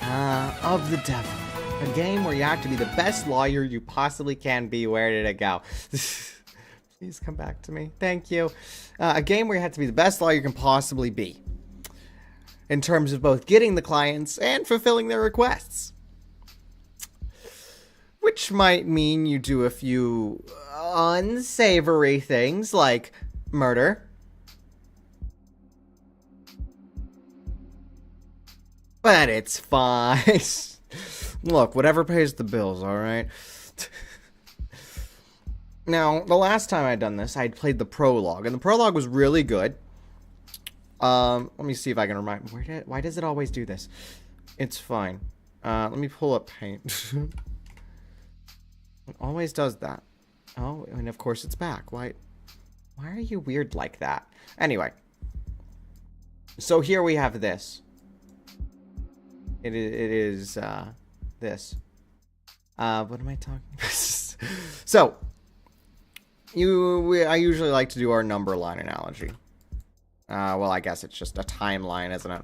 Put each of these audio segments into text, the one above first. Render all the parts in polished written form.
Of the Devil. A game where you have to be the best lawyer you possibly can be. Where did it go? Please come back to me. Thank you. A game where you have to be the best lawyer you can possibly be. In terms of both getting the clients and fulfilling their requests. Which might mean you do a few unsavory things like murder. But it's fine. Look, whatever pays the bills, alright? Now, the last time I'd done this, I'd played the prologue, and the prologue was really good. Let me see if I can remind... Why does it always do this? It's fine. Let me pull up Paint. It always does that. Oh, and of course it's back. Why are you weird like that? Anyway. So here we have this. It is this. What am I talking about? So, I usually like to do our number line analogy. Well, I guess it's just a timeline, isn't it?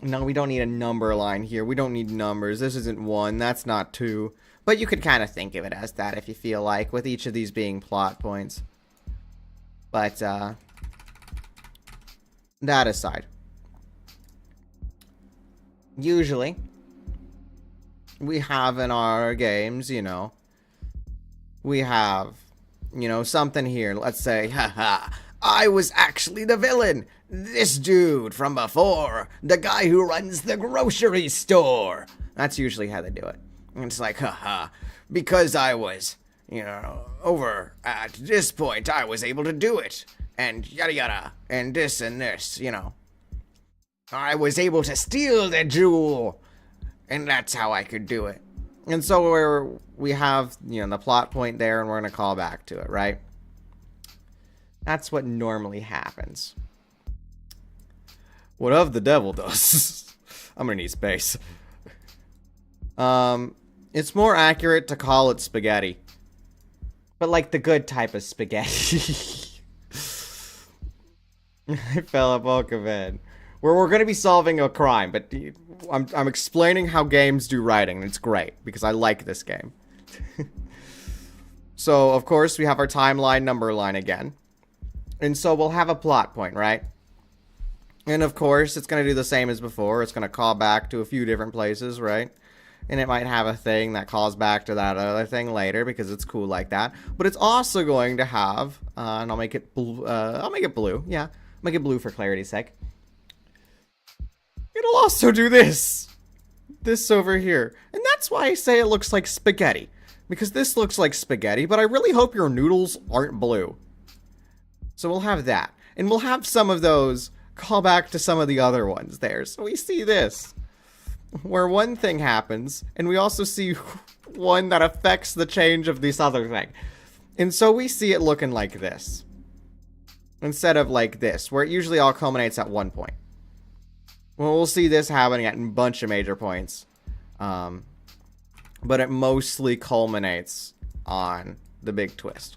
No, we don't need a number line here. We don't need numbers. This isn't 1. That's not 2. But you could kind of think of it as that if you feel like, with each of these being plot points. But, that aside. Usually, we have in our games, you know, we have, you know, something here. Let's say, haha, I was actually the villain. This dude from before, the guy who runs the grocery store. That's usually how they do it. And it's like, haha, because I was, you know, over at this point, I was able to do it. And yada yada, and this, you know. I was able to steal the jewel, and that's how I could do it. And so we have, you know, the plot point there, and we're going to call back to it, right? That's what normally happens. What of the devil does? I'm going to need space. It's more accurate to call it spaghetti. But like the good type of spaghetti. I fell up Okaved. Where we're going to be solving a crime, but I'm explaining how games do writing, and it's great, because I like this game. So, of course, we have our timeline number line again. And so we'll have a plot point, right? And, of course, it's going to do the same as before. It's going to call back to a few different places, right? And it might have a thing that calls back to that other thing later, because it's cool like that. But it's also going to have, and I'll make it blue, yeah. Make it blue for clarity's sake. It'll also do this. This over here. And that's why I say it looks like spaghetti. Because this looks like spaghetti, but I really hope your noodles aren't blue. So we'll have that. And we'll have some of those call back to some of the other ones there. So we see this. Where one thing happens, and we also see one that affects the change of this other thing. And so we see it looking like this. Instead of like this, where it usually all culminates at one point. Well, we'll see this happening at a bunch of major points. But it mostly culminates on the big twist.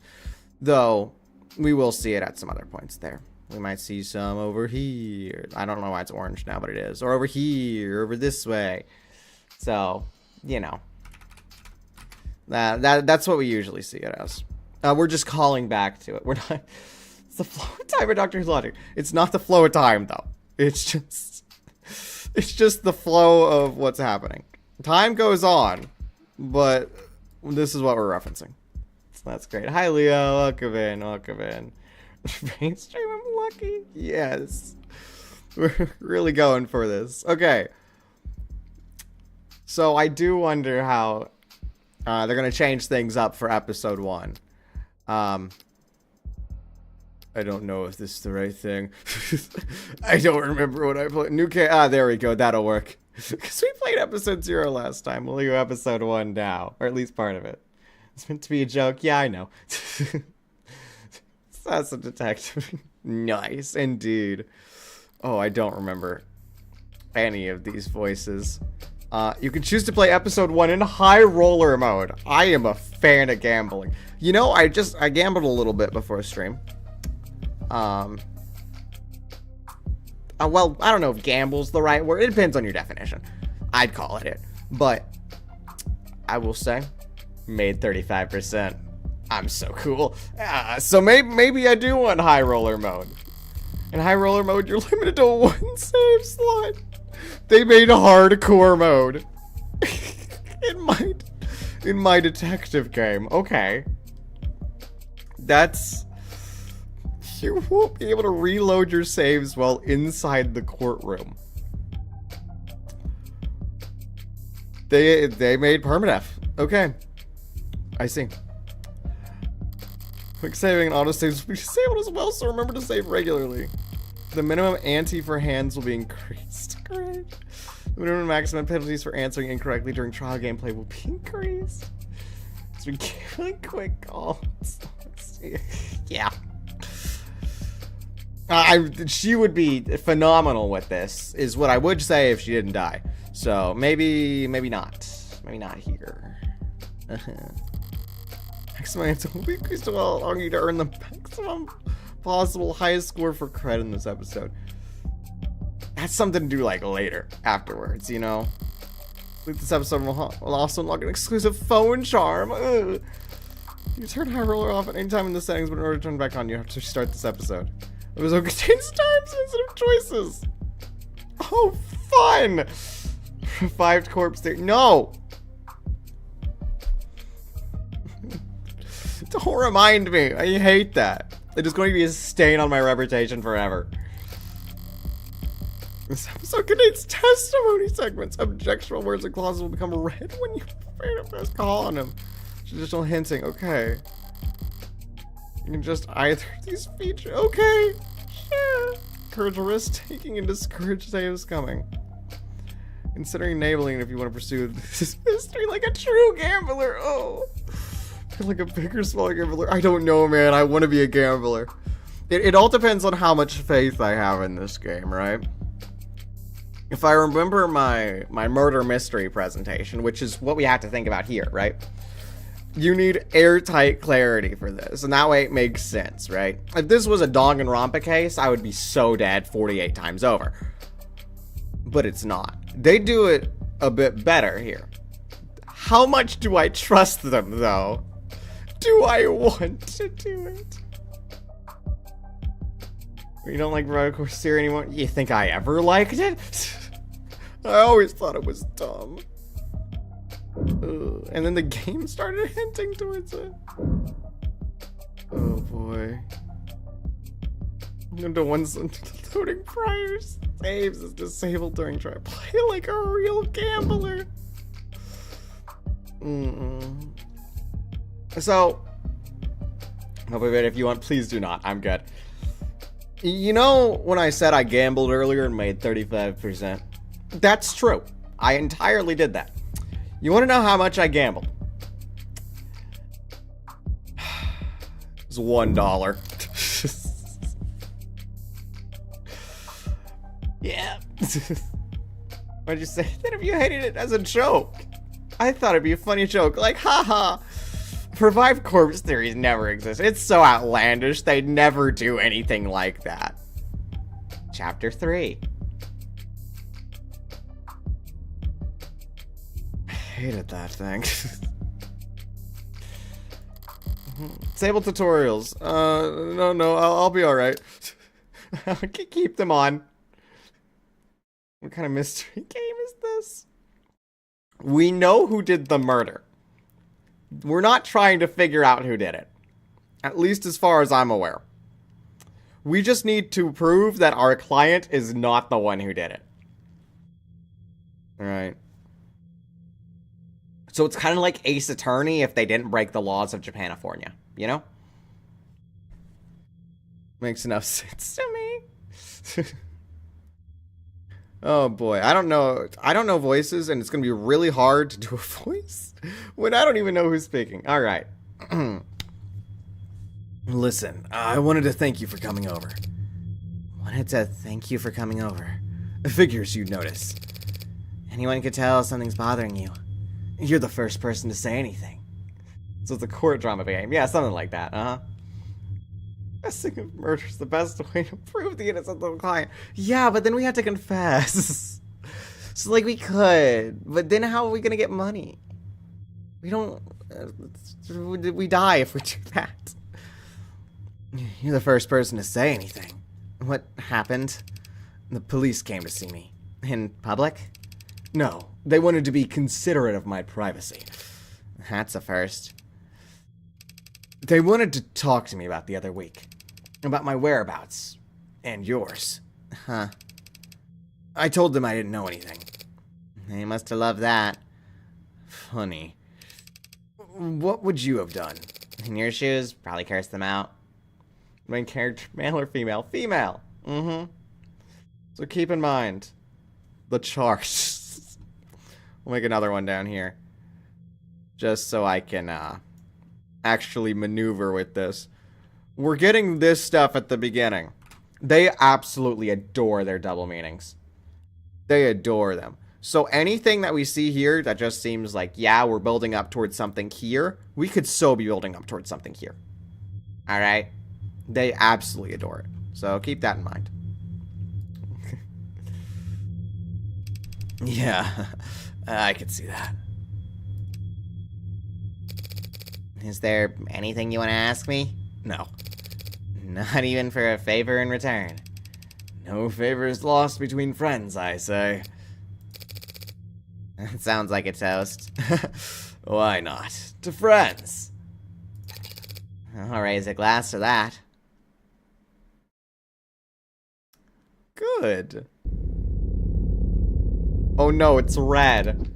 Though, we will see it at some other points there. We might see some over here. I don't know why it's orange now, but it is. Or over here, over this way. So, you know. That's what we usually see it as. We're just calling back to it. We're not... It's the flow of time of Doctor Who's logic. It's not the flow of time, though. It's just the flow of what's happening. Time goes on, but this is what we're referencing. So that's great. Hi, Leo. Welcome in. Welcome in. Mainstream, I'm lucky. Yes. We're really going for this. Okay. So I do wonder how they're going to change things up for episode 1. I don't know if this is the right thing. I don't remember what I played. There we go. That'll work. Because we played episode 0 last time. We'll do episode 1 now. Or at least part of it. It's meant to be a joke. Yeah, I know. That's a detective. Nice, indeed. Oh, I don't remember any of these voices. You can choose to play episode 1 in high roller mode. I am a fan of gambling. You know, I gambled a little bit before stream. I well, I don't know if gamble's the right word. It depends on your definition. I'd call it. But I will say, made 35%. I'm so cool. So maybe I do want high roller mode. In high roller mode, you're limited to 1 save slot. They made a hardcore mode. in my detective game. Okay. You won't be able to reload your saves while inside the courtroom. They made permadeath. Okay. I see. Quick saving and auto saves will be disabled as well, so remember to save regularly. The minimum ante for hands will be increased. Great. The minimum and maximum penalties for answering incorrectly during trial gameplay will be increased. So we can't quick calls. Let's see. Yeah. She would be phenomenal with this, is what I would say if she didn't die. So maybe not. Maybe not here. Maximum answer will be increased to allow you to earn the maximum possible highest score for credit in this episode. That's something to do like later, afterwards, you know? This episode will also unlock an exclusive phone charm. Ugh. You turn high roller off at any time in the settings, but in order to turn it back on, you have to start this episode. It was contains time-sensitive choices. Oh, fun! Revived corpse there. No! Don't remind me. I hate that. It is going to be a stain on my reputation forever. This episode contains testimony segments. Objectionable words and clauses will become red when you press call on them. Traditional hinting. Okay. You can just either of these features. Okay. Sure. Encourage risk taking and discourage saves coming. Considering enabling if you want to pursue this mystery like a true gambler. Oh. Feel like a big or smaller gambler. I don't know, man. I want to be a gambler. It all depends on how much faith I have in this game, right? If I remember my murder mystery presentation, which is what we have to think about here, right? You need airtight clarity for this, and that way it makes sense, right? If this was a Danganronpa case, I would be so dead 48 times over. But it's not. They do it a bit better here. How much do I trust them, though? Do I want to do it? You don't like Roller Coaster anymore? You think I ever liked it? I always thought it was dumb. And then the game started hinting towards it. Oh boy. Into one's loading prior saves is disabled during try. Play like a real gambler. So, if you want, please do not. I'm good. You know when I said I gambled earlier and made 35%? That's true. I entirely did that. You want to know how much I gambled? It's $1. Yeah. Why'd you say that if you hated it as a joke? I thought it'd be a funny joke. Like, haha. Revived corpse theories never exist. It's so outlandish. They'd never do anything like that. Chapter 3. I hated that thing. Disable tutorials. No, I'll be alright. I can keep them on. What kind of mystery game is this? We know who did the murder. We're not trying to figure out who did it. At least as far as I'm aware. We just need to prove that our client is not the one who did it. Alright. So it's kind of like Ace Attorney if they didn't break the laws of Japanifornia. You know? Makes enough sense to me. Oh boy, I don't know voices, and it's gonna be really hard to do a voice when I don't even know who's speaking. All right. Listen, I wanted to thank you for coming over. Figures you'd notice. Anyone could tell something's bothering you. You're the first person to say anything. So it's a court drama game. Yeah, something like that, Confessing of murder is the best way to prove the innocence of the client. Yeah, but then we have to confess. So, like, we could. But then how are we going to get money? We don't... we die if we do that. You're the first person to say anything. What happened? The police came to see me. In public? No, they wanted to be considerate of my privacy. That's a first. They wanted to talk to me about the other week. About my whereabouts. And yours. Huh. I told them I didn't know anything. They must have loved that. Funny. What would you have done? In your shoes, probably cursed them out. Main character, male or female? Female! Mm-hmm. So keep in mind the chart. We'll make another one down here. Just so I can actually maneuver with this. We're getting this stuff at the beginning. They absolutely adore their double meanings. They adore them. So anything that we see here that just seems like, yeah, we're building up towards something here, we could so be building up towards something here. Alright? They absolutely adore it. So keep that in mind. Yeah, I could see that. Is there anything you want to ask me? No. Not even for a favor in return. No favors lost between friends, I say. That sounds like a toast. Why not? To friends. I'll raise a glass to that. Good. Oh no, it's red.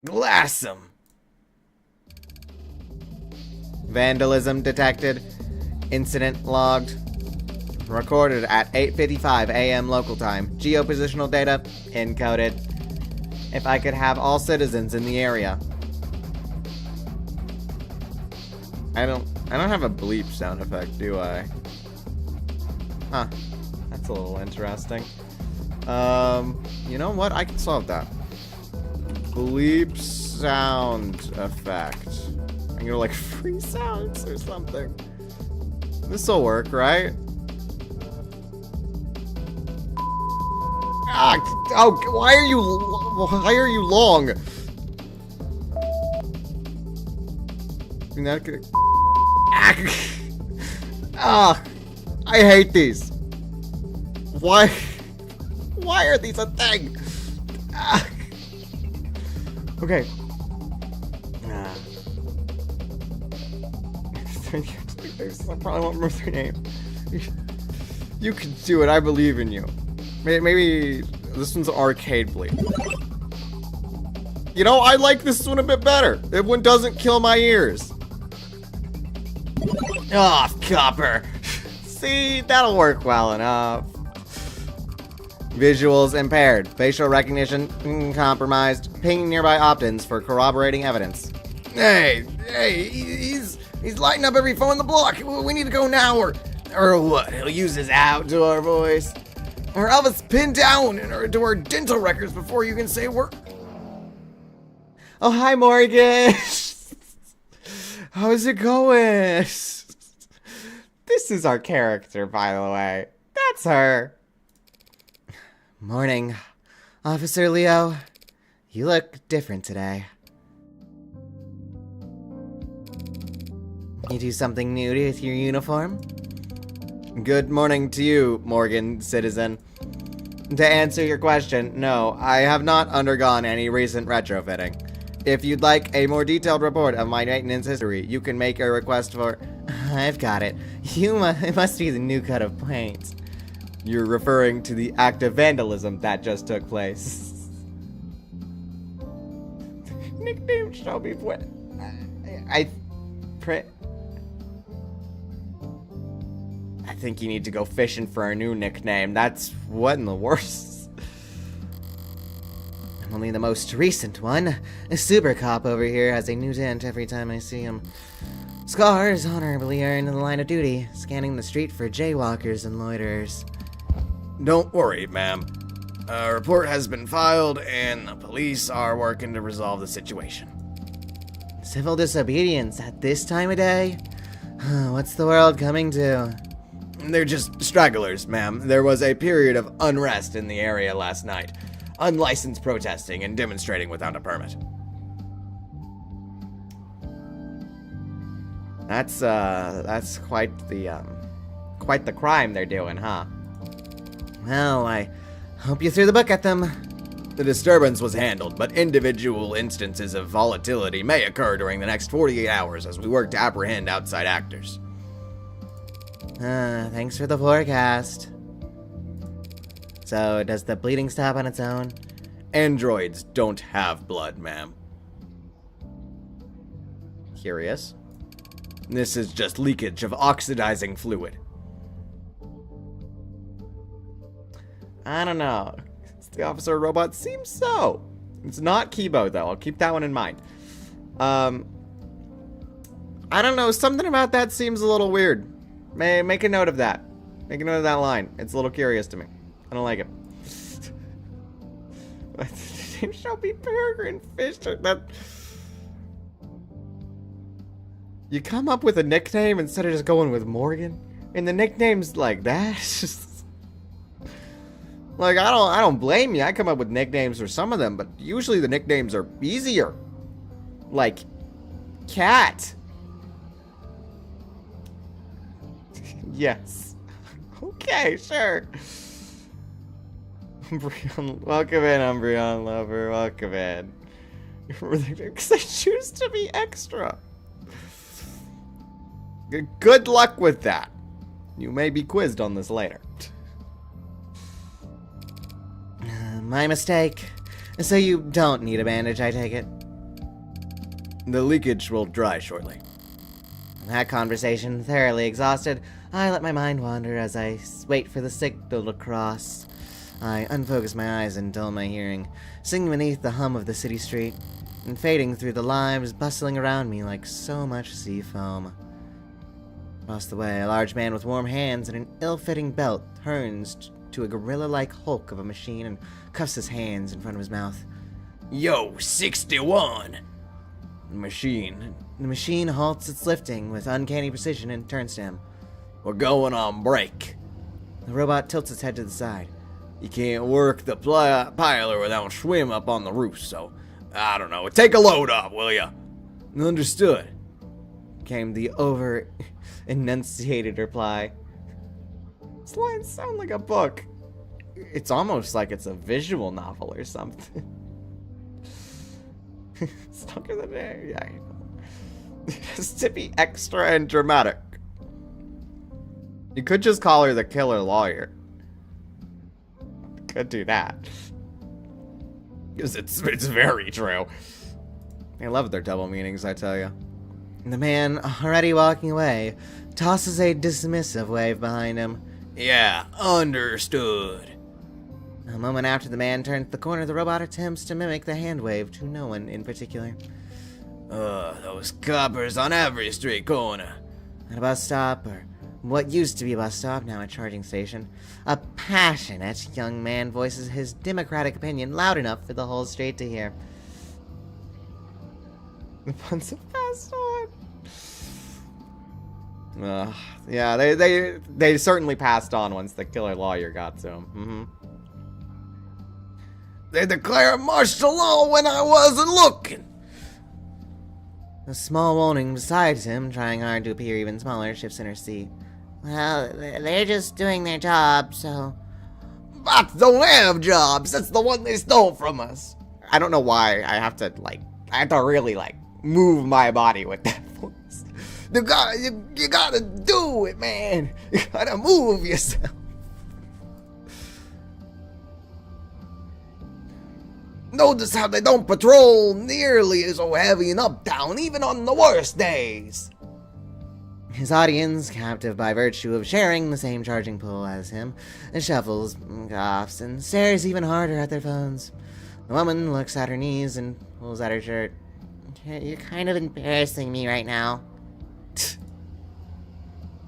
Glass 'em. Vandalism detected. Incident logged. Recorded at 8:55 a.m. local time. Geopositional data encoded. If I could have all citizens in the area. I don't have a bleep sound effect, do I? Huh. That's a little interesting. You know what? I can solve that. Bleep sound effect. I'm gonna like free sounds or something. This'll work, right? Ah, oh, why are you long? Ah, I hate these. Why are these a thing? Ah. Okay. I probably won't remember their name. You can do it. I believe in you. Maybe this one's arcade bleep. You know, I like this one a bit better. That one doesn't kill my ears. Ah, oh, copper. See, that'll work well enough. Visuals impaired. Facial recognition compromised. Ping nearby opt-ins for corroborating evidence. Hey, he's lighting up every phone in the block. We need to go now, or what? He'll use his outdoor voice. Or have us pinned down to our dental records before you can say a word. Oh, hi, Morgan. How's it going? This is our character, by the way. That's her. Morning, Officer Leo. You look different today. You do something new with your uniform? Good morning to you, Morgan citizen. To answer your question, no, I have not undergone any recent retrofitting. If you'd like a more detailed report of my maintenance history, you can make a request for... I've got it. It must be the new cut of paint. You're referring to the act of vandalism that just took place. Nickname shall be put... I think you need to go fishing for a new nickname. That's what in the worst. Only the most recent one. A super cop over here has a new dent every time I see him. Scar is honorably earned in the line of duty, scanning the street for jaywalkers and loiterers. Don't worry, ma'am. A report has been filed, and the police are working to resolve the situation. Civil disobedience at this time of day? What's the world coming to? They're just stragglers, ma'am. There was a period of unrest in the area last night. Unlicensed protesting and demonstrating without a permit. That's quite the crime they're doing, huh? Well, I hope you threw the book at them. The disturbance was handled, but individual instances of volatility may occur during the next 48 hours as we work to apprehend outside actors. Thanks for the forecast. So, does the bleeding stop on its own? Androids don't have blood, ma'am. Curious. This is just leakage of oxidizing fluid. I don't know. The officer robot seems so. It's not Kibo, though. I'll keep that one in mind. I don't know. Something about that seems a little weird. Make a note of that. Make a note of that line. It's a little curious to me. I don't like it. It shall be Peregrine Fisher. That... You come up with a nickname instead of just going with Morgan? And the nickname's like that? Like, I don't blame you. I come up with nicknames for some of them, but usually the nicknames are easier. Like, Cat. Yes. Okay, sure. Umbreon, welcome in, Umbreon lover. Welcome in. Because I choose to be extra. Good luck with that. You may be quizzed on this later. My mistake. So you don't need a bandage, I take it? The leakage will dry shortly. That conversation thoroughly exhausted, I let my mind wander as I wait for the signal to cross. I unfocus my eyes and dull my hearing, singing beneath the hum of the city street, and fading through the lives bustling around me like so much sea foam. Across the way, a large man with warm hands and an ill-fitting belt turns to a gorilla-like hulk of a machine and cuffs his hands in front of his mouth. Yo, 61! The machine halts its lifting with uncanny precision and turns to him. We're going on break. The robot tilts its head to the side. You can't work the piler without swim up on the roof, so, I don't know, take a load off, will ya? Understood, came the over-enunciated reply. These lines sound like a book. It's almost like it's a visual novel or something. Stronger than air, yeah. It has to be extra and dramatic. You could just call her the killer lawyer. Could do that. Because it's very true. I love their double meanings, I tell you. The man, already walking away, tosses a dismissive wave behind him. Yeah, understood. A moment after the man turns the corner, the robot attempts to mimic the hand wave to no one in particular. Those coppers on every street corner. At a bus stop, or what used to be a bus stop, now a charging station, a passionate young man voices his democratic opinion loud enough for the whole street to hear. The puns have passed on. Yeah, they certainly passed on once the killer lawyer got to him. They declared martial law when I wasn't looking. A small warning beside him, trying hard to appear even smaller, shifts in her seat. Well, they're just doing their job, so... Bots don't have jobs! That's the one they stole from us! I don't know why I have to really, move my body with that voice. You gotta do it, man! You gotta move yourself! Notice how they don't patrol nearly so heavy in Uptown, even on the worst days. His audience, captive by virtue of sharing the same charging pool as him, shuffles, coughs, and stares even harder at their phones. The woman looks at her knees and pulls at her shirt. You're kind of embarrassing me right now.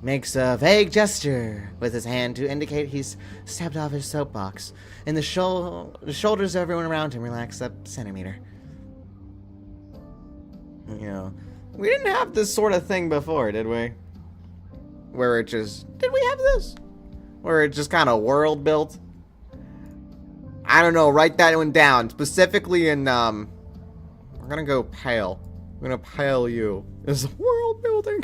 Makes a vague gesture with his hand to indicate he's stepped off his soapbox, and the shoulders of everyone around him relax a centimeter. You know, we didn't have this sort of thing before, did we? Where it just... Did we have this? Where it just kind of world built? I don't know. Write that one down. Specifically in, we're gonna go pale. I'm gonna pale you. Is world building.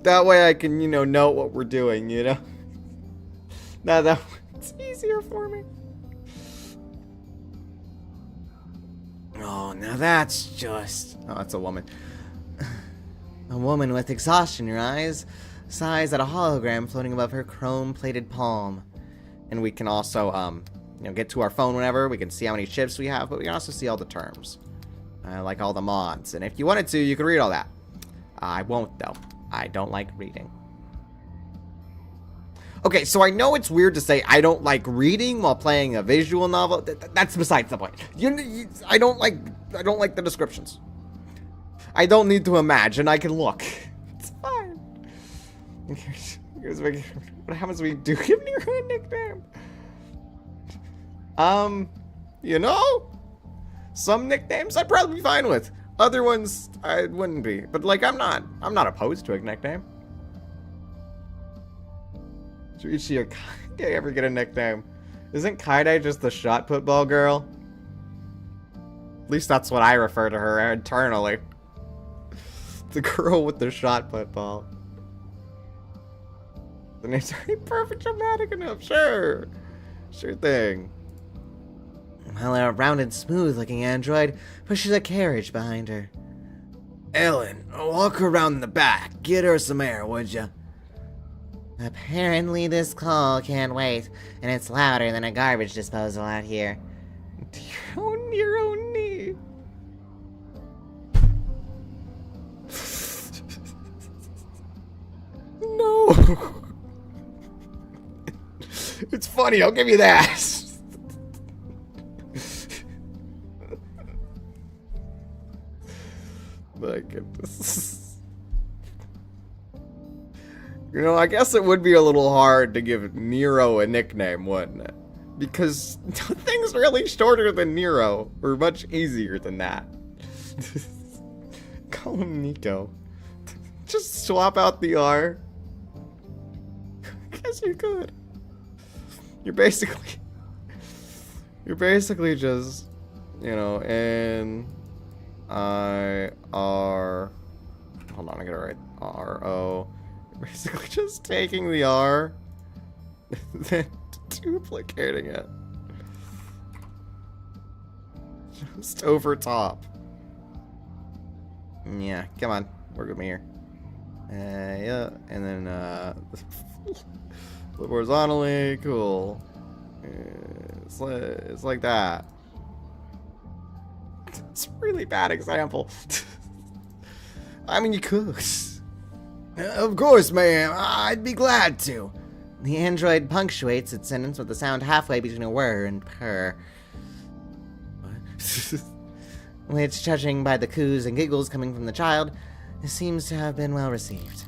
That way I can, you know, note what we're doing, you know? Now that it's easier for me. Oh, now that's just... Oh, it's a woman. A woman with exhaustion in her eyes sighs at a hologram floating above her chrome-plated palm. And we can also, you know, get to our phone whenever. We can see how many ships we have, but we can also see all the terms. Like all the mods. And if you wanted to, you could read all that. I won't, though. I don't like reading. Okay, so I know it's weird to say I don't like reading while playing a visual novel. That's besides the point. I don't like the descriptions. I don't need to imagine. I can look. It's fine. What happens when we do give Niro a nickname? You know, some nicknames I'd probably be fine with. Other ones I wouldn't be. But like, I'm not opposed to a nickname. Should she ever get a nickname? Isn't Kaide just the shot put ball girl? At least that's what I refer to her internally. The girl with the shot put ball. The name's already perfect, dramatic enough. Sure. Sure thing. While a rounded, smooth-looking android pushes a carriage behind her. Ellen, walk around the back. Get her some air, would ya? Apparently this call can't wait, and it's louder than a garbage disposal out here. Oh, Niro knee. No. It's funny, I'll give you that. My goodness. You know, I guess it would be a little hard to give Niro a nickname, wouldn't it? Because nothing's really shorter than Niro, or much easier than that. Call him Nico. Just swap out the R. I guess you could. You're basically just, you know, N-I-R. Hold on, I get it right. R-O. Basically just taking the R, then duplicating it. Just over top. Yeah, come on. Work with me here. Yeah, and then, flip horizontally. Cool. It's like that. It's a really bad example. I mean, you could. Of course, ma'am. I'd be glad to. The android punctuates its sentence with a sound halfway between a whir and purr. Which, judging by the coos and giggles coming from the child, seems to have been well received.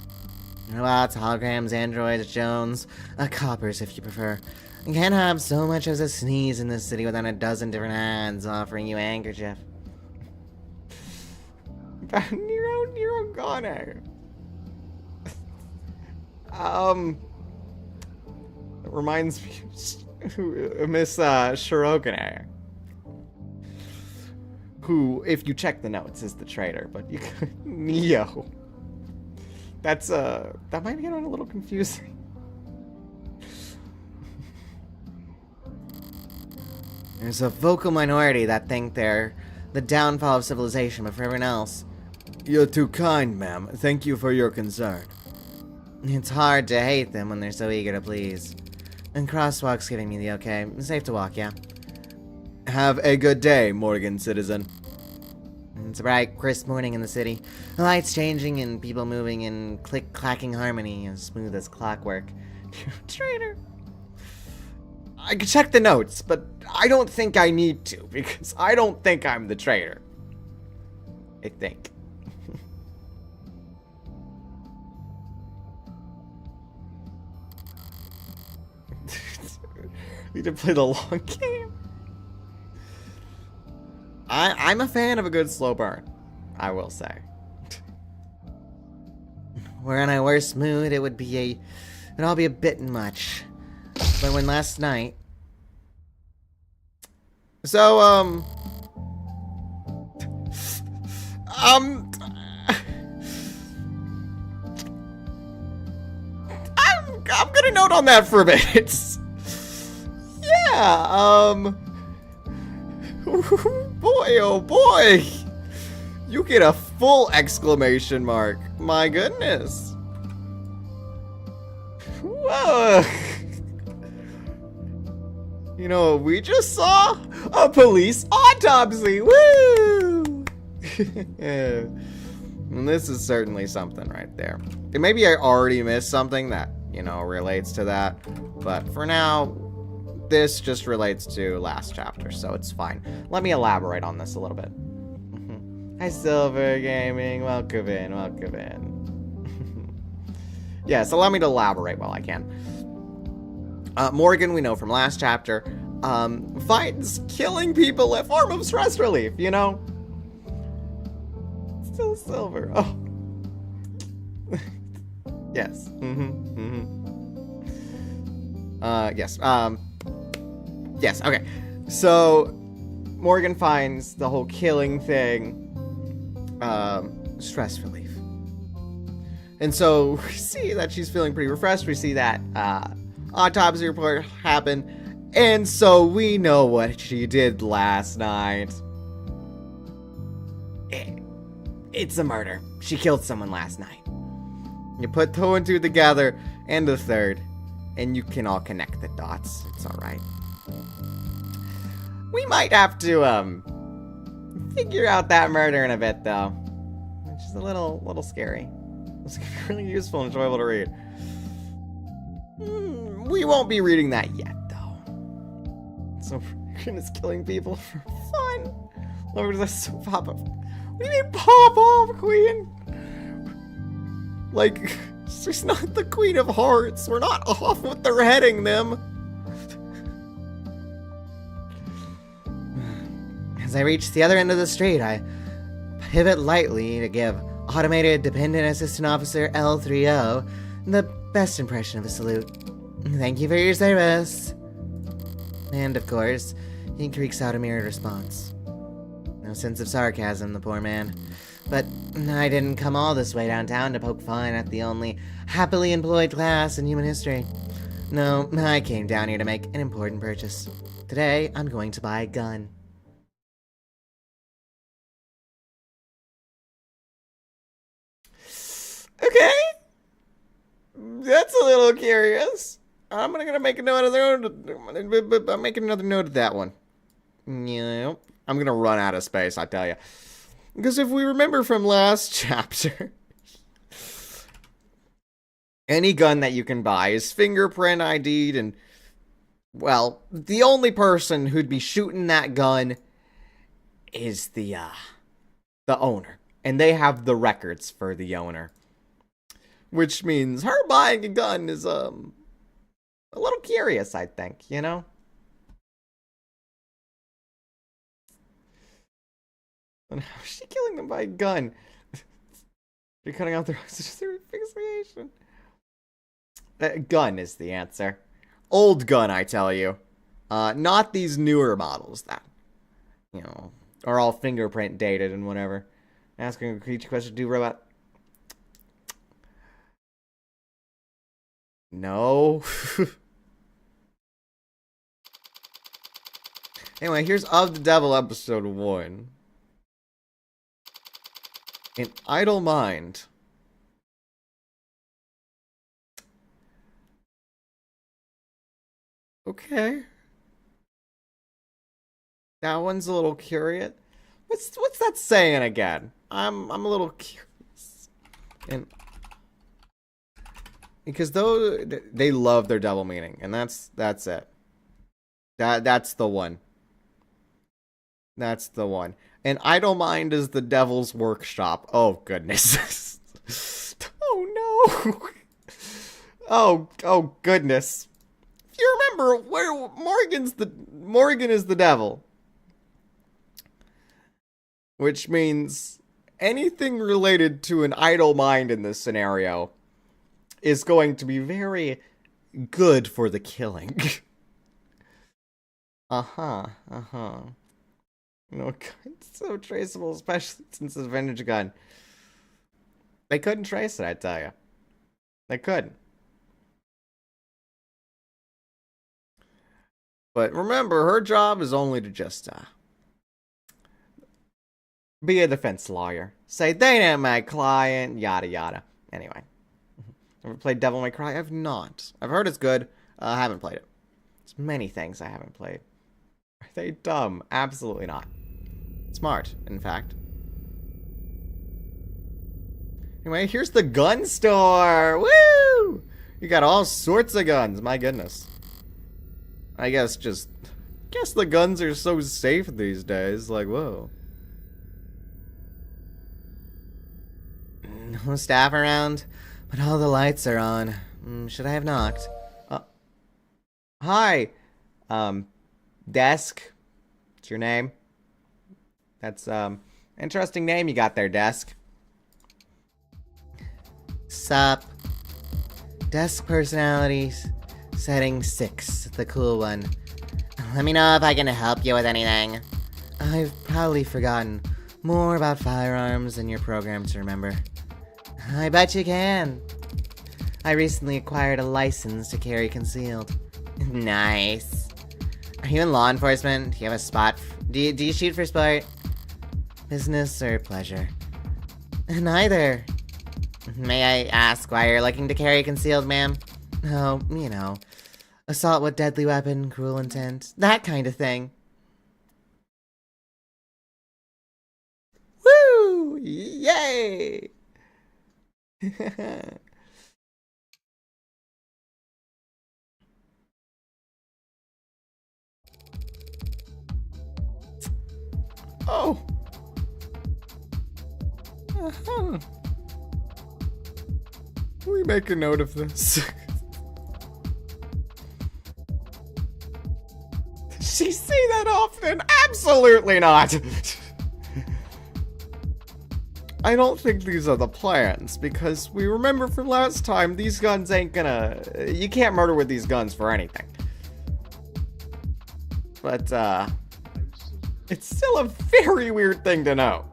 Robots, holograms, androids, Jones, coppers if you prefer. You can't have so much as a sneeze in this city without a dozen different hands offering you a handkerchief. Niro Gone. It reminds me of Miss Shirogane, who, if you check the notes, is the traitor, but you could Neo. That's that might get a little confusing. There's a vocal minority that think they're the downfall of civilization, but for everyone else, you're too kind, ma'am. Thank you for your concern. It's hard to hate them when they're so eager to please. And Crosswalk's giving me the okay. Safe to walk, yeah. Have a good day, Morgan citizen. It's a bright, crisp morning in the city. The lights changing and people moving in click-clacking harmony as smooth as clockwork. Traitor. I could check the notes, but I don't think I need to, because I don't think I'm the traitor. I think. We need to play the long game. I'm a fan of a good slow burn, I will say. we're in our worst mood, it'd all be a bit much. But when last night... So, I'm gonna note on that for a minute. Yeah, boy, oh boy. You get a full exclamation mark. My goodness. Whoa. You know what we just saw? A police autopsy. Woo! And this is certainly something right there. And maybe I already missed something that, you know, relates to that. But for now, this just relates to last chapter, so it's fine. Let me elaborate on this a little bit. Hi, Silver Gaming. Welcome in, welcome in. Yes, allow me to elaborate while I can. Morgan, we know from last chapter, finds killing people a form of stress relief, you know? Still Silver. Oh. Yes. Yes. Yes, okay. So, Morgan finds the whole killing thing, stress relief. And so, we see that she's feeling pretty refreshed. We see that, autopsy report happen. And so, we know what she did last night. It's a murder. She killed someone last night. You put two and two together, and a third, and you can all connect the dots. It's alright. We might have to, figure out that murder in a bit, though. Which is a little scary. It's really useful and enjoyable to read. We won't be reading that yet, though. So, goodness, killing people for fun. Lord, that's so pop off. What do you mean pop off, Queen? Like, she's not the Queen of Hearts. We're not off with the heading them. As I reach the other end of the street, I pivot lightly to give Automated Dependent Assistant Officer L30 the best impression of a salute. Thank you for your service. And, of course, he creaks out a mirrored response. No sense of sarcasm, the poor man. But I didn't come all this way downtown to poke fun at the only happily employed class in human history. No, I came down here to make an important purchase. Today, I'm going to buy a gun. Okay. That's a little curious. I'm gonna make another note. I'm making another note of that one. Yeah, I'm gonna run out of space, I tell you. Because if we remember from last chapter, any gun that you can buy is fingerprint ID'd, and, well, the only person who'd be shooting that gun is the owner. And they have the records for the owner. Which means her buying a gun is, a little curious, I think, you know? And how is she killing them by a gun? You're cutting out their asphyxiation. Gun is the answer. Old gun, I tell you. Not these newer models that, you know, are all fingerprint dated and whatever. Asking a creature question, do robot. No. Anyway, here's Of the Devil episode 1. An idle mind. Okay. That one's a little curious. What's that saying again? I'm a little curious. And because though they love their double meaning, and that's it. That's the one. That's the one. And idle mind is the devil's workshop. Oh goodness. Oh no. Oh goodness. If you remember where Morgan is the devil. Which means anything related to an idle mind in this scenario is going to be very good for the killing. No, it's so traceable, especially since it's a vintage gun. They couldn't trace it, I tell you. They couldn't. But remember, her job is only to just, be a defense lawyer. Say, they ain't my client, yada yada. Anyway. Ever played Devil May Cry? I've not. I've heard it's good. I haven't played it. There's many things I haven't played. Are they dumb? Absolutely not. Smart, in fact. Anyway, here's the gun store! Woo! You got all sorts of guns, my goodness. I guess the guns are so safe these days, like, whoa. No staff around, but all the lights are on. Should I have knocked? Hi! Desk? What's your name? That's, interesting name you got there, Desk. Sup? Desk personalities. Setting 6, the cool one. Let me know if I can help you with anything. I've probably forgotten more about firearms than you're programmed to remember. I bet you can. I recently acquired a license to carry concealed. Nice. Are you in law enforcement? Do you have a spot? Do you shoot for sport? Business or pleasure? Neither. May I ask why you're looking to carry concealed, ma'am? Oh, you know. Assault with deadly weapon, cruel intent, that kind of thing. Woo! Yay! Oh! We make a note of this. Does she say that often? Absolutely not! I don't think these are the plans, because we remember from last time, these guns ain't gonna... You can't murder with these guns for anything. But, it's still a very weird thing to know.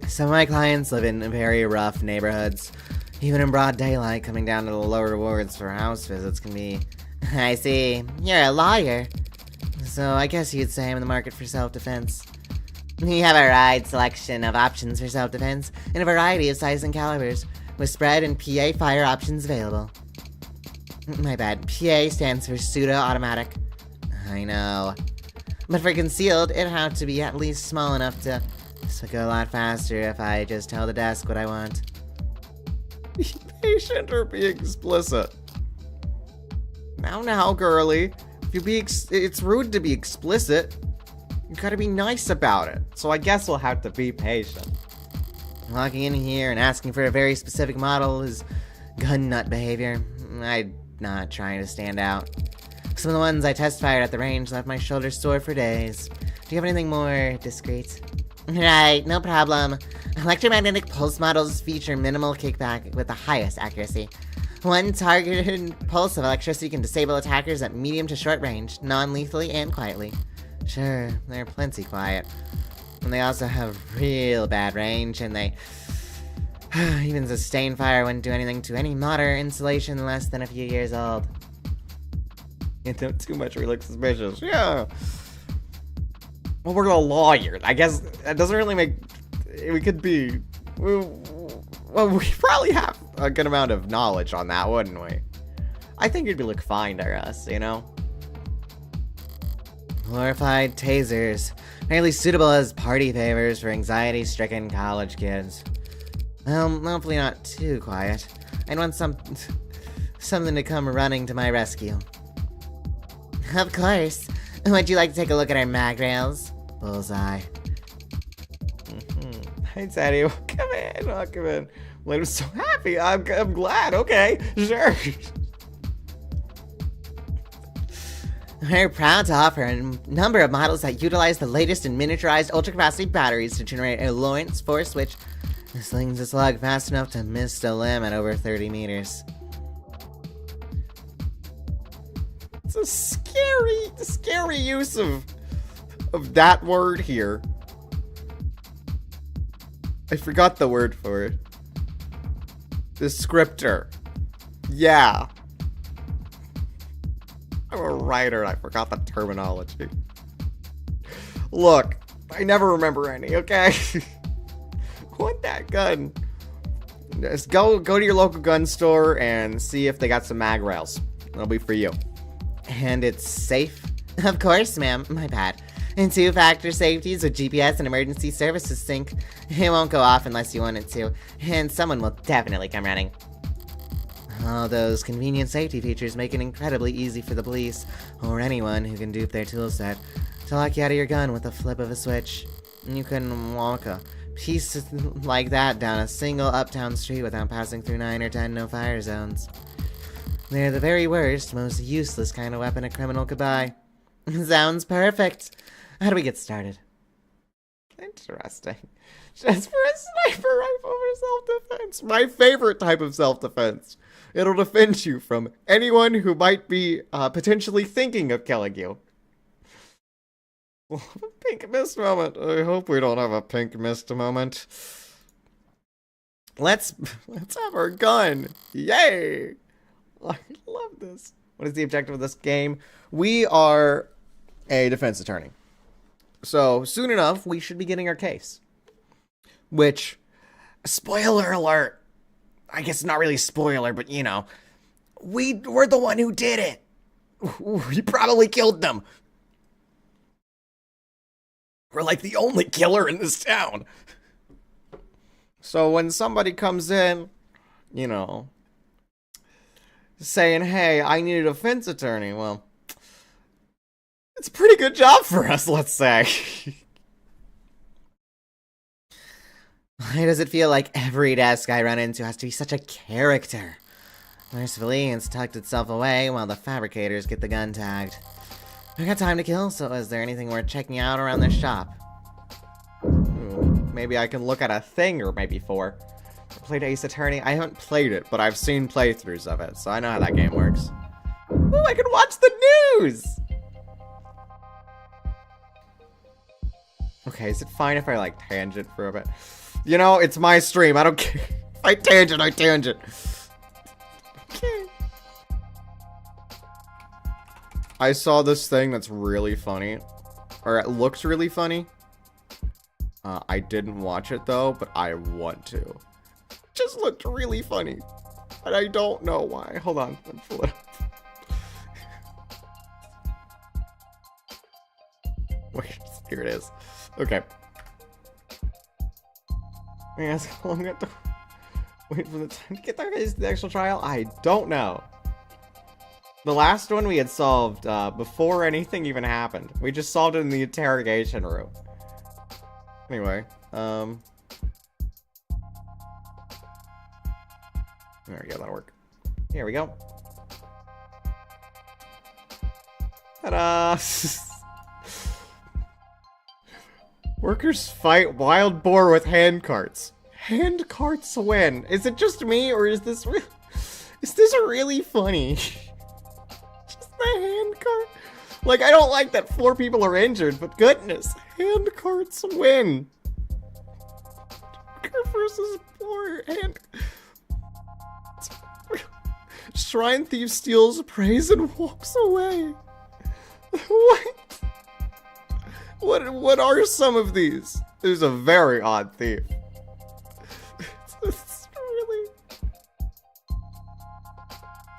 Some of my clients live in very rough neighborhoods. Even in broad daylight, coming down to the lower rewards for house visits can be... I see. You're a lawyer. So I guess you'd say I'm in the market for self-defense. You have a wide selection of options for self-defense in a variety of sizes and calibers, with spread and PA fire options available. My bad. PA stands for pseudo-automatic. I know. But for concealed, it'd have to be at least small enough to go a lot faster if I just tell the desk what I want. Be patient or be explicit. Now, girly. If you it's rude to be explicit. You gotta be nice about it. So I guess we'll have to be patient. Walking in here and asking for a very specific model is gun nut behavior. I'm not trying to stand out. Some of the ones I test fired at the range left my shoulders sore for days. Do you have anything more discreet? Right, no problem. Electromagnetic pulse models feature minimal kickback with the highest accuracy. One targeted pulse of electricity can disable attackers at medium to short range, non-lethally and quietly. Sure, they're plenty quiet. And they also have real bad range, and they even sustain fire wouldn't do anything to any modern installation less than a few years old. You don't too much, we look suspicious. Yeah. Well, we're a lawyer. I guess that doesn't really make... We could be... Well, we probably have a good amount of knowledge on that, wouldn't we? I think it'd look fine to us, you know? Glorified tasers. Fairly suitable as party favors for anxiety-stricken college kids. Well, hopefully not too quiet. I'd want something to come running to my rescue. Of course. Would you like to take a look at our mag rails? Bullseye. Hey, Teddy. Come in. Welcome in. Well, I'm so happy. I'm glad. Okay, sure. We're proud to offer a number of models that utilize the latest in miniaturized ultra-capacity batteries to generate a Lawrence force which slings a slug fast enough to miss a limb at over 30 meters. It's a scary use of that word here. I forgot the word for it. Descriptor. Yeah. I'm a writer and I forgot the terminology. Look, I never remember any, okay? Want that gun. Just go to your local gun store and see if they got some mag rails. That'll be for you. And it's safe? Of course, ma'am. My bad. And two-factor safeties with GPS and emergency services sync. It won't go off unless you want it to, and someone will definitely come running. All those convenient safety features make it incredibly easy for the police, or anyone who can dupe their toolset, to lock you out of your gun with a flip of a switch. You couldn't walk a piece like that down a single uptown street without passing through 9 or 10 no-fire zones. They're the very worst, most useless kind of weapon a criminal could buy. Sounds perfect. How do we get started? Interesting. Just for a sniper rifle for self-defense. My favorite type of self-defense. It'll defend you from anyone who might be potentially thinking of killing you. Pink mist moment. I hope we don't have a pink mist moment. Let's have our gun. Yay! I love this. What is the objective of this game? We are a defense attorney. So, soon enough, we should be getting our case. Which, spoiler alert. I guess not really spoiler, but you know. We're the one who did it. We probably killed them. We're like the only killer in this town. So when somebody comes in, you know, saying, hey, I need a defense attorney, well, it's a pretty good job for us, let's say. Why does it feel like every desk I run into has to be such a character? Mercifully, it's tucked itself away while the fabricators get the gun tagged. I got time to kill, so is there anything worth checking out around this shop? Ooh, maybe I can look at a thing or maybe four. I played Ace Attorney. I haven't played it, but I've seen playthroughs of it, so I know how that game works. Ooh, I can watch the news! Okay, is it fine if I, like, tangent for a bit? You know, it's my stream. I don't care. I tangent. Okay. I saw this thing that's really funny. Or it looks really funny. I didn't watch it, though, but I want to. It just looked really funny. And I don't know why. Hold on. Let me pull it up. Wait, here it is. Okay. Yes, how long I have to wait for the time to get the actual trial? I don't know. The last one we had solved before anything even happened. We just solved it in the interrogation room. Anyway, there we go, that'll work. Here we go. Ta-da! Workers fight wild boar with hand carts. Hand carts win. Is it just me, or is this really funny? Just the hand cart. Like, I don't like that 4 people are injured, but goodness, hand carts win. Worker versus boar. Shrine thief steals praise and walks away. What are some of these? There's a very odd thief. It's really...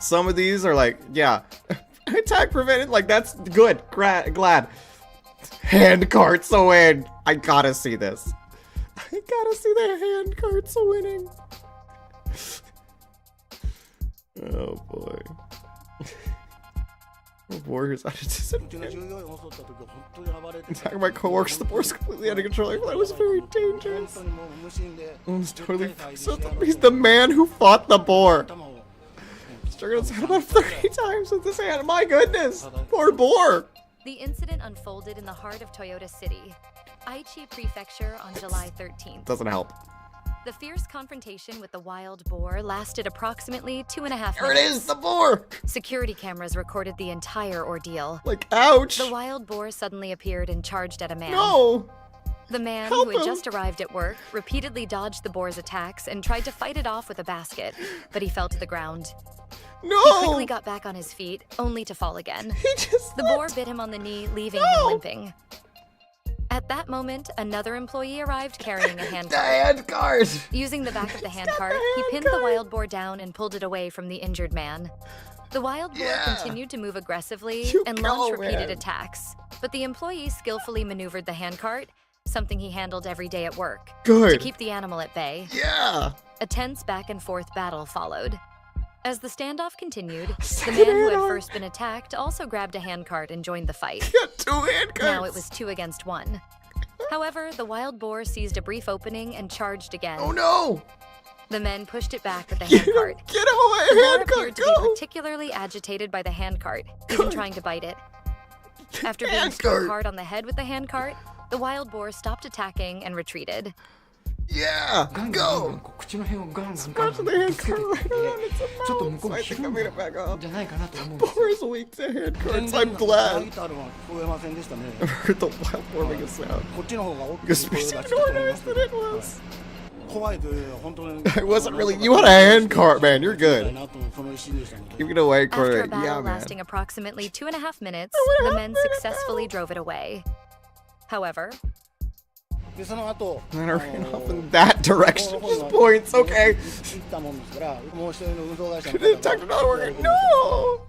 Some of these are like, yeah, attack prevented, like that's good, glad. Hand carts win. I gotta see this. I gotta see the hand carts winning. Oh boy. Warriors out of disadvantage. Attacking my coworkers, the board's completely out of control. That was very dangerous. It was totally so he's the man who fought the boar. Struggling to about 30 times with this hand. My goodness! Poor boar! The incident unfolded in the heart of Toyota City, Aichi Prefecture on July 13th. Doesn't help. The fierce confrontation with the wild boar lasted approximately 2.5 minutes. There it is, the boar! Security cameras recorded the entire ordeal. Like, ouch! The wild boar suddenly appeared and charged at a man. No! The man, Help who had him. just arrived at work, repeatedly dodged the boar's attacks and tried to fight it off with a basket, but he fell to the ground. No! He quickly got back on his feet, only to fall again. He just The boar bit him on the knee, leaving him limping. At that moment, another employee arrived carrying a The handcart. handcart! Using the back of the handcart, the he pinned the handcart. wild boar down and pulled it away from the injured man. The wild boar Yeah. continued to move aggressively You and go, launch repeated man. attacks, but the employee skillfully maneuvered the handcart, something he handled every day at work, Good. to keep the animal at bay. Yeah! A tense back-and-forth battle followed. As the standoff continued, the Second man who had handcart. first been attacked also grabbed a handcart and joined the fight. Got 2 handcarts! Now it was 2 against 1. However, the wild boar seized a brief opening and charged again. Oh no! The men pushed it back with the Get handcart. him! Get him away! The boar Handcart! appeared to be Go! particularly agitated by the handcart, even trying to bite it. After being struck Handcart. hard on the head with the handcart, the wild boar stopped attacking and retreated. Yeah! ガンガンガンガン Go! こう口の辺をガンガンガン Scratch ガン the ぶつけて handcart って right around its ちょっと向こう mouth. も I ひ think る I ん made it back だ up. じゃないかなと思うんですよ Boar is weak to 全 handcarts. 然 I'm ギタ glad. ーは聞こえませんでしたね I've heard the wild boar make a sound. こっちの方が大き Because く聞 we こえた didn't と思いま notice すけ that ど it was. 怖いというよりは本当に I wasn't really. You had a handcart, man. You're good. その一心でしたので You get away, After a Corey. battle Yeah, man. lasting approximately 2.5 minutes, the men successfully drove it away. However, でその後 And then I ran off in that direction. Just points. Okay. 行ったもんですからもう一人の運送会社の Detective not working. No!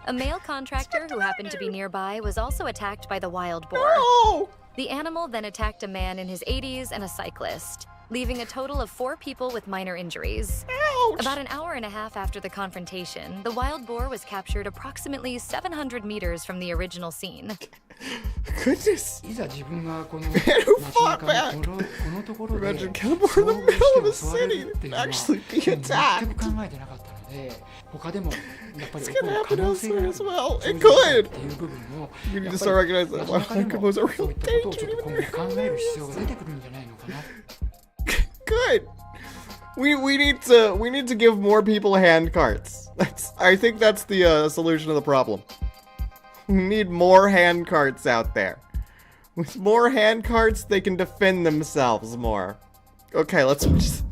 a male contractor who happened to be nearby was also attacked by the wild boar. No! The animal then attacked a man in his 80s and a cyclist, leaving a total of 4 people with minor injuries. Ouch! About an hour and a half after the confrontation, the wild boar was captured approximately 700 meters from the original scene. Goodness. いざ自分がこの Man who 街 fought 中 back. のこのところで Imagine killing boar in the middle of a city and actually be 全 attacked. く考えてなかったので他でもやっぱり It's 起こ gonna る可 happen 能性があ elsewhere る as well. そうい It うこと could. っていう部分を You need や to っぱ start り recognizing that 街中で wild も was a そう real いったことを danger ちょっと even 今 there. 後考える必要が出てくるんじゃないのかな Good. We need to give more people handcarts. I think that's the solution to the problem. We need more handcarts out there. With more handcarts, they can defend themselves more. Okay, let's just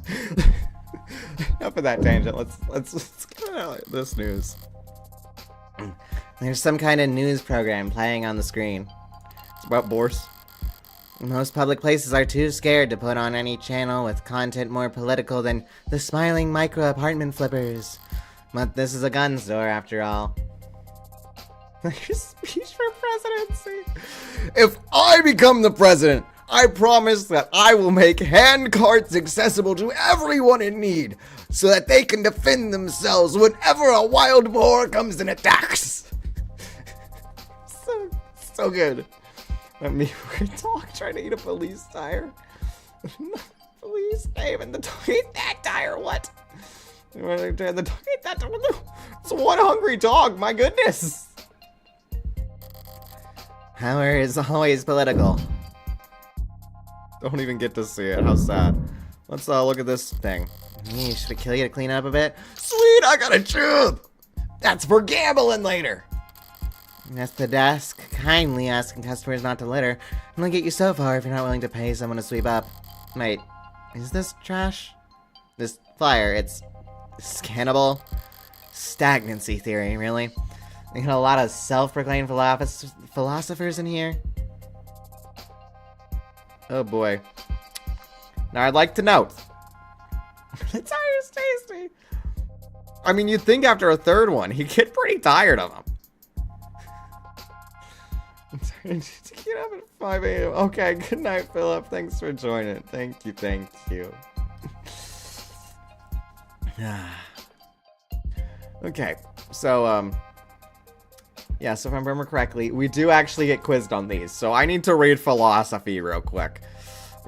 enough of that tangent. Let's get out of this news. There's some kind of news program playing on the screen. It's about boars. Most public places are too scared to put on any channel with content more political than the smiling micro apartment flippers. But this is a gun store after all. Your speech for presidency. If I become the president, I promise that I will make handcarts accessible to everyone in need so that they can defend themselves whenever a wild boar comes and attacks. So good. I mean, we're trying to eat a police tire. Police came and the dog ate that tire. What? The dog ate that tire. It's one hungry dog. My goodness. Power is always political. Don't even get to see it. How sad. Let's look at this thing. Should I kill you to clean up a bit? Sweet, I got a job. That's for gambling later. That's the desk, kindly asking customers not to litter. And they'll get you so far if you're not willing to pay someone to sweep up. Wait, is this trash? This flyer, it's scannable? Stagnancy theory, really? They got a lot of self-proclaimed philosophers in here. Oh boy. Now I'd like to note, the tire's tasty. I mean, you'd think after a third one, he'd get pretty tired of them. To get up at 5 a.m. Okay, good night, Philip. Thanks for joining. Thank you. Okay, so, yeah, so if I remember correctly, we do actually get quizzed on these. So I need to read philosophy real quick.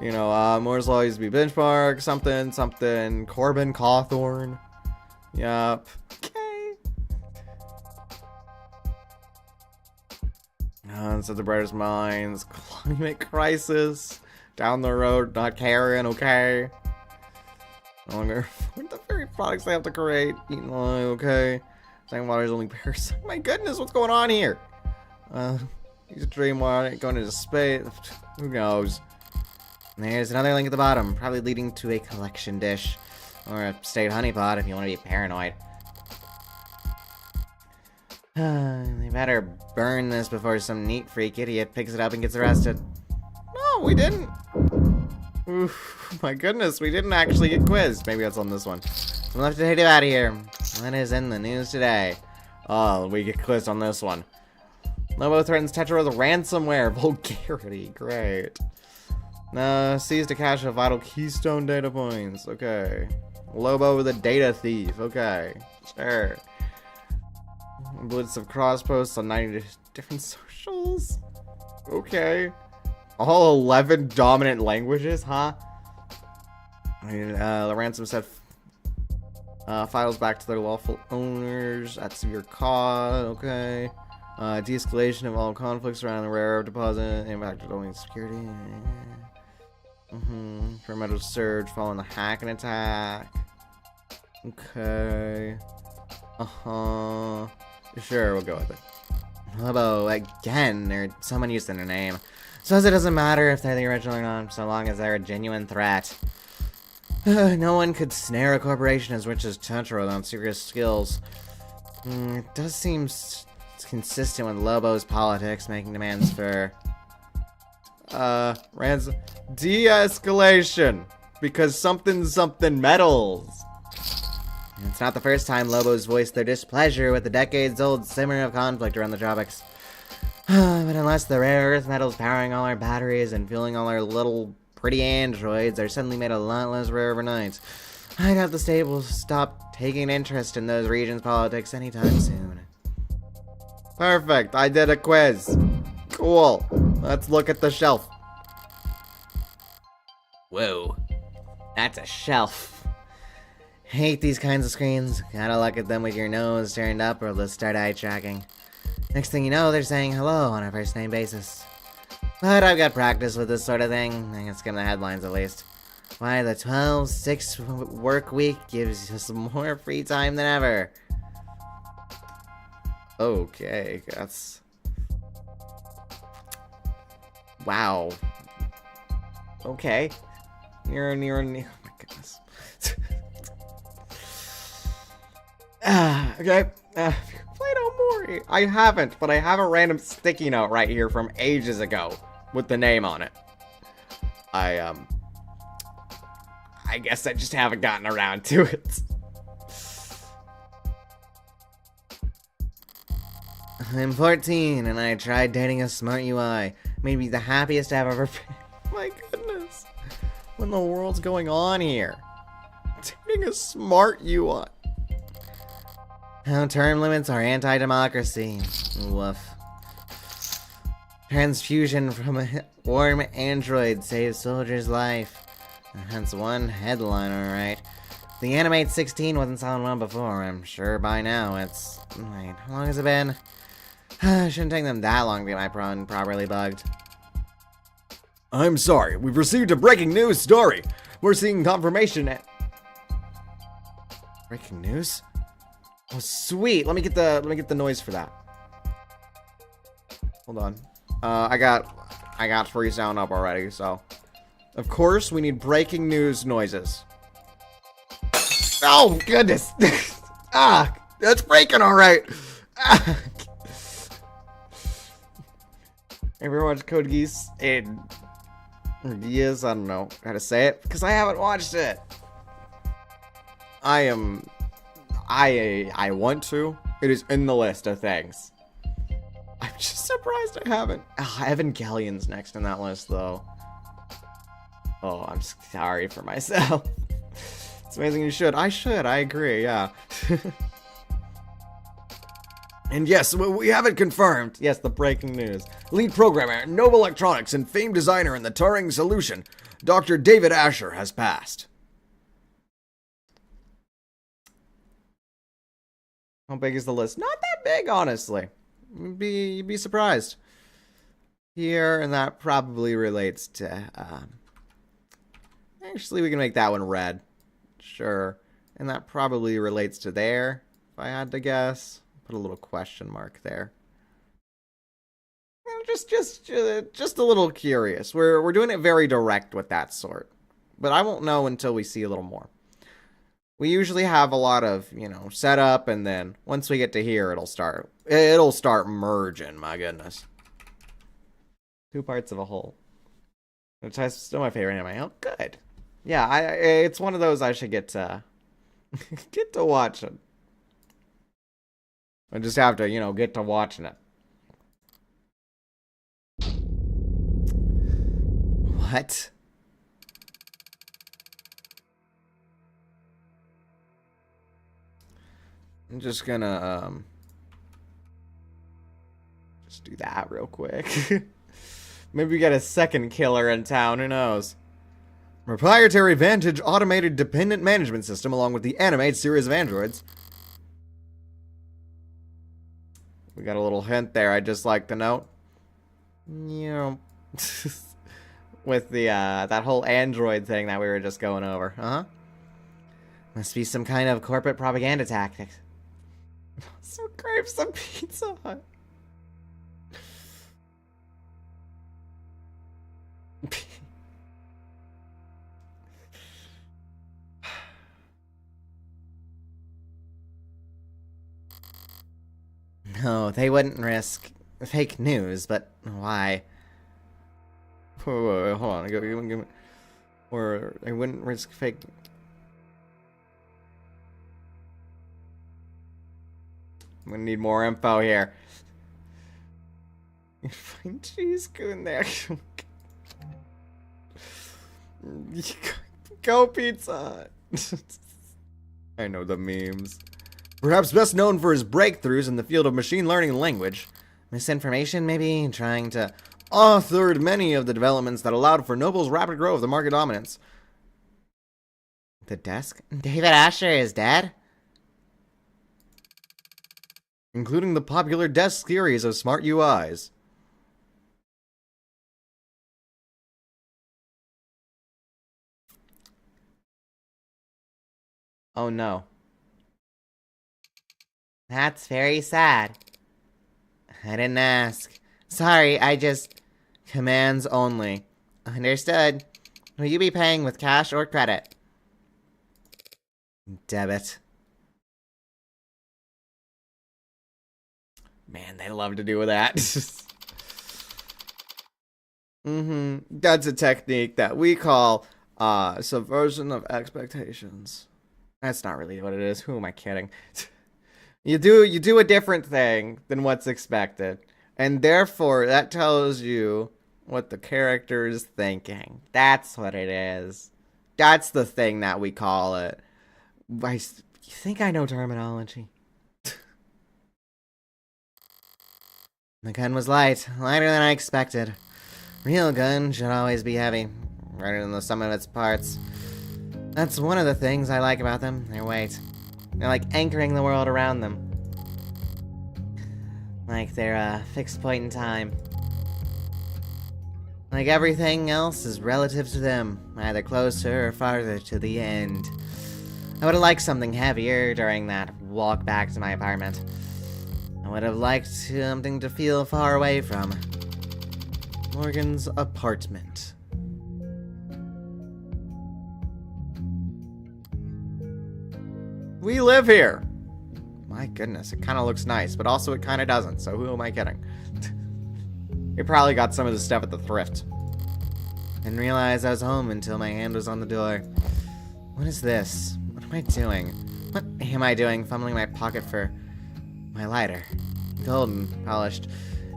You know, Moore's Law used to be benchmark, something, Corbin Cawthorn. Yup. Okay. So the brightest minds. Climate crisis. Down the road, not caring, okay. No longer. What the very products they have to create? Eating oil, okay. Saying water is only parasite. My goodness, what's going on here? Use dream water, going into space. Who knows? There's another link at the bottom, probably leading to a collection dish. Or a state honeypot if you want to be paranoid. They better burn this before some neat freak idiot picks it up and gets arrested. No, we didn't. Oof, my goodness, we didn't actually get quizzed. Maybe that's on this one. I'm left to take it out of here. What is in the news today? Oh, we get quizzed on this one. Lobo threatens Tetra with ransomware. Vulgarity, great. Seized a cache of vital keystone data points. Okay. Lobo with a data thief. Okay. Sure. Blitz of cross posts on 90 different socials. Okay. All 11 dominant languages, huh? The ransom set files back to their lawful owners at severe cost. Okay. De-escalation of all conflicts around the rare deposit. Impacted only security. Perimeter surge following the hacking attack. Okay. Sure, we'll go with it. Lobo, again, or someone used their name. Says it doesn't matter if they're the original or not, so long as they're a genuine threat. No one could snare a corporation as rich as Tetra without serious skills. It does seem consistent with Lobo's politics, making demands for ransom de-escalation because something metals. It's not the first time Lobos voiced their displeasure with the decades-old simmer of conflict around the tropics. But unless the rare earth metals powering all our batteries and fueling all our little pretty androids are suddenly made a lot less rare overnight, I doubt the state will stop taking an interest in those regions' politics anytime soon. Perfect, I did a quiz. Cool. Let's look at the shelf. Whoa. That's a shelf. Hate these kinds of screens. Gotta look at them with your nose turned up or they'll start eye tracking. Next thing you know, they're saying hello on a first name basis. But I've got practice with this sort of thing. I can skim the headlines at least. Why, the 12-6 work week gives us more free time than ever. Okay, that's... Wow. Okay. Niro. Oh my goodness. Okay. Play no more. I haven't, but I have a random sticky note right here from ages ago with the name on it. I guess I just haven't gotten around to it. I'm 14 and I tried dating a smart UI. Made me the happiest I've ever been. My goodness. What in the world's going on here? Dating a smart UI. How term limits are anti-democracy. Woof. Transfusion from a warm android saves soldier's life. That's one headline, alright. The Animate 16 wasn't selling well before. I'm sure by now it's... Wait, how long has it been? Shouldn't take them that long to get my prawn properly bugged. I'm sorry, we've received a breaking news story. We're seeing confirmation at... Breaking news? Oh, sweet. Let me get the noise for that. Hold on. I got free sound up already, so. Of course, we need breaking news noises. Oh, goodness. That's breaking all right. Ever watch Code Geass? Yes, I don't know how to say it, because I haven't watched it. I want to. It is in the list of things. I'm just surprised I haven't. Evangelion's next in that list, though. Oh, I'm sorry for myself. It's amazing you should. I agree, yeah. And yes, we have it confirmed. Yes, the breaking news. Lead programmer at Nova Electronics and famed designer in the Turing solution, Dr. David Asher, has passed. How big is the list? Not that big, honestly. You'd be surprised. Here, and that probably relates to, actually, we can make that one red. Sure. And that probably relates to there, if I had to guess. Put a little question mark there. Just a little curious. We're doing it very direct with that sort. But I won't know until we see a little more. We usually have a lot of, setup, and then once we get to here, it'll start merging, my goodness. 2 parts of a whole. Which is still my favorite anime. Oh, good. Yeah, it's one of those I should get to get to watching. I just have to, get to watching it. What? I'm just gonna, just do that real quick. Maybe we get a second killer in town, who knows? Proprietary Vantage automated dependent management system along with the animated series of androids. We got a little hint there, I'd just like to note. With the, that whole android thing that we were just going over, Must be some kind of corporate propaganda tactic. So crave some Pizza Hut. No, they wouldn't risk fake news, but why? Wait, hold on. Give me. Or they wouldn't risk fake. I'm gonna need more info here. Find cheese in there. Go Pizza Hut. I know the memes. Perhaps best known for his breakthroughs in the field of machine learning and language. Misinformation, maybe? Trying to authored many of the developments that allowed for Noble's rapid growth of market dominance. The desk? David Asher is dead? Including the popular desk series of smart UIs. Oh no. That's very sad. I didn't ask. Sorry, I just... Commands only. Understood. Will you be paying with cash or credit? Debit. Man, they love to do that. That's a technique that we call subversion of expectations. That's not really what it is. Who am I kidding? You do a different thing than what's expected. And therefore, that tells you what the character is thinking. That's what it is. That's the thing that we call it. You think I know terminology? The gun was light. Lighter than I expected. Real gun should always be heavy. Rather than the sum of its parts. That's one of the things I like about them. Their weight. They're like anchoring the world around them. Like they're a fixed point in time. Like everything else is relative to them, either closer or farther to the end. I would have liked something heavier during that walk back to my apartment. I would have liked something to feel far away from. Morgan's apartment. We live here! My goodness, it kind of looks nice, but also it kind of doesn't, so who am I kidding? We probably got some of the stuff at the thrift. Didn't realize I was home until my hand was on the door. What is this? What am I doing? What am I doing fumbling my pocket for my lighter? Golden, polished,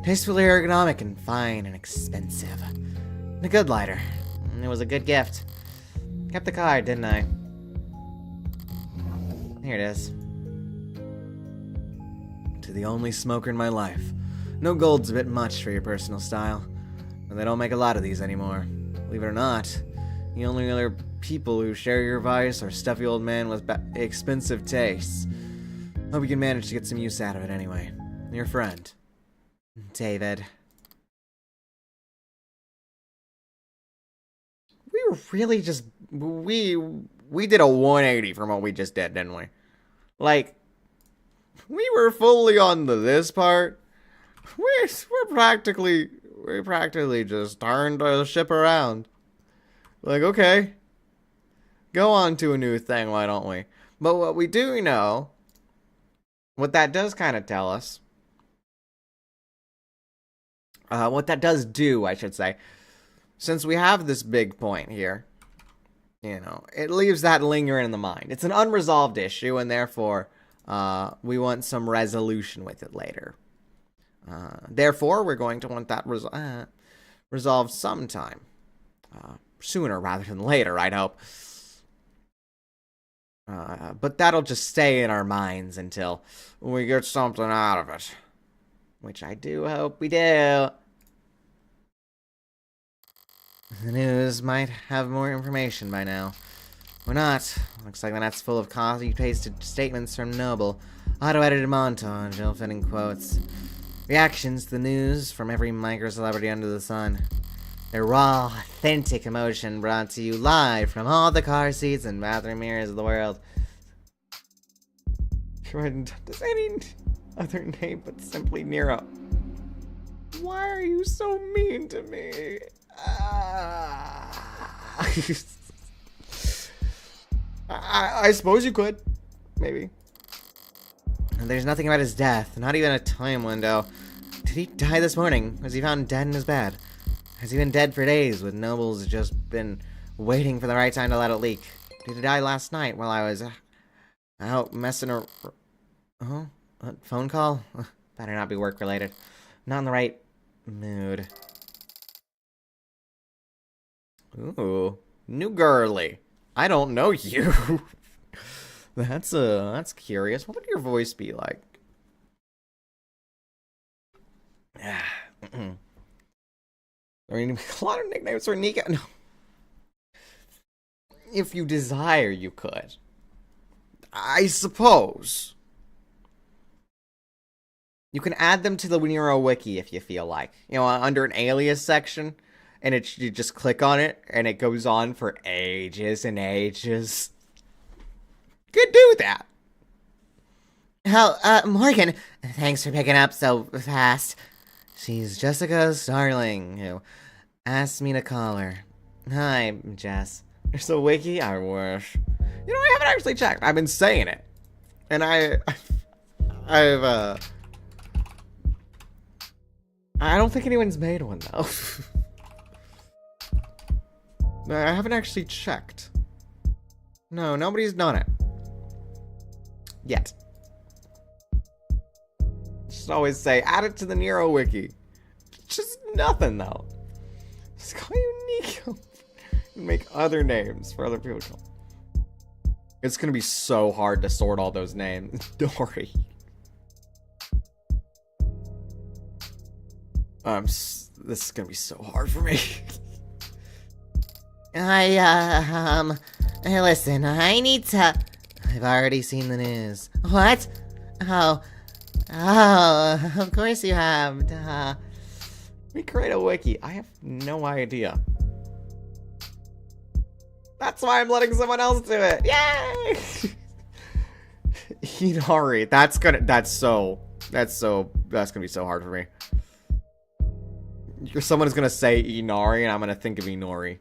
tastefully ergonomic and fine and expensive. And a good lighter. It was a good gift. Kept the card, didn't I? Here it is. To the only smoker in my life. No gold's a bit much for your personal style. But they don't make a lot of these anymore. Believe it or not, the only other people who share your vice are stuffy old men with expensive tastes. Hope you can manage to get some use out of it anyway. Your friend, David. We were really just... We did a 180 from what we just did, didn't we? Like, we were fully on this part. We practically just turned the ship around. Like, okay. Go on to a new thing, why don't we? But what we do know, what that does kind of tell us, what that does do, I should say, since we have this big point here, you know, it leaves that lingering in the mind. It's an unresolved issue, and therefore, we want some resolution with it later. Therefore, we're going to want that resolved sometime. Sooner rather than later, I'd hope. But that'll just stay in our minds until we get something out of it. Which I do hope we do. The news might have more information by now. Or not. Looks like the net's full of copy-pasted statements from Noble. Auto-edited montage, ill-fitting quotes. Reactions to the news from every micro-celebrity under the sun. Their raw, authentic emotion brought to you live from all the car seats and bathroom mirrors of the world. Does any other name but simply Niro? Why are you so mean to me? I suppose you could. Maybe. And there's nothing about his death, not even a time window. Did he die this morning? Was he found dead in his bed? Has he been dead for days, with Nobles just been waiting for the right time to let it leak? Did he die last night while I was out messing around? Oh, a phone call? Better not be work-related. Not in the right mood. Ooh, new girly. I don't know you. That's curious. What would your voice be like? I mean, a lot of nicknames for Nika. No. If you desire, you could. I suppose. You can add them to the Niro wiki if you feel like. You know, under an alias section, and you just click on it, and it goes on for ages and ages. Could do that. Oh, Morgan, thanks for picking up so fast. She's Jessica Starling, who asked me to call her. Hi, Jess. There's a wiki? I wish. You know, I haven't actually checked. I've been saying it. And I don't think anyone's made one, though. No, I haven't actually checked. No, nobody's done it. Yet. Just always say, add it to the Niro wiki. Just nothing, though. Just call you Nico. And make other names for other people. It's gonna be so hard to sort all those names. Dory. This is gonna be so hard for me. Hey, listen, I need to... I've already seen the news. What? Oh, of course you have. Duh. We create a wiki. I have no idea. That's why I'm letting someone else do it. Yay! Inari. That's gonna be so hard for me. Someone is gonna say Inari, and I'm gonna think of Inori.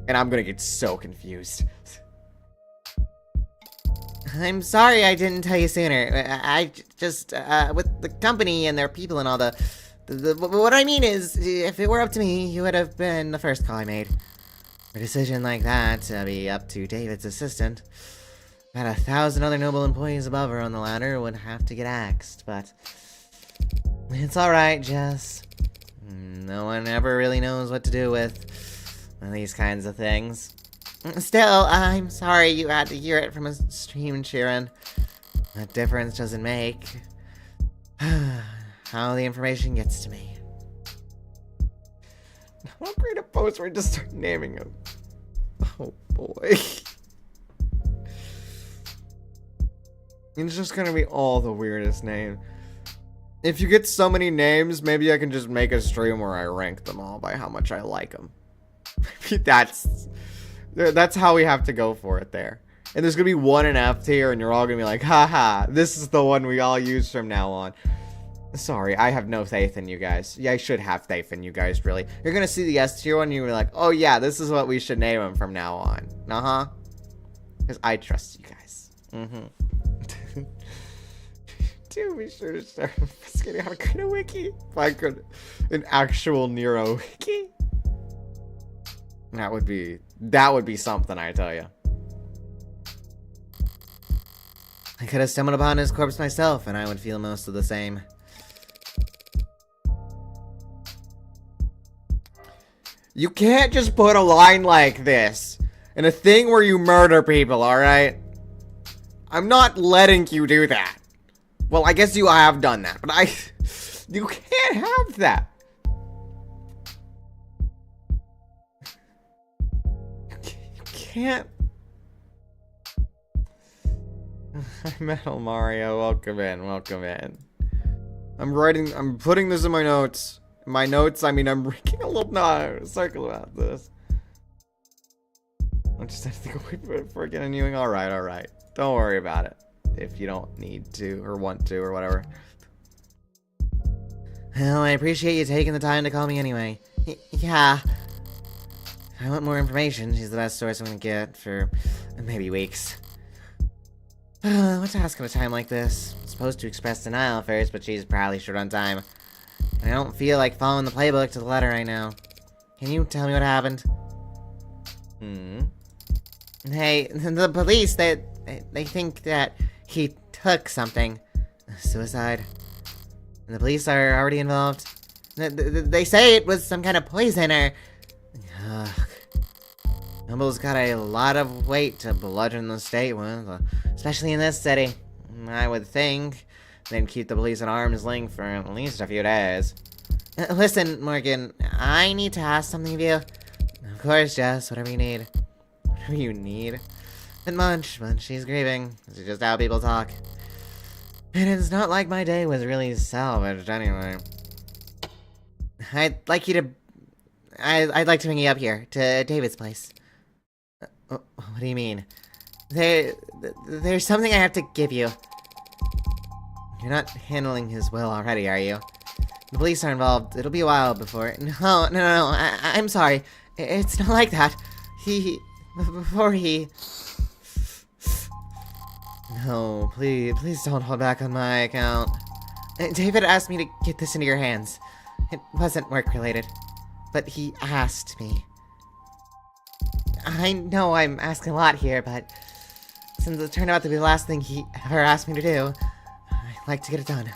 And I'm gonna get so confused. I'm sorry I didn't tell you sooner. I just, with the company and their people and all what I mean is, if it were up to me, you would have been the first call I made. A decision like that to be up to David's assistant. About 1,000 other noble employees above her on the ladder would have to get axed, but it's alright, Jess. No one ever really knows what to do with these kinds of things. Still, I'm sorry you had to hear it from a stream cheering. That difference doesn't make how the information gets to me. I'll create a post where I just start naming them. Oh boy. It's just gonna be all the weirdest names. If you get so many names, maybe I can just make a stream where I rank them all by how much I like them. Maybe that's how we have to go for it there. And there's gonna be one in F tier, and you're all gonna be like, haha, this is the one we all use from now on. Sorry, I have no faith in you guys. Yeah, I should have faith in you guys, really. You're gonna see the S tier one, and you're like, oh yeah, this is what we should name them from now on. Uh-huh. Because I trust you guys. Mm-hmm. Do be sure to start investigating how to create a wiki. If I could, an actual Niro wiki. That would be something, I tell you. I could have stumbled upon his corpse myself, and I would feel most of the same. You can't just put a line like this in a thing where you murder people, alright? I'm not letting you do that. Well, I guess you have done that, but you can't have that. You can't. Metal Mario, welcome in, welcome in. I'm putting this in my notes. In my notes, I mean, I'm making a little circle about this. I just have to think away before continuing. Alright. Don't worry about it. If you don't need to, or want to, or whatever. Well, I appreciate you taking the time to call me anyway. Yeah. If I want more information, she's the best source I'm gonna get for maybe weeks. What to ask at a time like this? I'm supposed to express denial first, but she's probably short on time. I don't feel like following the playbook to the letter right now. Can you tell me what happened? Hey, the police, they think that he took something. Suicide. And the police are already involved. They say it was some kind of poison or... Ugh. Numble's got a lot of weight to bludgeon the state with, especially in this city. I would think they'd keep the police at arm's length for at least a few days. Listen, Morgan, I need to ask something of you. Of course, Jess, whatever you need. Whatever you need? And Munch, she's grieving. This is just how people talk. And it's not like my day was really salvaged anyway. I'd like to bring you up here, to David's place. What do you mean? There's something I have to give you. You're not handling his will already, are you? The police are involved. It'll be a while before... No. I'm sorry. It's not like that. Before he... No, please don't hold back on my account. David asked me to get this into your hands. It wasn't work-related. But he asked me. I know I'm asking a lot here, but since it turned out to be the last thing he ever asked me to do, I like to get it done.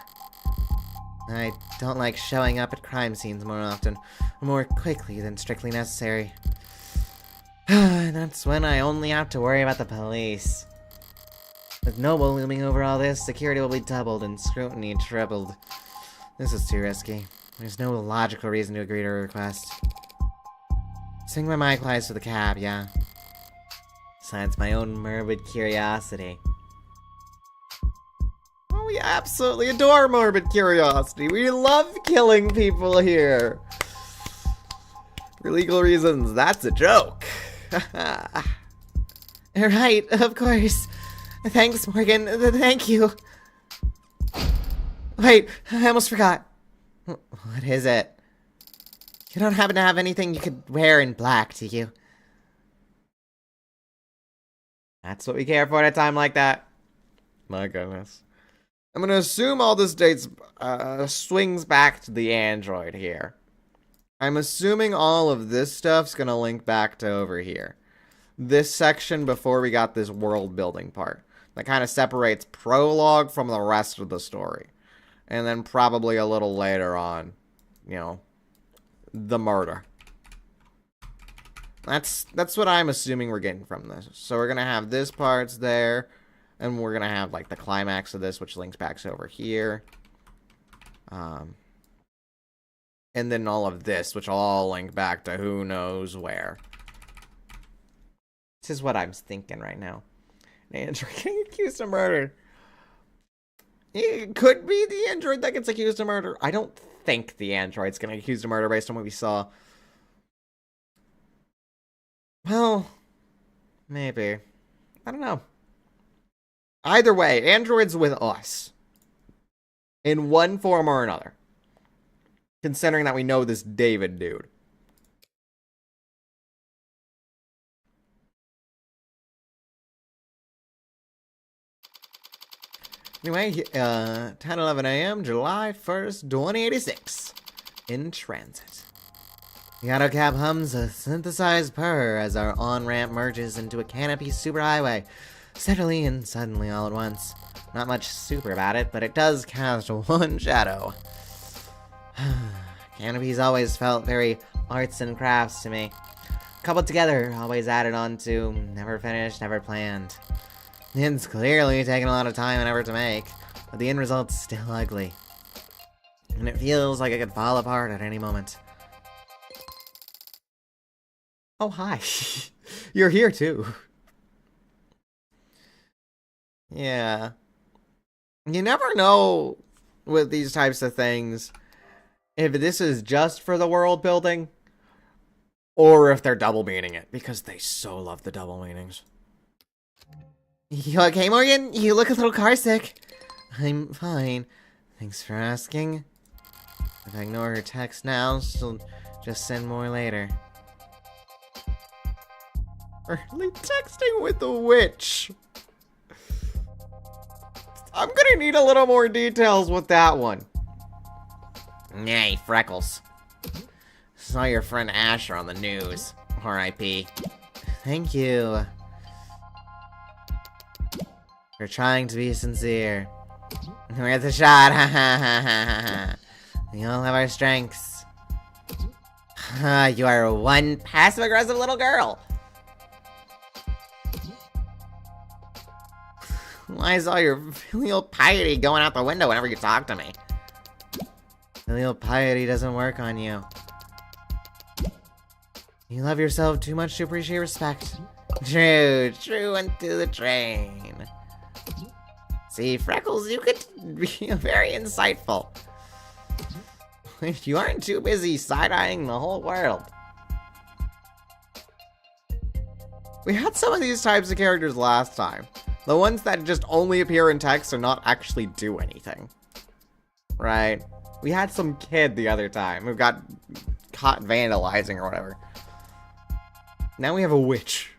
I don't like showing up at crime scenes more often, more quickly than strictly necessary. And that's when I only have to worry about the police. With Noble looming over all this, security will be doubled and scrutiny tripled. This is too risky. There's no logical reason to agree to a request. Swing by my place for the cab, yeah. Besides my own morbid curiosity. Oh, we absolutely adore morbid curiosity. We love killing people here. For legal reasons, that's a joke. Right, of course. Thanks, Morgan. Thank you. Wait, I almost forgot. What is it? You don't happen to have anything you could wear in black, do you? That's what we care for at a time like that. My goodness. I'm gonna assume all this dates swings back to the android here. I'm assuming all of this stuff's gonna link back to over here. This section before we got this world building part. That kind of separates prologue from the rest of the story. And then probably a little later on, you know, the murder. That's what I'm assuming we're getting from this. So we're gonna have this part's there, and we're gonna have like the climax of this, which links back over here. And then all of this, which will all link back to who knows where. This is what I'm thinking right now. Andrew getting accused of murder. It could be the android that gets accused of murder. I don't think the android's gonna get accused of murder based on what we saw. Well, maybe. I don't know. Either way, android's with us. In one form or another. Considering that we know this David dude. Anyway, 10:11 a.m., July 1st, 2086. In transit. The auto cab hums a synthesized purr as our on-ramp merges into a canopy superhighway. Steadily and suddenly all at once. Not much super about it, but it does cast one shadow. Canopies always felt very arts and crafts to me. Coupled together, always added on to, never finished, never planned. It's clearly taken a lot of time and effort to make, but the end result's still ugly. And it feels like it could fall apart at any moment. Oh, hi. You're here too. Yeah. You never know with these types of things if this is just for the world building or if they're double meaning it, because they so love the double meanings. You okay, Morgan? You look a little car sick. I'm fine. Thanks for asking. If I ignore her text now, she'll just send more later. Early texting with the witch. I'm gonna need a little more details with that one. Nay, Freckles. Saw your friend Asher on the news. R.I.P. Thank you. You're trying to be sincere. Where's the shot? Ha ha ha ha ha. We all have our strengths. You are one passive-aggressive little girl. Why is all your filial piety going out the window whenever you talk to me? Filial piety doesn't work on you. You love yourself too much to appreciate respect. True, true unto the train. See, Freckles, you could be very insightful. If you aren't too busy side-eyeing the whole world. We had some of these types of characters last time. The ones that just only appear in text and not actually do anything. Right? We had some kid the other time who got caught vandalizing or whatever. Now we have a witch.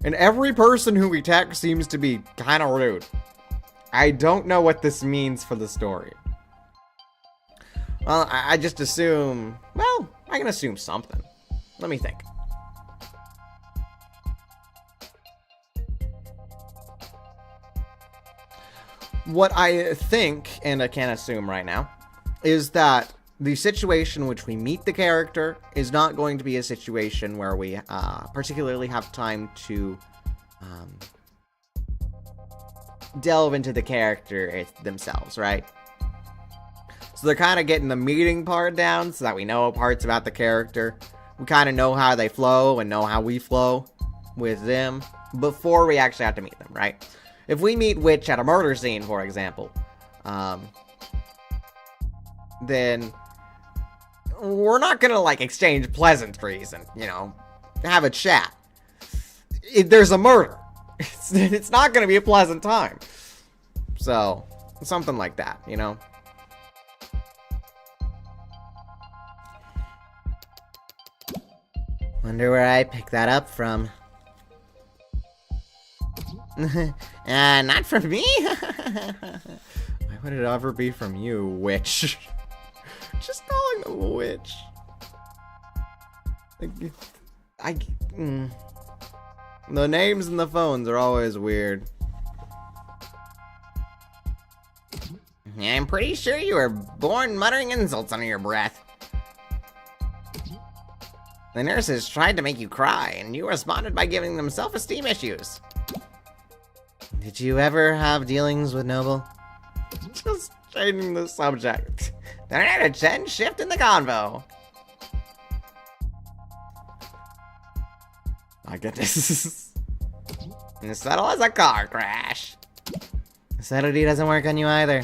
And every person who we text seems to be kind of rude. I don't know what this means for the story. Well, I just assume... Well, I can assume something. Let me think. What I think, and I can't assume right now, is that the situation in which we meet the character is not going to be a situation where we particularly have time to delve into the character themselves, right? So they're kind of getting the meeting part down so that we know parts about the character. We kind of know how they flow and know how we flow with them before we actually have to meet them, right? If we meet Witch at a murder scene, for example, then we're not gonna, like, exchange pleasantries and, you know, have a chat. There's a murder. It's not gonna be a pleasant time. So, something like that, you know? Wonder where I picked that up from. Not from me? Why would it ever be from you, witch? Just calling them a witch. The names and the phones are always weird. I'm pretty sure you were born muttering insults under your breath. The nurses tried to make you cry, and you responded by giving them self-esteem issues. Did you ever have dealings with Noble? Just changing the subject. 10 out of 10, shift in the convo. My goodness. As subtle as a car crash. Subtlety doesn't work on you either.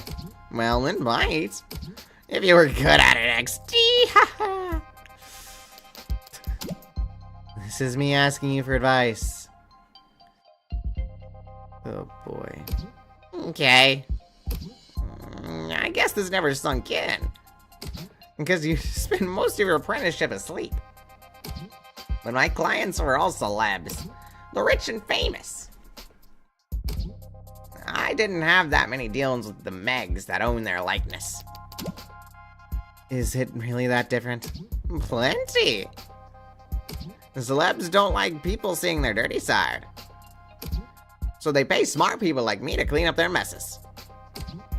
Well, invite. If you were good at it, XD. This is me asking you for advice. Oh boy. Okay. I guess this never sunk in. Because you spend most of your apprenticeship asleep. But my clients were all celebs. The rich and famous. I didn't have that many dealings with the Megs that own their likeness. Is it really that different? Plenty. The celebs don't like people seeing their dirty side. So they pay smart people like me to clean up their messes.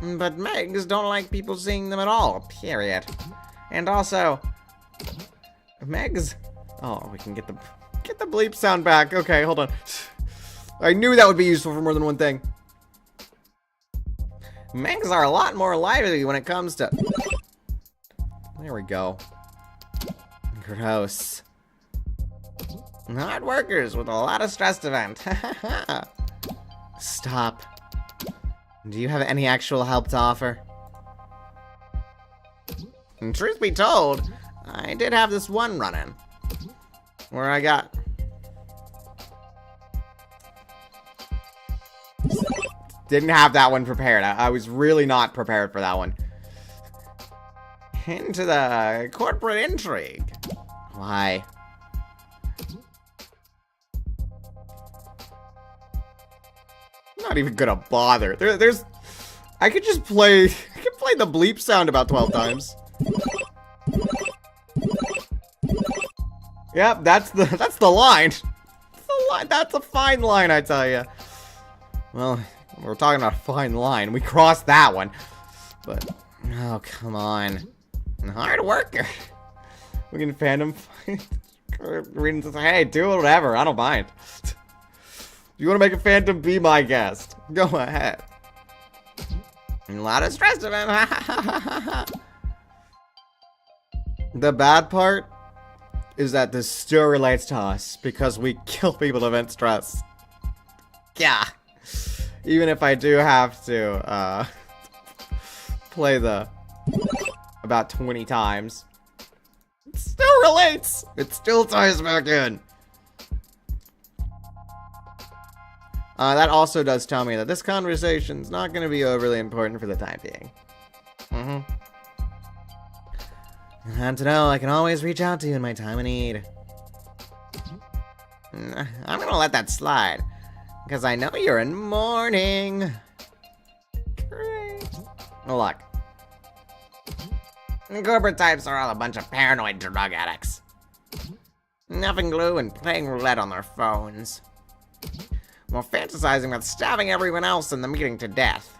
But Megs don't like people seeing them at all, period. And also, Megs... Oh, we can get the bleep sound back. Okay, hold on. I knew that would be useful for more than one thing. Megs are a lot more lively when it comes to... There we go. Gross. Hard workers with a lot of stress to vent. Stop. Do you have any actual help to offer? And truth be told, I did have this one run-in. Where I got... Didn't have that one prepared. I was really not prepared for that one. Into the corporate intrigue. Why? I'm not even gonna bother. There's... I could just play... I could play the bleep sound about 12 times. Yep, that's the line. That's a fine line, I tell you. Well, we're talking about a fine line. We crossed that one. But, oh, come on. Hard worker. We can fandom find. Reading to say, hey, do whatever. I don't mind. If you want to make a fandom, be my guest. Go ahead. A lot of stress to him. The bad part is that this still relates to us because we kill people to vent stress. Yeah. Even if I do have to play the about 20 times. It still relates. It still ties back in. That also does tell me that this conversation's not going to be overly important for the time being. And to know I can always reach out to you in my time of need. I'm gonna let that slide, because I know you're in mourning. Great. Well, look. Corporate types are all a bunch of paranoid drug addicts. Nuffing glue and playing roulette on their phones. While fantasizing about stabbing everyone else in the meeting to death.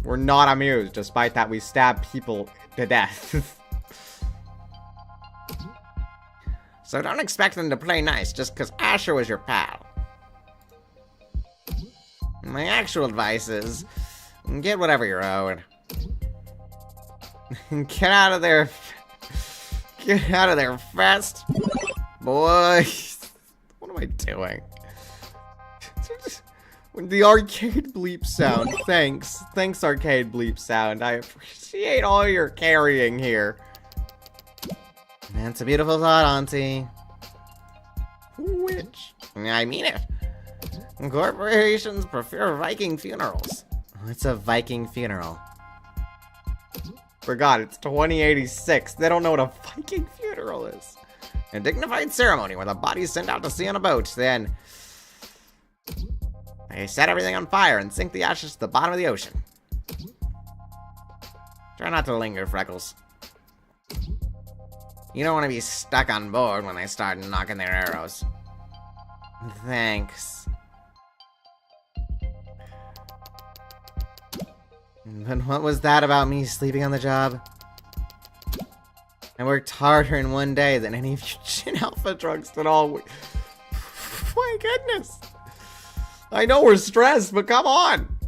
We're not amused, despite that we stab people to death. So don't expect them to play nice just because Asher was your pal. My actual advice is, get whatever you're owed. Get out of there. Get out of there fast. Boys. What am I doing? The arcade bleep sound. Thanks. Thanks, arcade bleep sound. I appreciate all your carrying here. That's a beautiful thought, Auntie. Which? I mean it. Corporations prefer Viking funerals. What's a Viking funeral? Forgot, it's 2086. They don't know what a Viking funeral is. A dignified ceremony where the body's sent out to sea on a boat, then they set everything on fire and sink the ashes to the bottom of the ocean. Try not to linger, Freckles. You don't want to be stuck on board when they start knocking their arrows. Thanks. But what was that about me sleeping on the job? I worked harder in one day than any of you Gin Alpha drugs did all week. My goodness. I know we're stressed, but come on.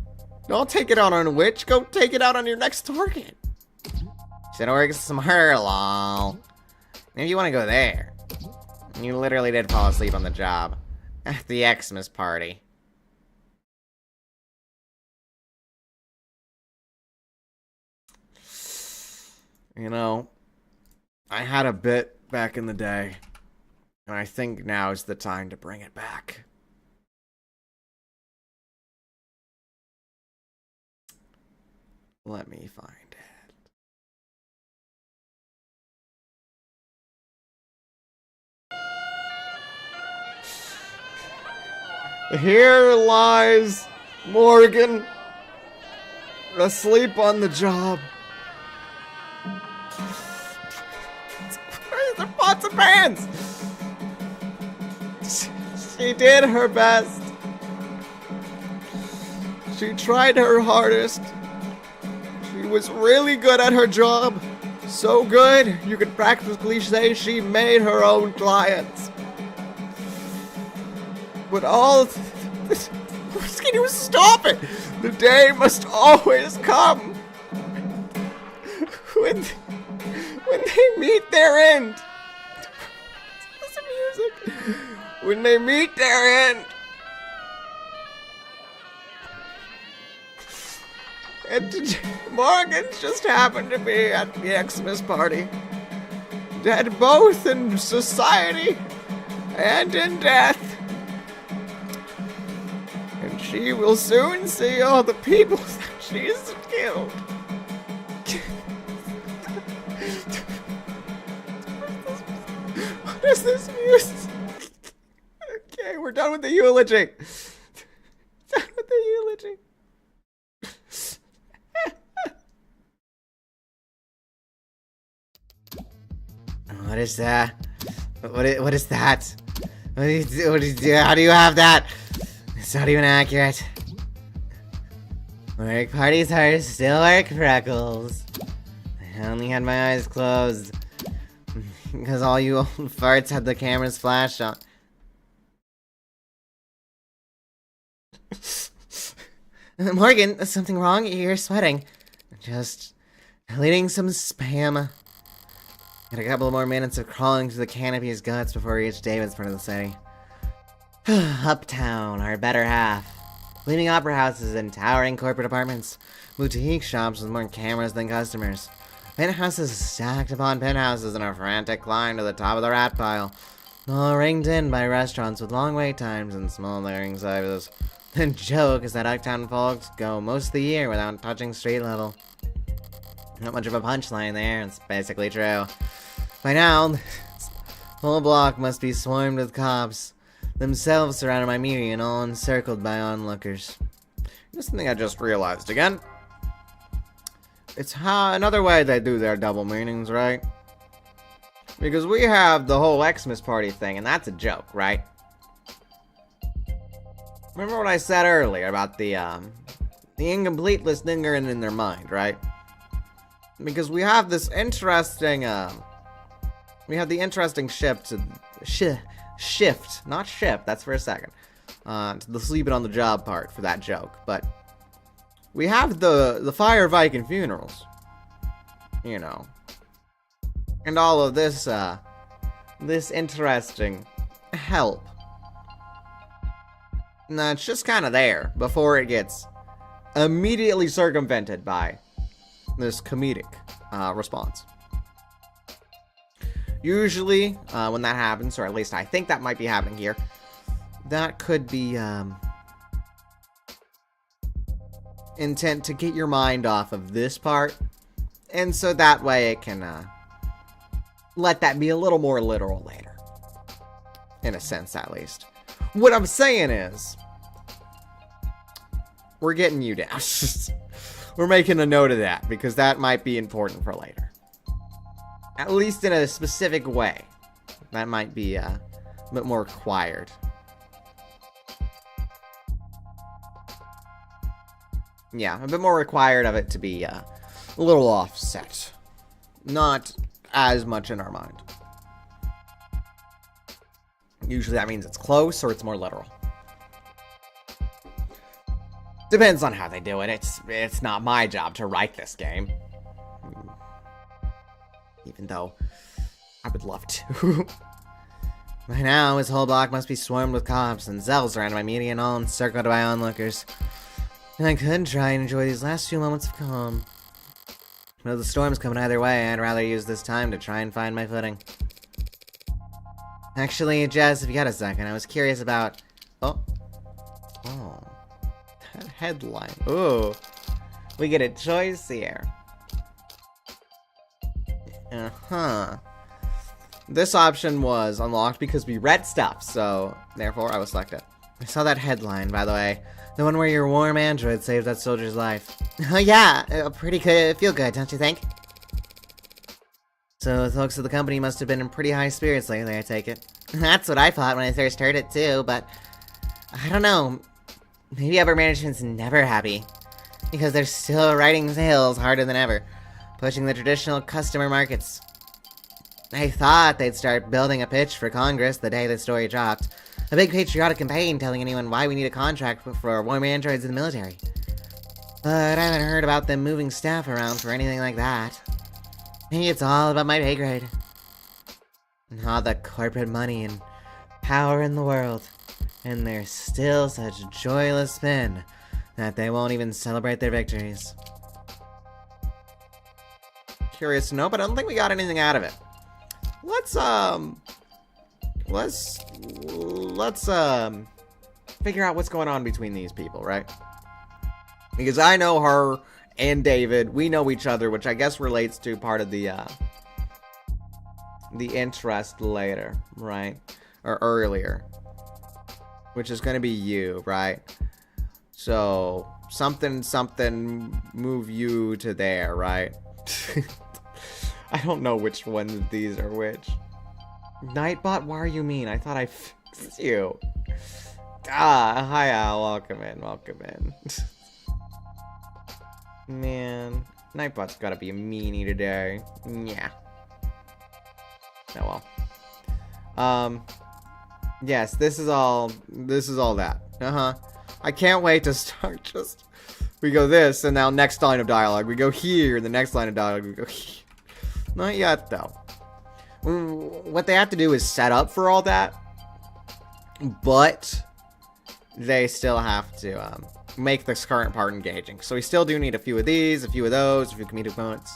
Don't take it out on a witch. Go take it out on your next target. Should work smarter, lol. If you want to go there. You literally did fall asleep on the job. At the Xmas party. You know, I had a bit back in the day, and I think now is the time to bring it back. Let me find it. Here lies Morgan, asleep on the job. Where's the pots and pans? She did her best. She tried her hardest. She was really good at her job. So good, you could practically say she made her own clients. But all this, can you stop it? The day must always come when they meet their end. This music. When they meet their end. And Morgan just happened to be at the Xmas party. Dead both in society and in death. And she will soon see all the people that she's killed. What is this music? Okay, we're done with the eulogy. Done with the eulogy. What is that? What is that? What do you do? How do you have that? It's not even accurate. Work parties are still work, Freckles. I only had my eyes closed. Because all you old farts had the cameras flashed on. Morgan, is something wrong? You're sweating. Just deleting some spam. Got a couple more minutes of crawling through the canopy's guts before we reach David's part of the city. Uptown, our better half. Gleaming opera houses and towering corporate apartments. Boutique shops with more cameras than customers. Penthouses stacked upon penthouses in a frantic climb to the top of the rat pile. All ringed in by restaurants with long wait times and smoldering sizes. The joke is that uptown folks go most of the year without touching street level. Not much of a punchline there, it's basically true. By now, the whole block must be swarmed with cops, themselves surrounded by media and all encircled by onlookers. This is something I just realized again. It's how another way they do their double meanings, right? Because we have the whole Xmas party thing, and that's a joke, right? Remember what I said earlier about the incomplete list lingering in their mind, right? Because we have this interesting, we have the interesting shift, not shift, that's for a second, to the sleeping on the job part for that joke, but we have the Fire Viking funerals, you know, and all of this, this interesting help. And it's just kind of there before it gets immediately circumvented by this comedic response. Usually, when that happens, or at least I think that might be happening here, that could be intent to get your mind off of this part, and so that way it can let that be a little more literal later. In a sense, at least. What I'm saying is, we're getting you down. We're making a note of that, because that might be important for later. At least in a specific way. That might be a bit more required. Yeah, a bit more required of it to be a little offset. Not as much in our mind. Usually that means it's close or it's more literal. Depends on how they do it. It's not my job to write this game. Even though I would love to. By now, his whole block must be swarmed with cops and cells surrounded by media and all encircled by onlookers. And I could try and enjoy these last few moments of calm. Well, the storm's coming either way. I'd rather use this time to try and find my footing. Actually, Jess, if you got a second, I was curious about... Oh. That headline. Ooh. We get a choice here. This option was unlocked because we read stuff, so therefore I was selected. I saw that headline, by the way. The one where your warm android saved that soldier's life. Oh yeah, pretty good, feel good, don't you think? So the folks at the company must have been in pretty high spirits lately, I take it. That's what I thought when I first heard it too, but I don't know. Maybe upper management's never happy. Because they're still writing sales harder than ever, pushing the traditional customer markets. I thought they'd start building a pitch for Congress the day the story dropped. A big patriotic campaign telling anyone why we need a contract for warm androids in the military. But I haven't heard about them moving staff around for anything like that. Maybe it's all about my pay grade. And all the corporate money and power in the world. And they're still such joyless spin that they won't even celebrate their victories. Curious to know, but I don't think we got anything out of it. Let's figure out what's going on between these people, right? Because I know her and David, we know each other, which I guess relates to part of the interest later, right? Or earlier. Which is gonna be you, right? So, something move you to there, right? I don't know which ones of these are which. Nightbot, why are you mean? I thought I fixed you. Hi Al, welcome in. Man, Nightbot's gotta be a meanie today. Yeah. Oh well. Yes, this is all that. I can't wait to start we go this, and now next line of dialogue. We go here, the next line of dialogue, we go here. Not yet, though. What they have to do is set up for all that, but they still have to make this current part engaging. So we still do need a few of these, a few of those, a few comedic moments.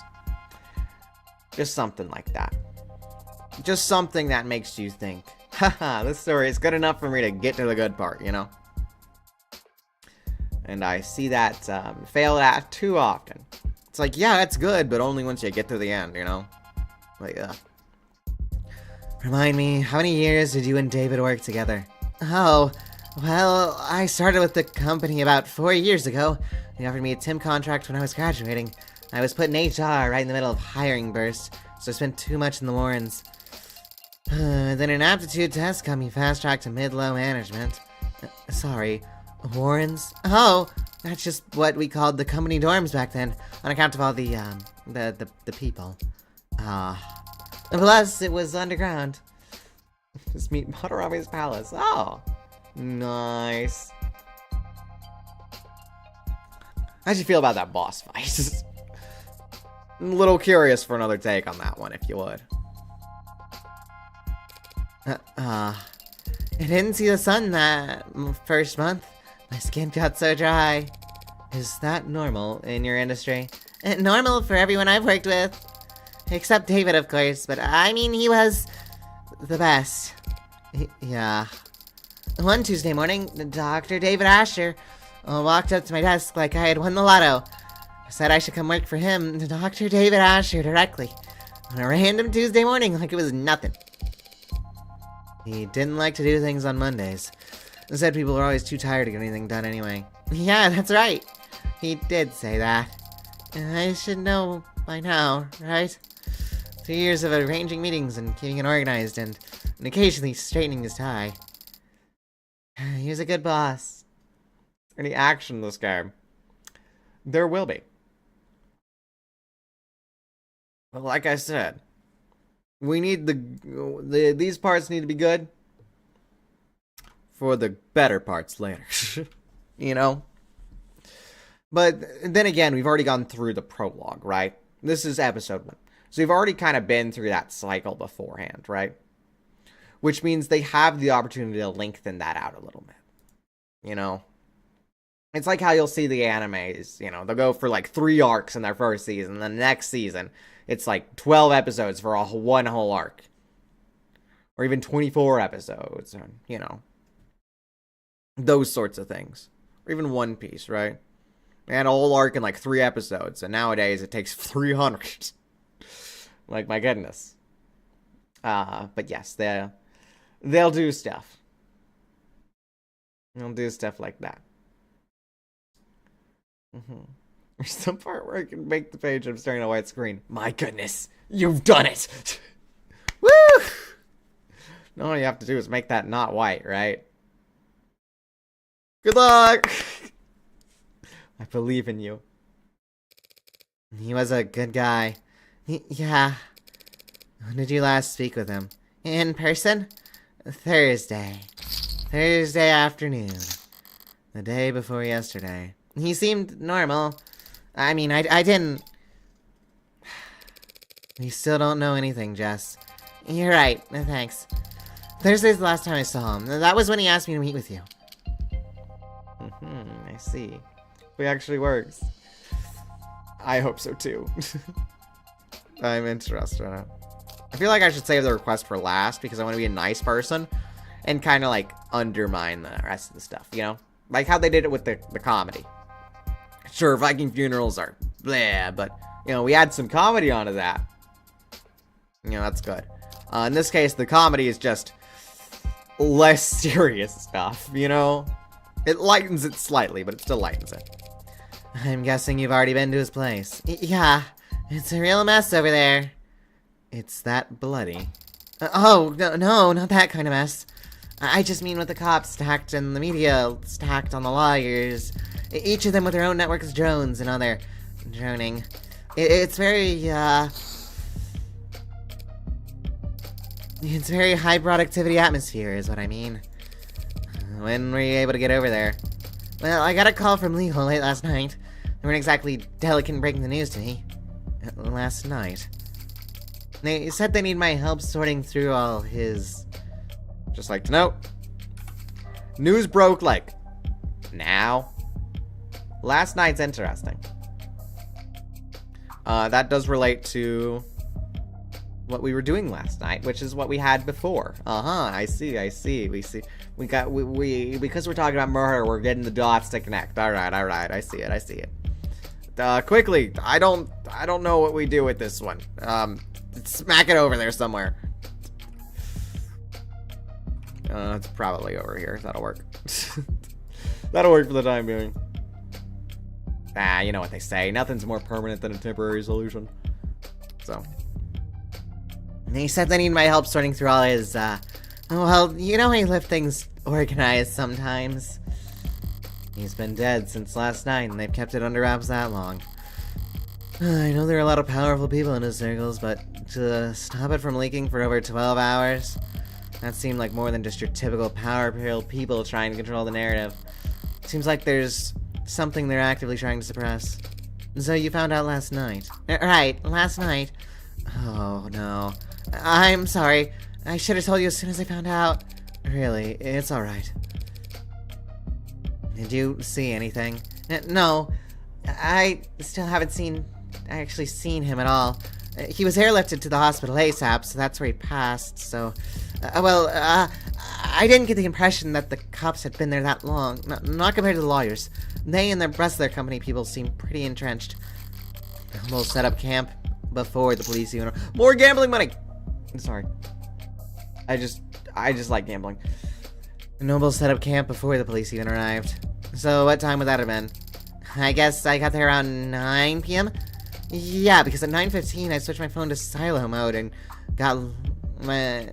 Just something like that. Just something that makes you think, haha, this story is good enough for me to get to the good part, you know? And I see that failed at too often. It's like, yeah, that's good, but only once you get to the end, you know? Like, Remind me, how many years did you and David work together? Oh, well, I started with the company about 4 years ago. They offered me a TIM contract when I was graduating. I was put in HR right in the middle of hiring burst, so I spent too much in the Warrens. Then an aptitude test got me fast-tracked to mid-low management. Sorry, Warrens? Oh, that's just what we called the company dorms back then, on account of all the people. Plus, it was underground. Just meet Madarami's palace. Oh, nice. How'd you feel about that boss fight? I'm a little curious for another take on that one, if you would. I didn't see the sun that first month. My skin got so dry. Is that normal in your industry? Normal for everyone I've worked with. Except David, of course, but I mean, he was the best. Yeah. One Tuesday morning, Dr. David Asher walked up to my desk like I had won the lotto. Said I should come work for him, Dr. David Asher, directly. On a random Tuesday morning like it was nothing. He didn't like to do things on Mondays. And said people were always too tired to get anything done anyway. Yeah, that's right. He did say that. I should know by now, right? 2 years of arranging meetings and keeping it organized and occasionally straightening his tie. He was a good boss. Any action in this game? There will be. But like I said, we need these parts need to be good for the better parts later. You know? But then again, we've already gone through the prologue, right? This is episode 1. So we've already kind of been through that cycle beforehand, right? Which means they have the opportunity to lengthen that out a little bit. You know? It's like how you'll see the animes, you know, they'll go for like 3 arcs in their first season, and then the next season, it's like 12 episodes for one whole arc. Or even 24 episodes, or, you know, those sorts of things. Or even One Piece, right? They had a whole arc in like 3 episodes, and nowadays it takes 300. Like, my goodness. But yes, they'll do stuff. They'll do stuff like that. There's some part where I can make the page I'm staring at a white screen. My goodness, you've done it! Woo! Now all you have to do is make that not white, right? Good luck! I believe in you. He was a good guy. Yeah. When did you last speak with him? In person? Thursday. Thursday afternoon. The day before yesterday. He seemed normal. I mean, I didn't... We still don't know anything, Jess. You're right. Thanks. Thursday's the last time I saw him. That was when he asked me to meet with you. I see. It actually works. I hope so too. I'm interested in it. I feel like I should save the request for last because I want to be a nice person and kind of like undermine the rest of the stuff, you know? Like how they did it with the comedy. Sure, Viking funerals are blah, but, you know, we add some comedy onto that. You know, that's good. In this case, the comedy is just less serious stuff, you know? It lightens it slightly, but it still lightens it. I'm guessing you've already been to his place. Yeah, it's a real mess over there. It's that bloody. Oh, no, not that kind of mess. I just mean with the cops stacked and the media stacked on the lawyers. Each of them with their own networks of drones and all their droning. It's very, it's very high productivity atmosphere is what I mean. When were you able to get over there? Well, I got a call from legal late last night. They weren't exactly delicate in breaking the news to me. Last night. They said they need my help sorting through all his... Just like to know. News broke, like, now. Last night's interesting. That does relate to what we were doing last night, which is what we had before. I see. We because we're talking about murder, we're getting the dots to connect. Alright, I see it. Quickly, I don't know what we do with this one. Smack it over there somewhere. It's probably over here. That'll work. That'll work for the time being. You know what they say. Nothing's more permanent than a temporary solution. So. They said they need my help sorting through all his, well, you know he left things organized sometimes. He's been dead since last night, and they've kept it under wraps that long. I know there are a lot of powerful people in his circles, but to stop it from leaking for over 12 hours, that seemed like more than just your typical power-pilled people trying to control the narrative. Seems like there's something they're actively trying to suppress. So you found out last night. Right, last night. Oh, no. I'm sorry. I should have told you as soon as I found out. Really, it's alright. Did you see anything? No. I still haven't actually seen him at all. He was airlifted to the hospital ASAP, so that's where he passed, so... I didn't get the impression that the cops had been there that long. Not compared to the lawyers. They and the rest of their company people seem pretty entrenched. Almost set up camp before the police even... More gambling money! Sorry. I just like gambling. Noble set up camp before the police even arrived. So what time would that have been? I guess I got there around 9 p.m.? Yeah, because at 9:15 I switched my phone to silo mode and got I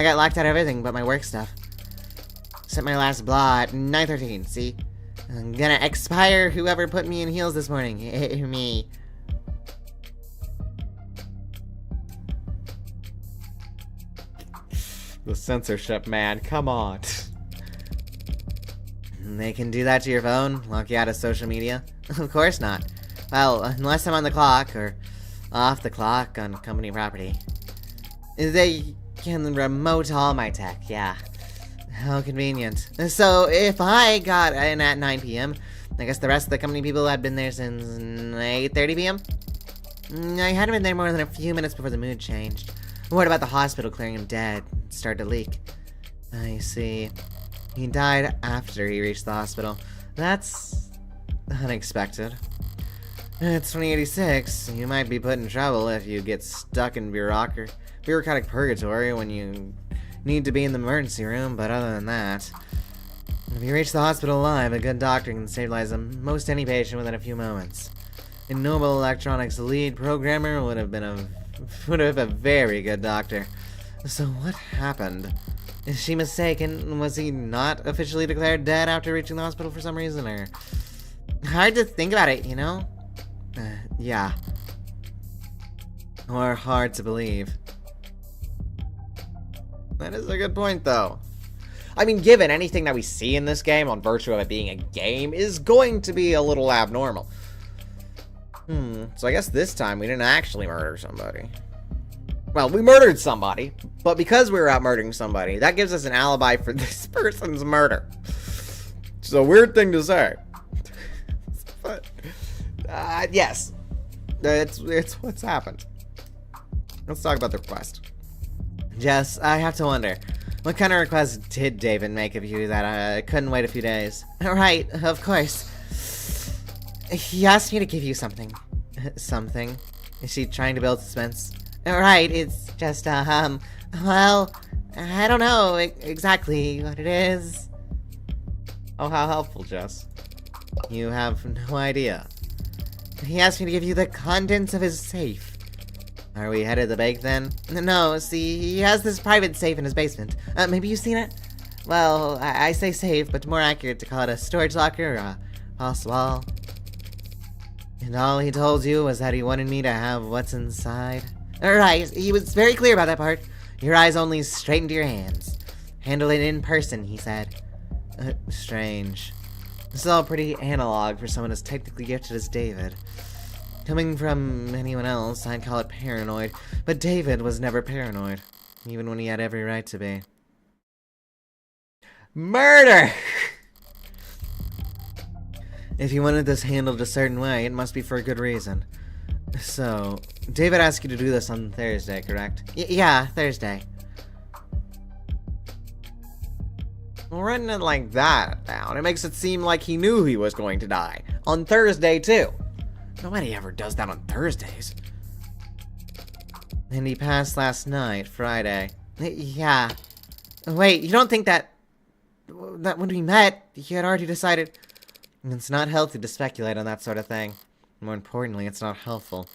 got locked out of everything but my work stuff. Sent my last blah at 9:13, see? I'm gonna expire whoever put me in heels this morning. Me. The censorship, man. Come on. They can do that to your phone? Lock you out of social media? Of course not. Well, unless I'm on the clock, or off the clock on company property. They can remote all my tech, yeah. How convenient. So, if I got in at 9 p.m., I guess the rest of the company people had been there since 8:30 p.m.? I hadn't been there more than a few minutes before the mood changed. What about the hospital clearing him dead? Started to leak. I see. He died after he reached the hospital. That's unexpected. It's 2086. You might be put in trouble if you get stuck in bureaucratic purgatory when you need to be in the emergency room, but other than that, if you reach the hospital alive, a good doctor can stabilize most any patient within a few moments. A Noble Electronics lead programmer would have been a very good doctor. So what happened? Is she mistaken? Was he not officially declared dead after reaching the hospital for some reason, or... Hard to think about it, you know? Yeah. Or hard to believe. That is a good point, though. I mean, given anything that we see in this game, on virtue of it being a game, is going to be a little abnormal. So I guess this time we didn't actually murder somebody. Well, we murdered somebody, but because we were out murdering somebody, that gives us an alibi for this person's murder. It's a weird thing to say. But, yes. It's what's happened. Let's talk about the request. Jess, I have to wonder, what kind of request did David make of you that I couldn't wait a few days? Right, of course. He asked me to give you something. Something? Is she trying to build suspense? Right, it's just, well, I don't know exactly what it is. Oh, how helpful, Jess. You have no idea. He asked me to give you the contents of his safe. Are we headed to the bank then? No, see, he has this private safe in his basement. Maybe you've seen it? Well, I say safe, but more accurate to call it a storage locker or a false wall. And all he told you was that he wanted me to have what's inside? Right, he was very clear about that part. Your eyes only straight into your hands. Handle it in person, he said. Strange. This is all pretty analog for someone as technically gifted as David. Coming from anyone else, I'd call it paranoid, but David was never paranoid, even when he had every right to be. Murder! If you wanted this handled a certain way, it must be for a good reason. So, David asked you to do this on Thursday, correct? Yeah, Thursday. Well, writing it like that down, it makes it seem like he knew he was going to die. On Thursday, too. Nobody ever does that on Thursdays. And he passed last night, Friday. Yeah. Wait, you don't think that when we met, he had already decided... It's not healthy to speculate on that sort of thing. More importantly, it's not helpful.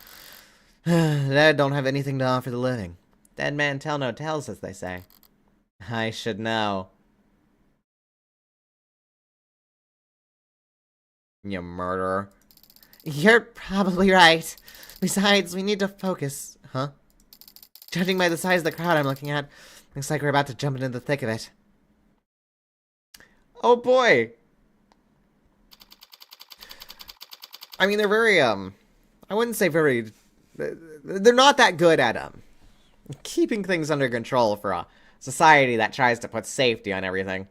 Dead don't have anything to offer the living. Dead man tell no tales, as they say. I should know. You murderer. You're probably right. Besides, we need to focus. Huh? Judging by the size of the crowd I'm looking at, looks like we're about to jump into the thick of it. Oh boy! I mean, they're very, I wouldn't say very... They're not that good at, keeping things under control for a society that tries to put safety on everything.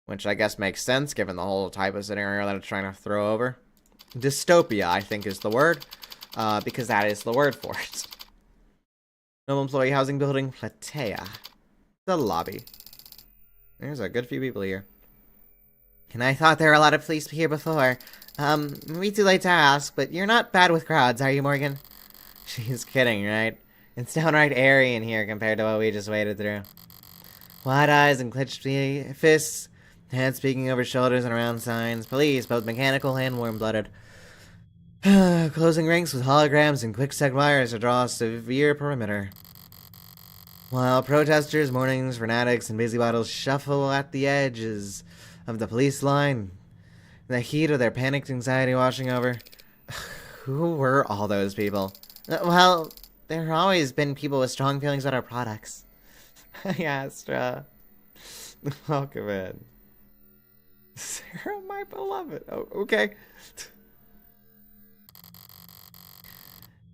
Which I guess makes sense, given the whole type of scenario that it's trying to throw over. Dystopia, I think, is the word. Because that is the word for it. Noble Employee Housing Building, Platea. The lobby. There's a good few people here. And I thought there were a lot of police here before. Maybe too late to ask, but you're not bad with crowds, are you, Morgan? She's kidding, right? It's downright airy in here compared to what we just waded through. Wide eyes and clenched fists, hands speaking over shoulders and around signs. Police, both mechanical and warm-blooded. Closing ranks with holograms and quick-set wires to draw a severe perimeter. While protesters, mornings, fanatics, and busybottles shuffle at the edges of the police line, the heat of their panicked anxiety washing over. Who were all those people? Well, there have always been people with strong feelings about our products. Astra. Welcome in. Sarah, my beloved. Oh, okay.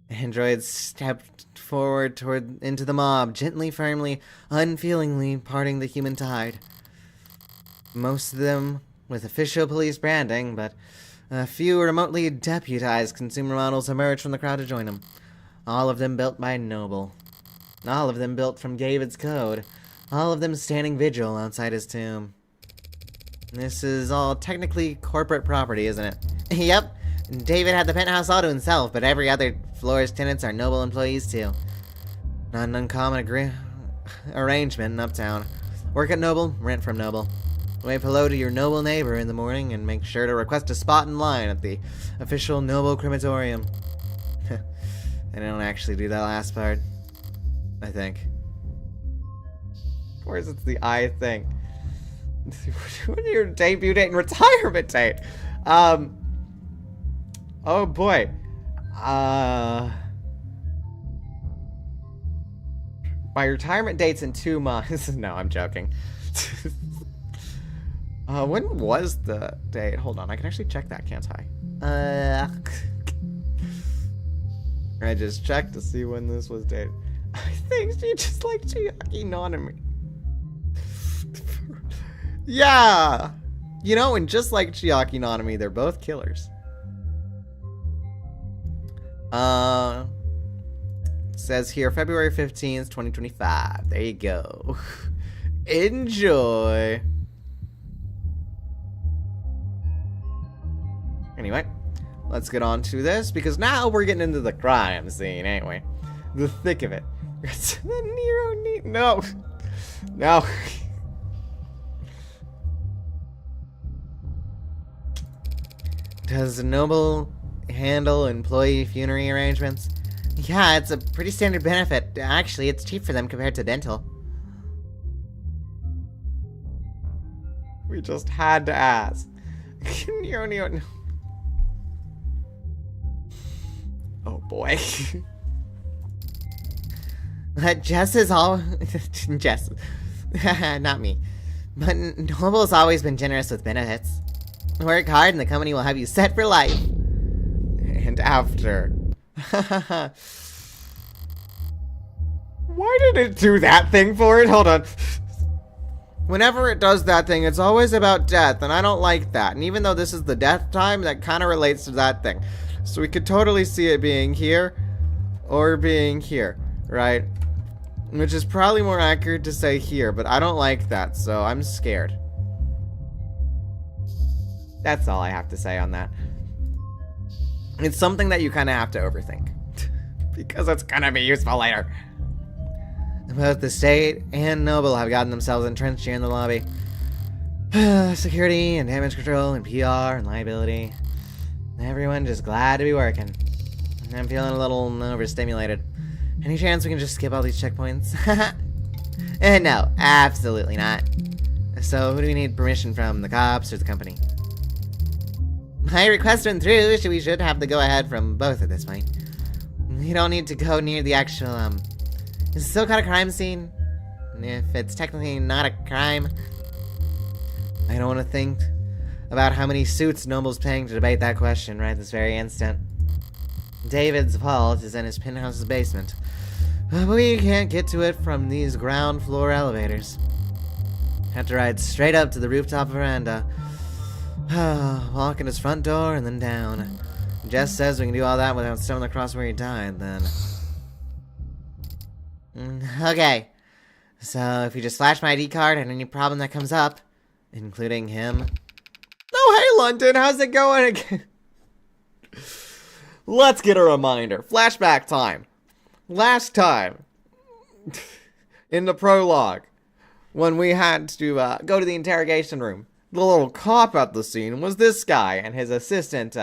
Android stepped forward into the mob, gently, firmly, unfeelingly parting the human tide. Most of them with official police branding, but a few remotely deputized consumer models emerged from the crowd to join them. All of them built by Noble. All of them built from David's code. All of them standing vigil outside his tomb. This is all technically corporate property, isn't it? Yep. David had the penthouse all to himself, but every other floor's tenants are Noble employees too. Not an uncommon arrangement in Uptown. Work at Noble, rent from Noble. Wave hello to your Noble neighbor in the morning and make sure to request a spot in line at the official Noble crematorium. They don't actually do that last part, I think. Of course it's the I thing. When your debut date and retirement date? Oh boy. My retirement date's in 2 months. No, I'm joking. When was the date? Hold on, I can actually check that, can't I? I just checked to see when this was dated. I think she just like Chiaki Nanami. Yeah! You know, and just like Chiaki Nanami, they're both killers. It says here, February 15th, 2025. There you go. Enjoy! Anyway, let's get on to this, because now we're getting into the crime scene, ain't we? The thick of it. The Niro no! No! Does Noble handle employee funerary arrangements? Yeah, it's a pretty standard benefit. Actually, it's cheap for them compared to dental. We just had to ask. No. Oh boy. Jess is all... Jess. Not me. But Noble's always been generous with benefits. Work hard and the company will have you set for life. And after. Why did it do that thing for it? Hold on. Whenever it does that thing, it's always about death, and I don't like that. And even though this is the death time, that kind of relates to that thing. So we could totally see it being here or being here, right? Which is probably more accurate to say here, but I don't like that, so I'm scared. That's all I have to say on that. It's something that you kind of have to overthink. Because it's gonna be useful later. Both the state and Noble have gotten themselves entrenched here in the lobby. Security and damage control and PR and liability. Everyone just glad to be working. I'm feeling a little overstimulated. Any chance we can just skip all these checkpoints? No, absolutely not. So who do we need permission from, the cops or the company? My request went through, so we should have the go-ahead from both at this point. You don't need to go near the actual, Is it still got a crime scene? If it's technically not a crime, I don't want to think about how many suits Noble's paying to debate that question right this very instant. David's vault is in his penthouse's basement, but we can't get to it from these ground floor elevators. Have to ride straight up to the rooftop veranda, walk in his front door and then down. Jess says we can do all that without stumbling across where he died, then. Okay, so if you just flash my ID card and any problem that comes up, including him. Oh, hey London, how's it going again? Let's get a reminder. Flashback time. Last time, in the prologue, when we had to go to the interrogation room, the little cop at the scene was this guy and his assistant,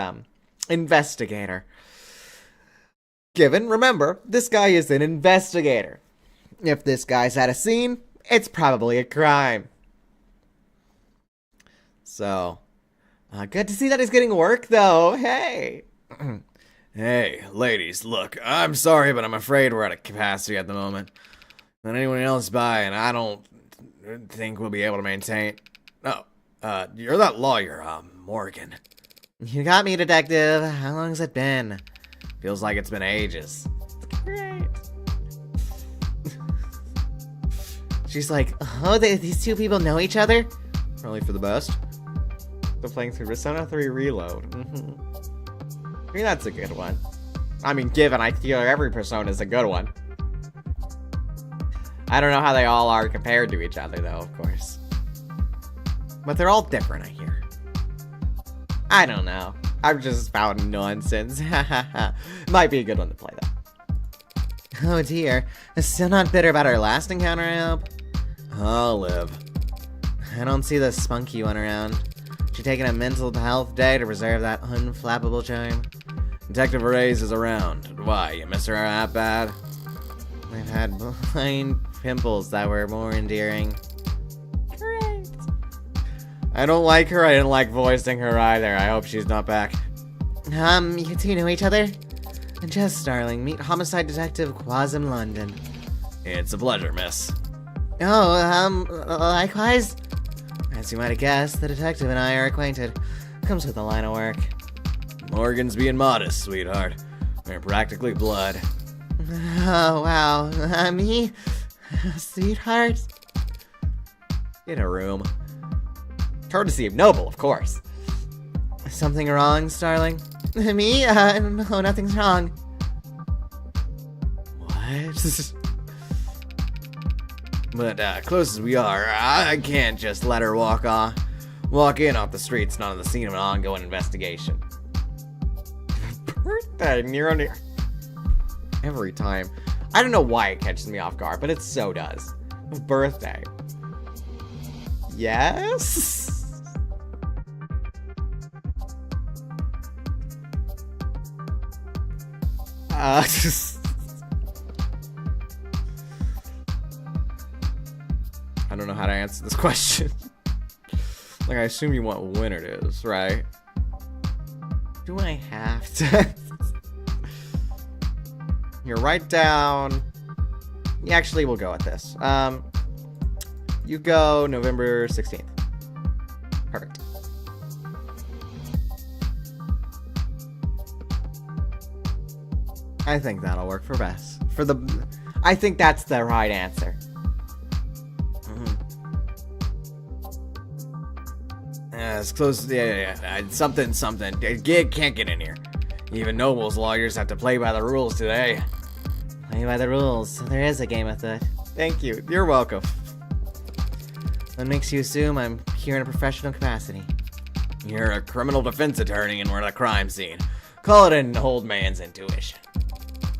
investigator. Given, remember, this guy is an investigator. If this guy's at a scene, it's probably a crime. So, good to see that he's getting work, though. Hey. Hey, ladies, look, I'm sorry, but I'm afraid we're at a capacity at the moment. Let anyone else by, and I don't think we'll be able to maintain... Oh, you're that lawyer, Morgan. You got me, detective. How long has it been? Feels like it's been ages. Great. She's like, oh, these two people know each other? Probably for the best. Still playing through Persona 3 Reload. I mean, that's a good one. I mean, given I feel every Persona is a good one. I don't know how they all are compared to each other, though, of course. But they're all different, I hear. I don't know. I'm just spouting nonsense. Might be a good one to play, though. Oh dear. Still not bitter about our last encounter, I hope? I'll live. I don't see the spunky one around. She taking a mental health day to preserve that unflappable charm? Detective Reyes is around. Why, you miss her that bad? I've had blind pimples that were more endearing. Great. I don't like her. I didn't like voicing her either. I hope she's not back. You two know each other? Just darling, meet Homicide Detective Quasim London. It's a pleasure, miss. Oh, likewise? As you might have guessed, the detective and I are acquainted. Comes with the line of work. Morgan's being modest, sweetheart. We're practically blood. Oh, wow. Me? Sweetheart? In a room. Courtesy of Noble, of course. Something wrong, Starling? Me? No, nothing's wrong. What? But, close as we are, I can't just let her walk in off the streets, not on the scene of an ongoing investigation. Birthday, Niro. Every time. I don't know why it catches me off guard, but it so does. Birthday. Yes? I don't know how to answer this question. Like, I assume you want when it is, right? Do I have to? You're right down. Actually, we'll go with this. You go November 16th. Perfect. I think that'll work for best. I think that's the right answer. As close. Yeah. Something. Gig can't get in here. Even Noble's lawyers have to play by the rules today. Play by the rules. There is a game of that. Thank you. You're welcome. What makes you assume I'm here in a professional capacity? You're a criminal defense attorney and we're at a crime scene. Call it an old man's intuition.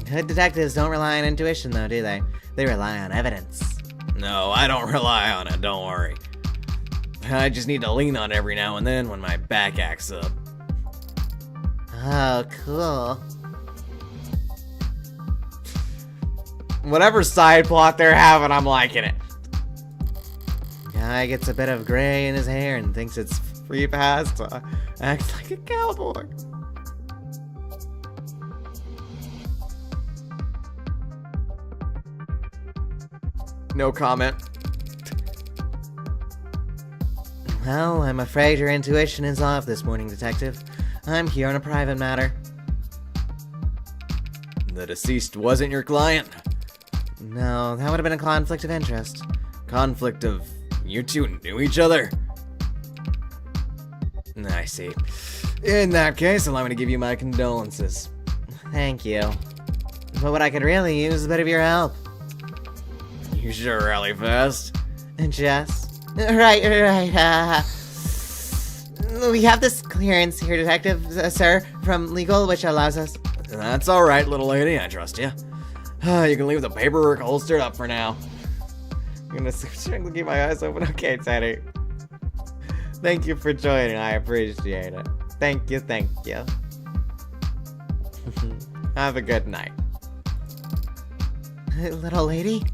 Good detectives don't rely on intuition, though, do they? They rely on evidence. No, I don't rely on it, don't worry. I just need to lean on it every now and then when my back acts up. Oh, cool. Whatever side plot they're having, I'm liking it. Guy gets a bit of gray in his hair and thinks it's free pass to act like a cowboy. No comment. Well, I'm afraid your intuition is off this morning, Detective. I'm here on a private matter. The deceased wasn't your client? No, that would have been a conflict of interest. Conflict of... You two knew each other? I see. In that case, allow me to give you my condolences. Thank you. But what I could really use is a bit of your help. You sure rally fast? Jess? Right. We have this clearance here, Detective, sir, from legal, which allows us... That's alright, little lady, I trust you. You can leave the paperwork holstered up for now. I'm gonna keep my eyes open. Okay, Teddy. Thank you for joining, I appreciate it. Thank you. Have a good night. Little lady?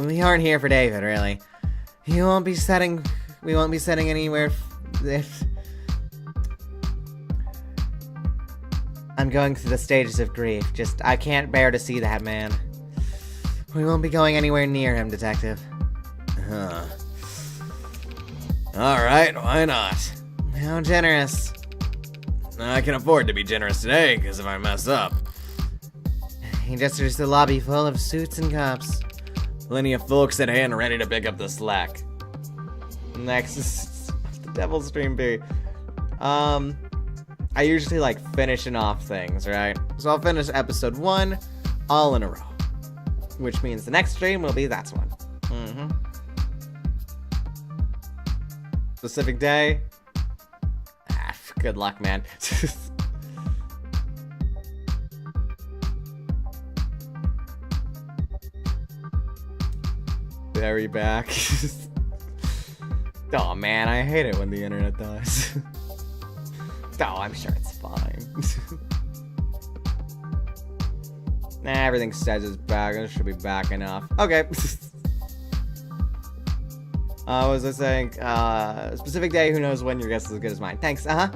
We aren't here for David, really. We won't be setting anywhere if... I'm going through the stages of grief. I can't bear to see that man. We won't be going anywhere near him, Detective. Huh. Alright, why not? How generous. I can afford to be generous today, because if I mess up... He gestures the lobby full of suits and cops. Plenty of folks at hand ready to pick up the slack. Next is the Devil's Stream B. I usually like finishing off things, right? So I'll finish episode 1 all in a row. Which means the next stream will be that one. Specific day? Good luck, man. Very back. Oh man, I hate it when the internet dies. Oh, I'm sure it's fine. Nah, everything says it's back. It should be back enough. Okay. What was I saying? Specific day, who knows when, your guess is as good as mine. Thanks, Well,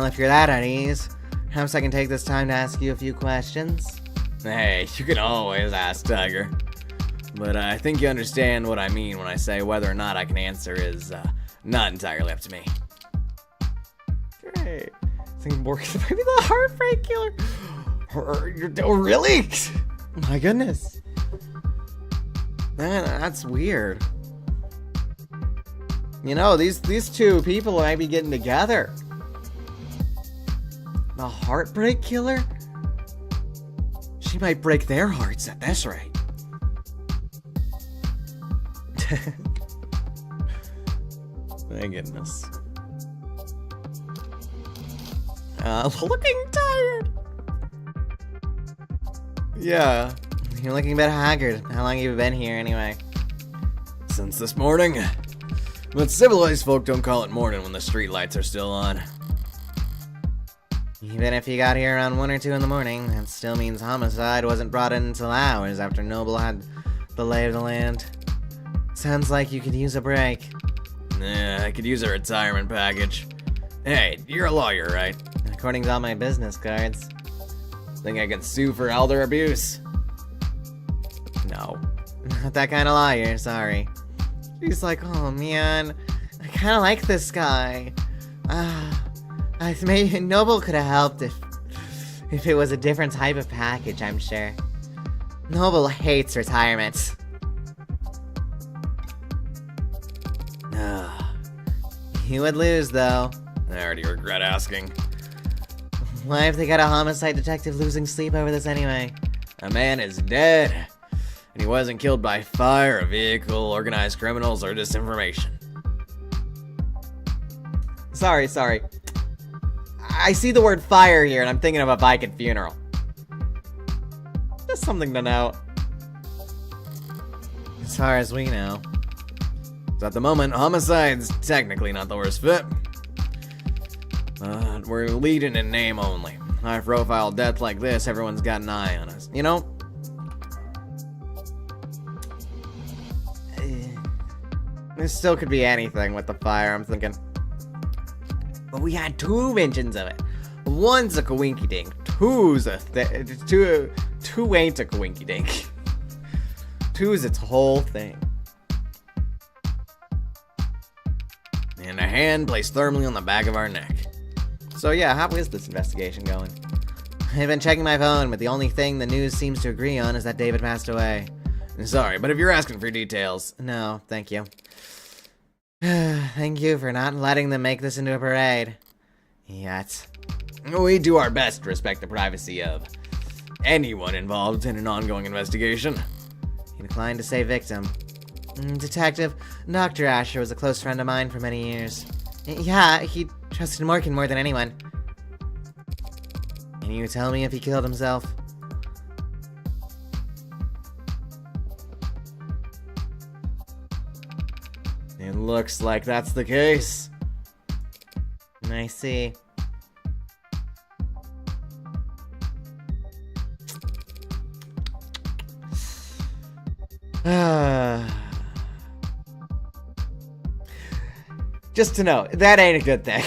if you're that at ease, perhaps I can take this time to ask you a few questions. Hey, you can always ask, Tiger. But I think you understand what I mean when I say whether or not I can answer is not entirely up to me. Great. I think Morgan's maybe the Heartbreak Killer. Oh, really? My goodness. Man, that's weird. You know, these two people might be getting together. The Heartbreak Killer? She might break their hearts at this rate. My goodness. Looking tired. Yeah. You're looking a bit haggard. How long have you been here, anyway? Since this morning. But civilized folk don't call it morning when the street lights are still on. Even if you got here around 1 or 2 in the morning, that still means homicide wasn't brought in until hours after Noble had the lay of the land. Sounds like you could use a break. Yeah, I could use a retirement package. Hey, you're a lawyer, right? According to all my business cards. Think I can sue for elder abuse? No. Not that kind of lawyer, sorry. She's like, oh man, I kind of like this guy. Maybe Noble could have helped if it was a different type of package, I'm sure. Noble hates retirement. He would lose, though. I already regret asking. Why if they got a homicide detective losing sleep over this anyway? A man is dead. And he wasn't killed by fire, a vehicle, organized criminals, or disinformation. Sorry. I see the word fire here, and I'm thinking of a Viking funeral. Just something to know. As far as we know. So at the moment, homicide's technically not the worst fit. But we're leading in name only. High-profile death like this, everyone's got an eye on us. You know? This still could be anything with the fire, I'm thinking. But we had 2 mentions of it. One's a coinky-dink. Two ain't a coinky-dink. 2's its whole thing. And a hand placed thermally on the back of our neck. So yeah, how is this investigation going? I've been checking my phone, but the only thing the news seems to agree on is that David passed away. Sorry, but if you're asking for details... No, thank you. Thank you for not letting them make this into a parade. Yet. We do our best to respect the privacy of anyone involved in an ongoing investigation. He declined to say victim. Detective, Dr. Asher was a close friend of mine for many years. Yeah, he trusted Morgan more than anyone. Can you tell me if he killed himself? It looks like that's the case. I see. Just to know, that ain't a good thing.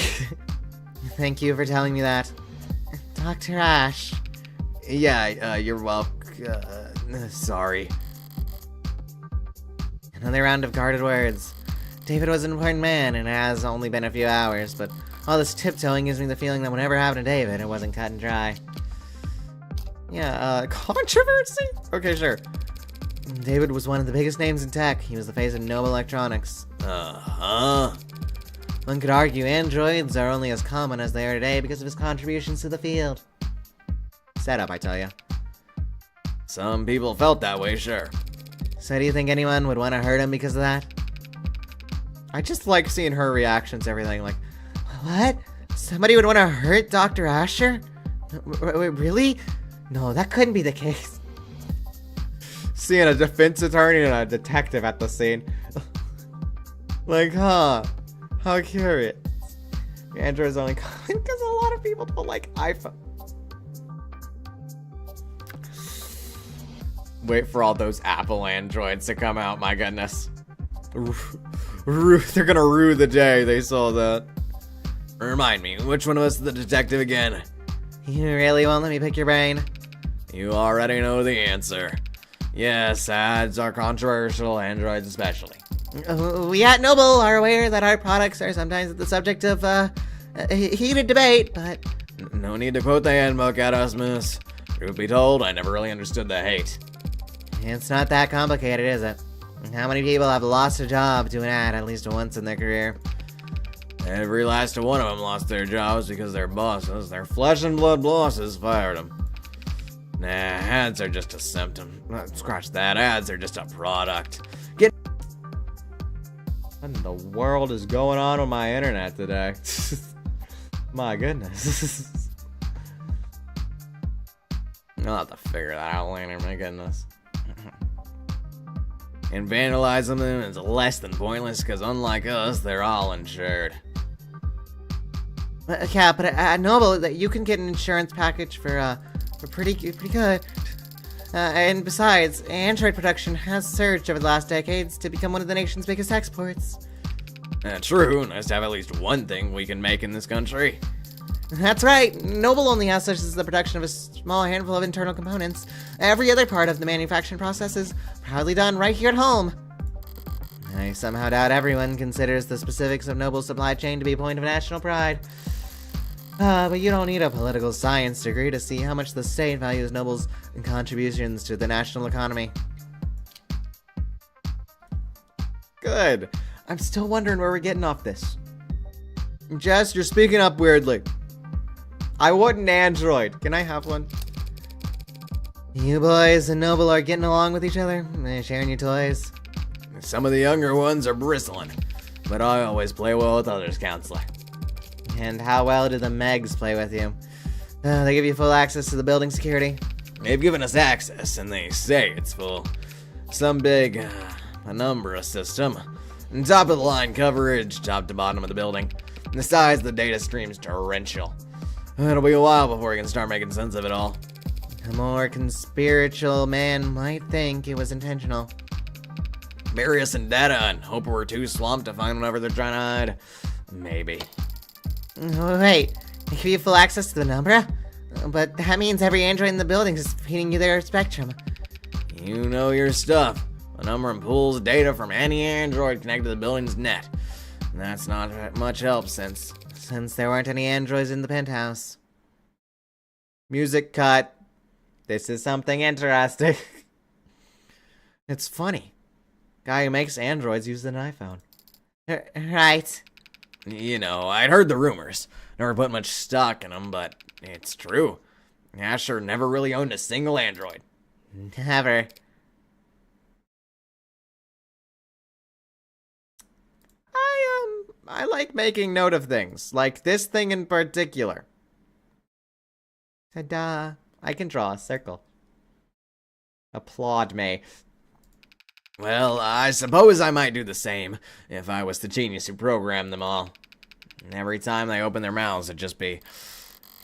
Thank you for telling me that. Dr. Ash. Yeah, you're welcome. Sorry. Another round of guarded words. David was an important man, and it has only been a few hours, but all this tiptoeing gives me the feeling that whatever happened to David, it wasn't cut and dry. Yeah, controversy? Okay, sure. David was one of the biggest names in tech. He was the face of Noble Electronics. Uh-huh. One could argue androids are only as common as they are today because of his contributions to the field. Setup, I tell ya. Some people felt that way, sure. So do you think anyone would want to hurt him because of that? I just like seeing her reactions to everything, like, What? Somebody would want to hurt Dr. Asher? Really? No, that couldn't be the case. seeing a defense attorney and a detective at the scene. Like, huh. How curious. Android's only common because a lot of people don't like iPhone. Wait for all those Apple Androids to come out, my goodness. They're gonna rue the day they saw that. Remind me, which one of us is the detective again? You really won't let me pick your brain? You already know the answer. Yes, ads are controversial, androids especially. We at Noble are aware that our products are sometimes the subject of heated debate, but No need to quote the handbook at us, miss. Truth be told, I never really understood the hate. it's not that complicated, is it? How many people have lost a job to an ad at least once in their career? Every last one of them lost their jobs because their bosses, their flesh and blood bosses, fired them. Nah, ads are just a symptom. Scratch that, ads are just a product. Get. What in the world is going on with my internet today? My goodness. I'll have to figure that out later, my goodness. And vandalizing them is less than pointless because unlike us, they're all insured. Yeah, but at Noble, that you can get an insurance package for pretty good. And besides, Android production has surged over the last decades to become one of the nation's biggest exports. True, nice to have at least one thing we can make in this country. That's right. Noble only has such as the production of a small handful of internal components. Every other part of the manufacturing process is proudly done right here at home. I somehow doubt everyone considers the specifics of Noble's supply chain to be a point of national pride. But you don't need a political science degree to see how much the state values Noble's contributions to the national economy. Good. I'm still wondering where we're getting off this. Jess, you're speaking up weirdly. I want an android. Can I have one? You boys and Noble are getting along with each other, sharing your toys. Some of the younger ones are bristling, but I always play well with others, counselor. And how well do the Megs play with you? They give you full access to the building security. They've given us access, and they say it's full. Some big, penumbra system. And top of the line coverage, top to bottom of the building. And the size of the data stream's torrential. It'll be a while before we can start making sense of it all. A more conspiritual man might think it was intentional. Bury us in data and hope we're too swamped to find whatever they're trying to hide. Maybe. Wait, they give you full access to the number? But that means every android in the building is feeding you their spectrum. You know your stuff. The number pulls data from any android connected to the building's net. And that's not much help since there weren't any androids in the penthouse. Music cut. This is something interesting. It's funny. Guy who makes androids uses an iPhone. Right. You know, I'd heard the rumors. Never put much stock in them, but it's true. Asher never really owned a single android. Never. I like making note of things, like this thing in particular. Ta-da! I can draw a circle. Applaud me. Well, I suppose I might do the same if I was the genius who programmed them all. And every time they open their mouths, it'd just be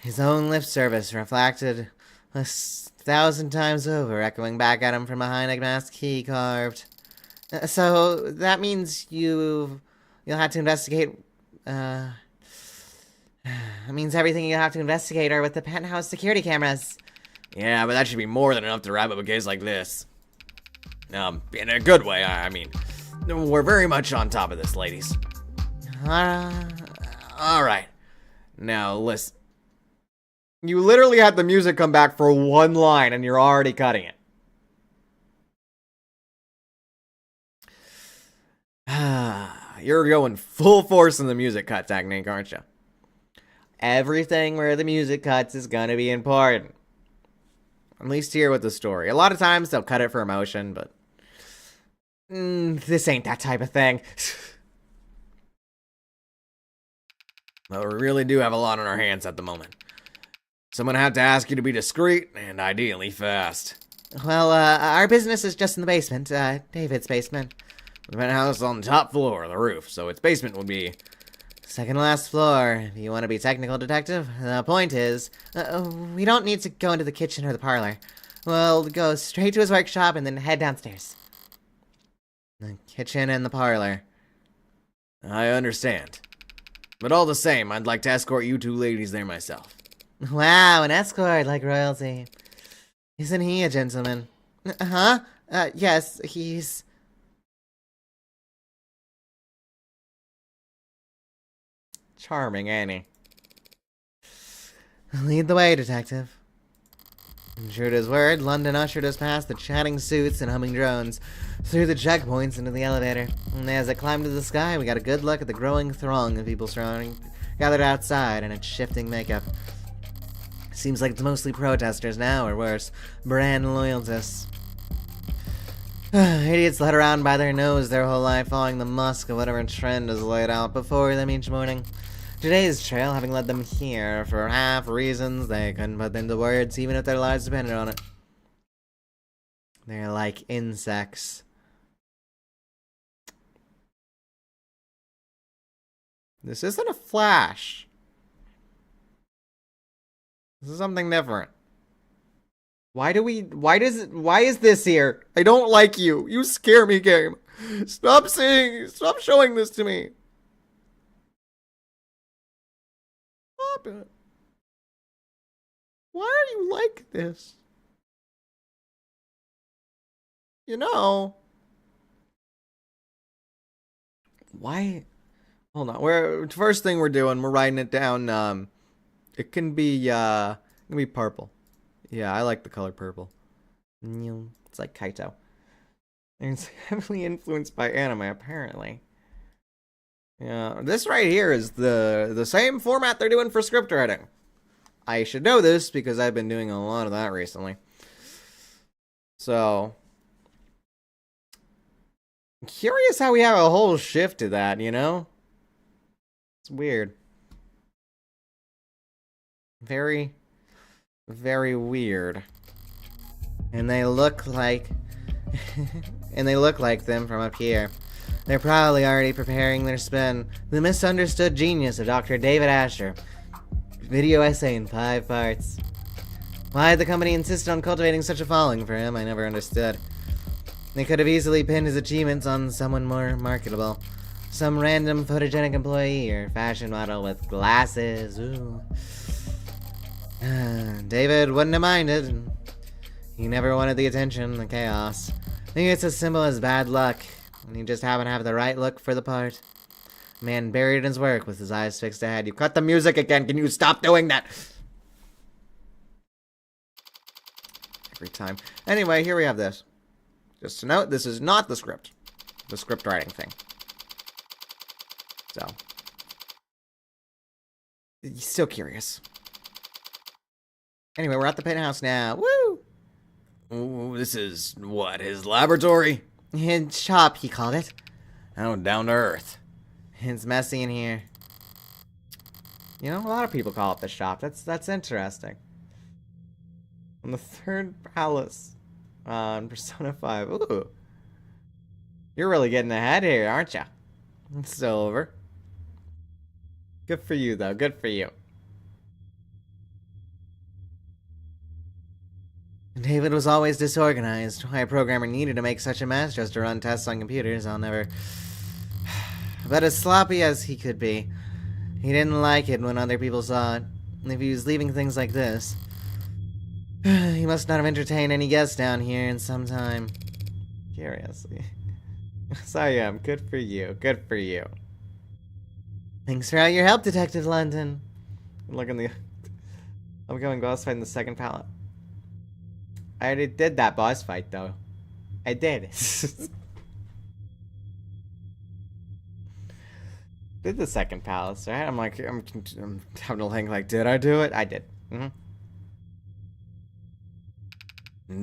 his own lip service reflected 1,000 times over, echoing back at him from behind a mask he carved. So that means you'll have to investigate. That means everything you have to investigate are with the penthouse security cameras. Yeah, but that should be more than enough to wrap up a case like this. In a good way, I mean. We're very much on top of this, ladies. Alright. Now, listen. You literally had the music come back for one line, and you're already cutting it. You're going full force in the music cut technique, aren't you? Everything where the music cuts is gonna be important. At least here with the story. A lot of times they'll cut it for emotion, but this ain't that type of thing. Well, we really do have a lot on our hands at the moment. So I'm gonna have to ask you to be discreet and ideally fast. Well, our business is just in the basement, David's basement. The penthouse is on the top floor of the roof, so its basement would be... Second last floor, if you want to be technical, detective. The point is, we don't need to go into the kitchen or the parlor. We'll go straight to his workshop and then head downstairs. The kitchen and the parlor. I understand. But all the same, I'd like to escort you two ladies there myself. Wow, an escort like royalty. Isn't he a gentleman? Huh? Yes, he's... Charming, ain't he? Lead the way, detective. And true to his word, London ushered us past the chatting suits and humming drones, through the checkpoints into the elevator. And as it climbed to the sky, we got a good look at the growing throng of people surrounding, gathered outside in its shifting makeup. Seems like it's mostly protesters now, or worse, brand loyalists. Idiots led around by their nose their whole life, following the musk of whatever trend is laid out before them each morning. Today's trail having led them here for half reasons they couldn't put into words, even if their lives depended on it. They're like insects. This isn't a flash. This is something different. Why is this here? I don't like you. You scare me, game. Stop showing this to me. Stop it. Why are you like this? You know. Why? Hold on. First thing we're doing, we're writing it down. It can be purple. Yeah, I like the color purple. It's like Kaito. It's heavily influenced by anime, apparently. Yeah, this right here is the same format they're doing for script writing. I should know this because I've been doing a lot of that recently. So, curious how we have a whole shift to that, you know? It's weird. Very, very weird. And they look like... and they look like them from up here. They're probably already preparing their spin. The misunderstood genius of Dr. David Asher. Video essay in 5 parts. Why the company insisted on cultivating such a following for him, I never understood. They could have easily pinned his achievements on someone more marketable. Some random photogenic employee or fashion model with glasses. Ooh. David wouldn't have minded. He never wanted the attention, the chaos. I think it's as simple as bad luck. And he just happened to have the right look for the part. Man buried in his work with his eyes fixed ahead. You cut the music again. Can you stop doing that? Every time. Anyway, here we have this. Just to note, this is not the script. The script writing thing. So. Still curious. Anyway, we're at the penthouse now. Woo! Ooh, this is, what, his laboratory? His shop, he called it. Oh, down to earth. It's messy in here. You know, a lot of people call it the shop. That's interesting. On the 3rd palace on Persona 5. Ooh. You're really getting ahead here, aren't you? It's still over. Good for you, though. Good for you. David was always disorganized. Why a programmer needed to make such a mess just to run tests on computers, I'll never... But as sloppy as he could be, he didn't like it when other people saw it. If he was leaving things like this, he must not have entertained any guests down here in some time. Curiously. So I am. Good for you. Good for you. Thanks for all your help, Detective London. Look in the... I'm going boss fight in the 2nd palette. I already did that boss fight, though. I did. did the second palace, right? I'm like, I'm having to think, like, did I do it? I did.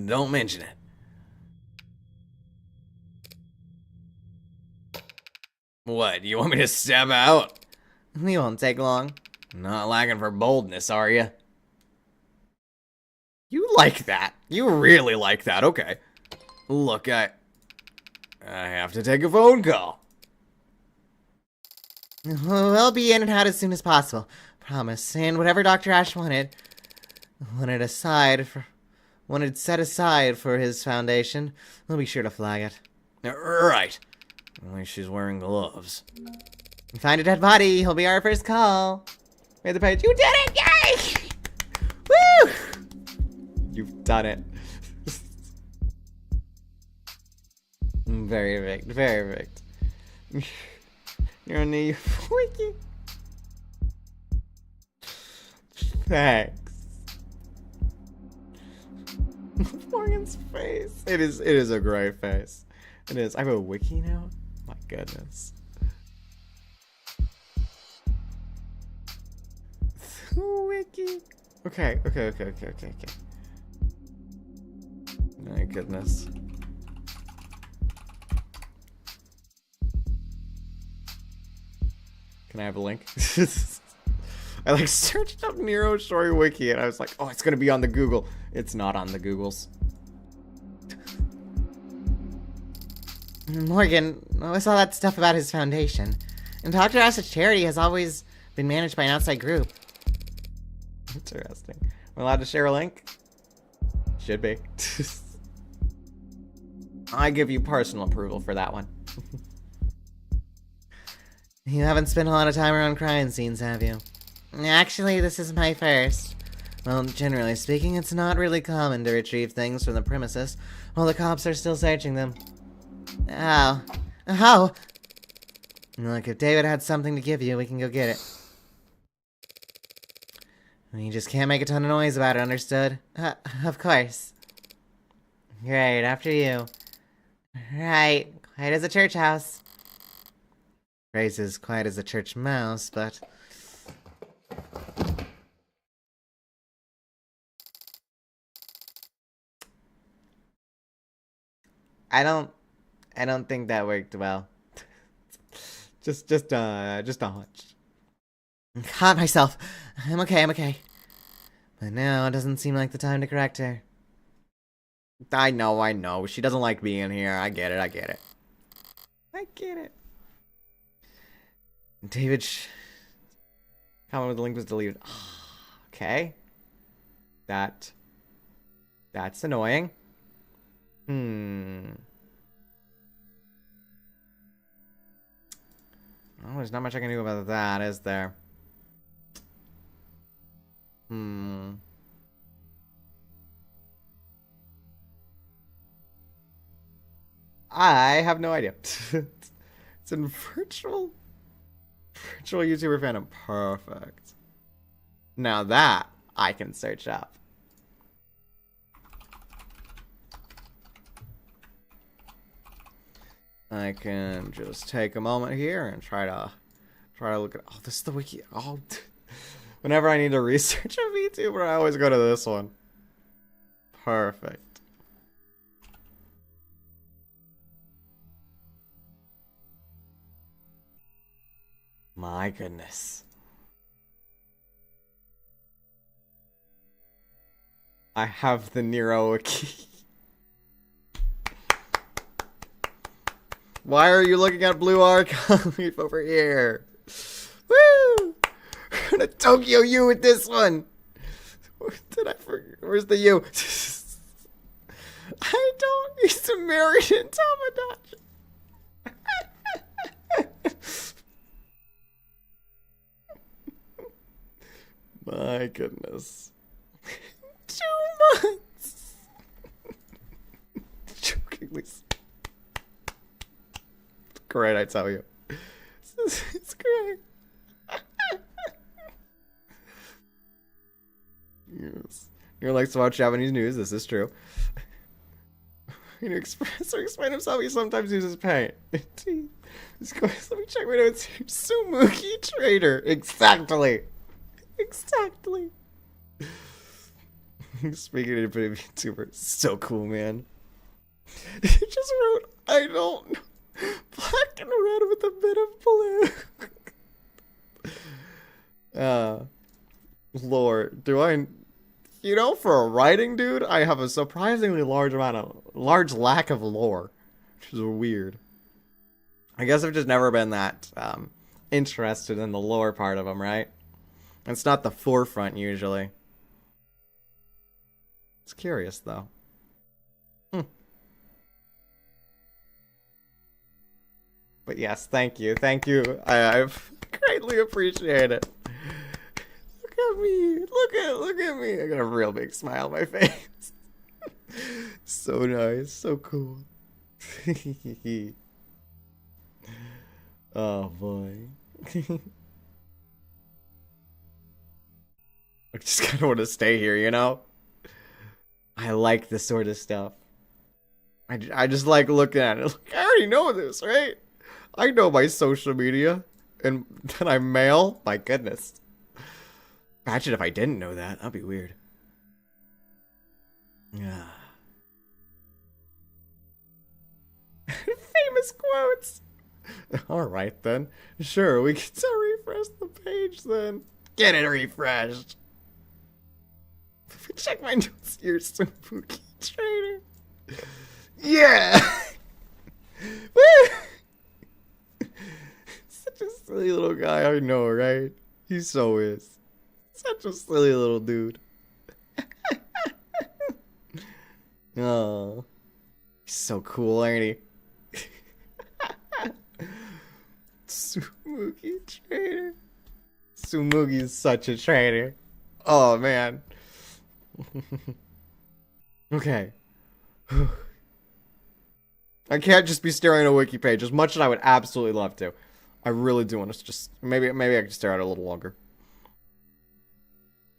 Don't mention it. What, you want me to step out? We won't take long. Not lacking for boldness, are you? You like that. You really like that. Okay. Look, I have to take a phone call. We'll be in and out as soon as possible. Promise. And whatever Dr. Ash wanted set aside for his foundation, we'll be sure to flag it. Right. Only she's wearing gloves. Find a dead body. He'll be our first call. Made the page. You did it! Yay! Woo! You've done it. Very rigged. Very rigged. You're on the wiki. Thanks. Morgan's face. It is a great face. It is. I have a wiki now? My goodness. Wiki. Okay. My goodness. Can I have a link? I like searched up Niro Shori wiki and I was like, oh, it's gonna be on the Google. It's not on the Googles. Morgan, what's all that stuff about his foundation? And Dr. Ash's charity has always been managed by an outside group. Interesting. Am I allowed to share a link? Should be. I give you personal approval for that one. You haven't spent a lot of time around crime scenes, have you? Actually, this is my first. Well, generally speaking, it's not really common to retrieve things from the premises while the cops are still searching them. Oh. How? Look, if David had something to give you, we can go get it. You just can't make a ton of noise about it, understood? Of course. Great, after you. Right, quiet as a church house. Grace is quiet as a church mouse, but... I don't think that worked well. just a hunch. Caught myself. I'm okay. But now it doesn't seem like the time to correct her. I know. She doesn't like being here. I get it. David, comment with the link was deleted. Okay. That's annoying. Oh, there's not much I can do about that, is there? I have no idea. It's in virtual YouTuber fandom. Perfect. Now that I can search up. I can just take a moment here and try to look at. Oh, this is the wiki. Oh, whenever I need to research a VTuber, I always go to this one. Perfect. My goodness. I have the Niro wiki. Why are you looking at Blue Archive over here? Woo! We're gonna Tokyo U with this one. Did I forget? Where's the U? I don't need to marry in Tamagotchi. My goodness. 2 months. Jokingly. Great, I tell you. It's great. Yes. You're like to watch Japanese news, this is true. To express or explain himself, he sometimes uses paint. Let me check my notes here. Sumuki Trader. Exactly. Exactly. Speaking of Vtuber, so cool, man. He just wrote, I don't know. Black and red with a bit of blue. Lore. Do I... You know, for a writing dude, I have a surprisingly large lack of lore. Which is weird. I guess I've just never been that interested in the lore part of them, right? It's not the forefront usually. It's curious though. But yes, thank you. Thank you. I've greatly appreciate it. Look at me. Look at me. I got a real big smile on my face. So nice. So cool. Oh boy. I just kind of want to stay here, you know? I like this sort of stuff. I just like looking at it. Like, I already know this, right? I know my social media. And that I'm male. My goodness. Imagine if I didn't know that. That'd be weird. Yeah. Famous quotes. Alright then. Sure, we can still refresh the page then. Get it refreshed. Check my notes here, Spooky Trader. Yeah! Woo! Such a silly little guy, I know, right? He so is. Such a silly little dude. Oh. He's so cool, ain't he? Sumugi Trader. Sumugi is such a traitor. Oh, man. Okay. I can't just be staring at a wiki page as much as I would absolutely love to. I really do want to just... Maybe I can stare at it a little longer.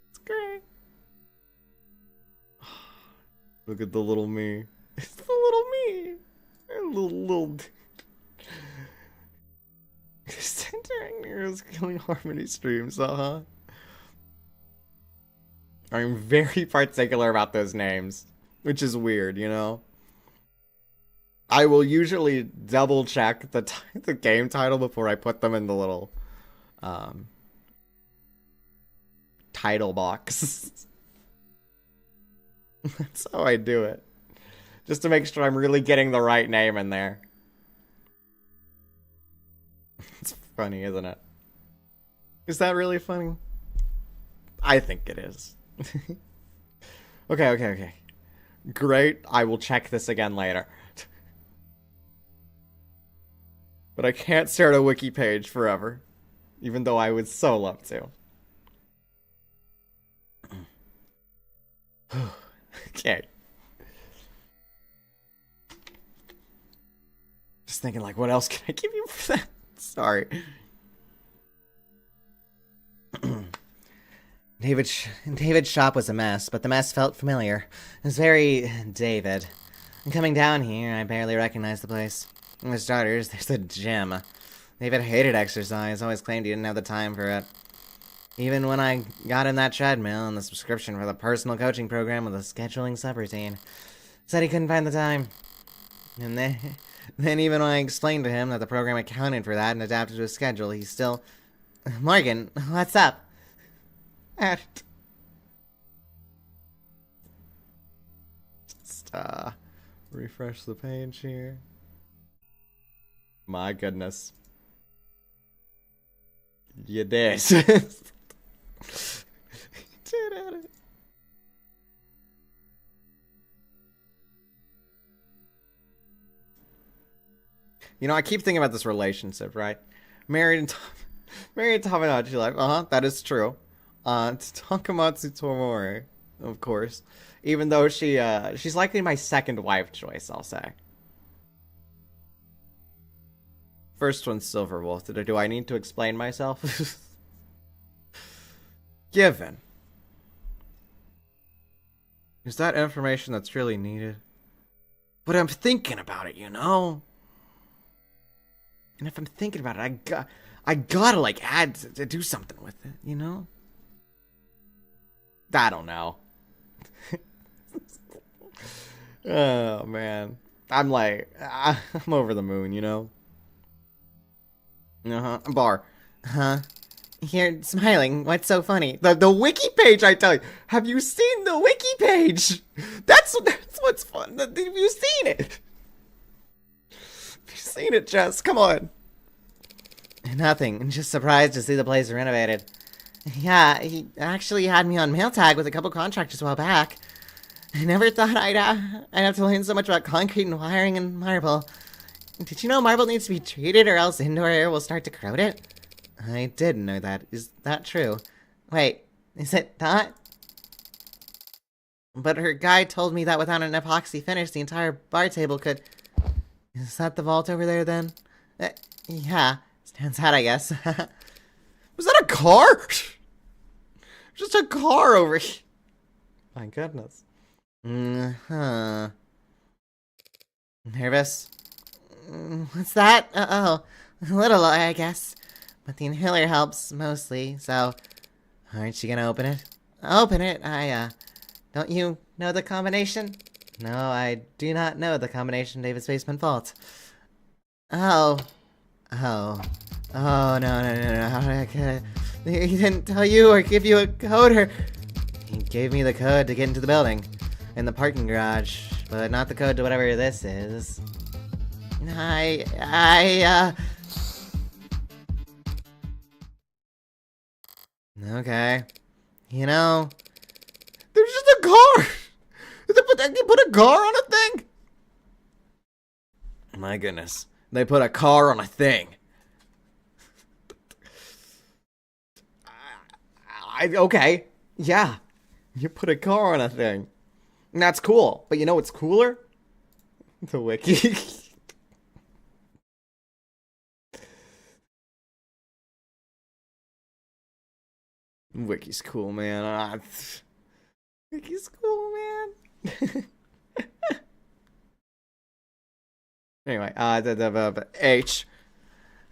It's great. Look at the little me. It's the little me. Little... Centering Niro's killing harmony streams, huh? I'm very particular about those names, which is weird, you know? I will usually double check the game title before I put them in the little title box. That's how I do it. Just to make sure I'm really getting the right name in there. It's funny, isn't it? Is that really funny? I think it is. Okay. Great, I will check this again later. But I can't stare at a wiki page forever. Even though I would so love to. Okay. Just thinking like, what else can I give you for that? Sorry. David's shop was a mess, but the mess felt familiar. It was very David. And coming down here, I barely recognized the place. For starters, there's a gym. David hated exercise, always claimed he didn't have the time for it. Even when I got him that treadmill and the subscription for the personal coaching program with a scheduling subroutine, said he couldn't find the time. And then even when I explained to him that the program accounted for that and adapted to his schedule, he still... Morgan, what's up? Just, refresh the page here. My goodness. You did. Did at it. You know, I keep thinking about this relationship, right? Married and Tamagotchi life. That is true. Takamatsu Tomori, of course. Even though she's likely my second wife choice, I'll say. First one's Silverwolf. Do I need to explain myself? Given. Is that information that's really needed? But I'm thinking about it, you know? And if I'm thinking about it, I gotta, like, add to do something with it, you know? I don't know. Oh, man. I'm over the moon, you know? Uh-huh. Bar. Huh? You're smiling. What's so funny? The wiki page, I tell you. Have you seen the wiki page? That's what's fun. Have you seen it? Have you seen it, Jess? Come on. Nothing. Just surprised to see the place renovated. Yeah, he actually had me on mail tag with a couple contractors a while back. I never thought I'd have to learn so much about concrete and wiring and marble. Did you know marble needs to be treated or else indoor air will start to corrode it? I did know that. Is that true? Wait, is it not? But her guy told me that without an epoxy finish, the entire bar table could... Is that the vault over there, then? Yeah. Stands out, I guess. Was that a car? Just a car over here. My goodness. Huh. Nervous? What's that? Oh, a little, I guess. But the inhaler helps, mostly, so... Aren't you gonna open it? Open it? Don't you know the combination? No, I do not know the combination David's basement vault. Oh. Oh. Oh, no. How did I get it? He didn't tell you or give you a code or... He gave me the code to get into the building. In the parking garage. But not the code to whatever this is. Okay. You know... There's just a car! They put a car on a thing? My goodness. They put a car on a thing. Okay. Yeah. You put a car on a thing. And that's cool. But you know what's cooler? The wiki. Wiki's cool, man. Wiki's cool, man. Anyway, H.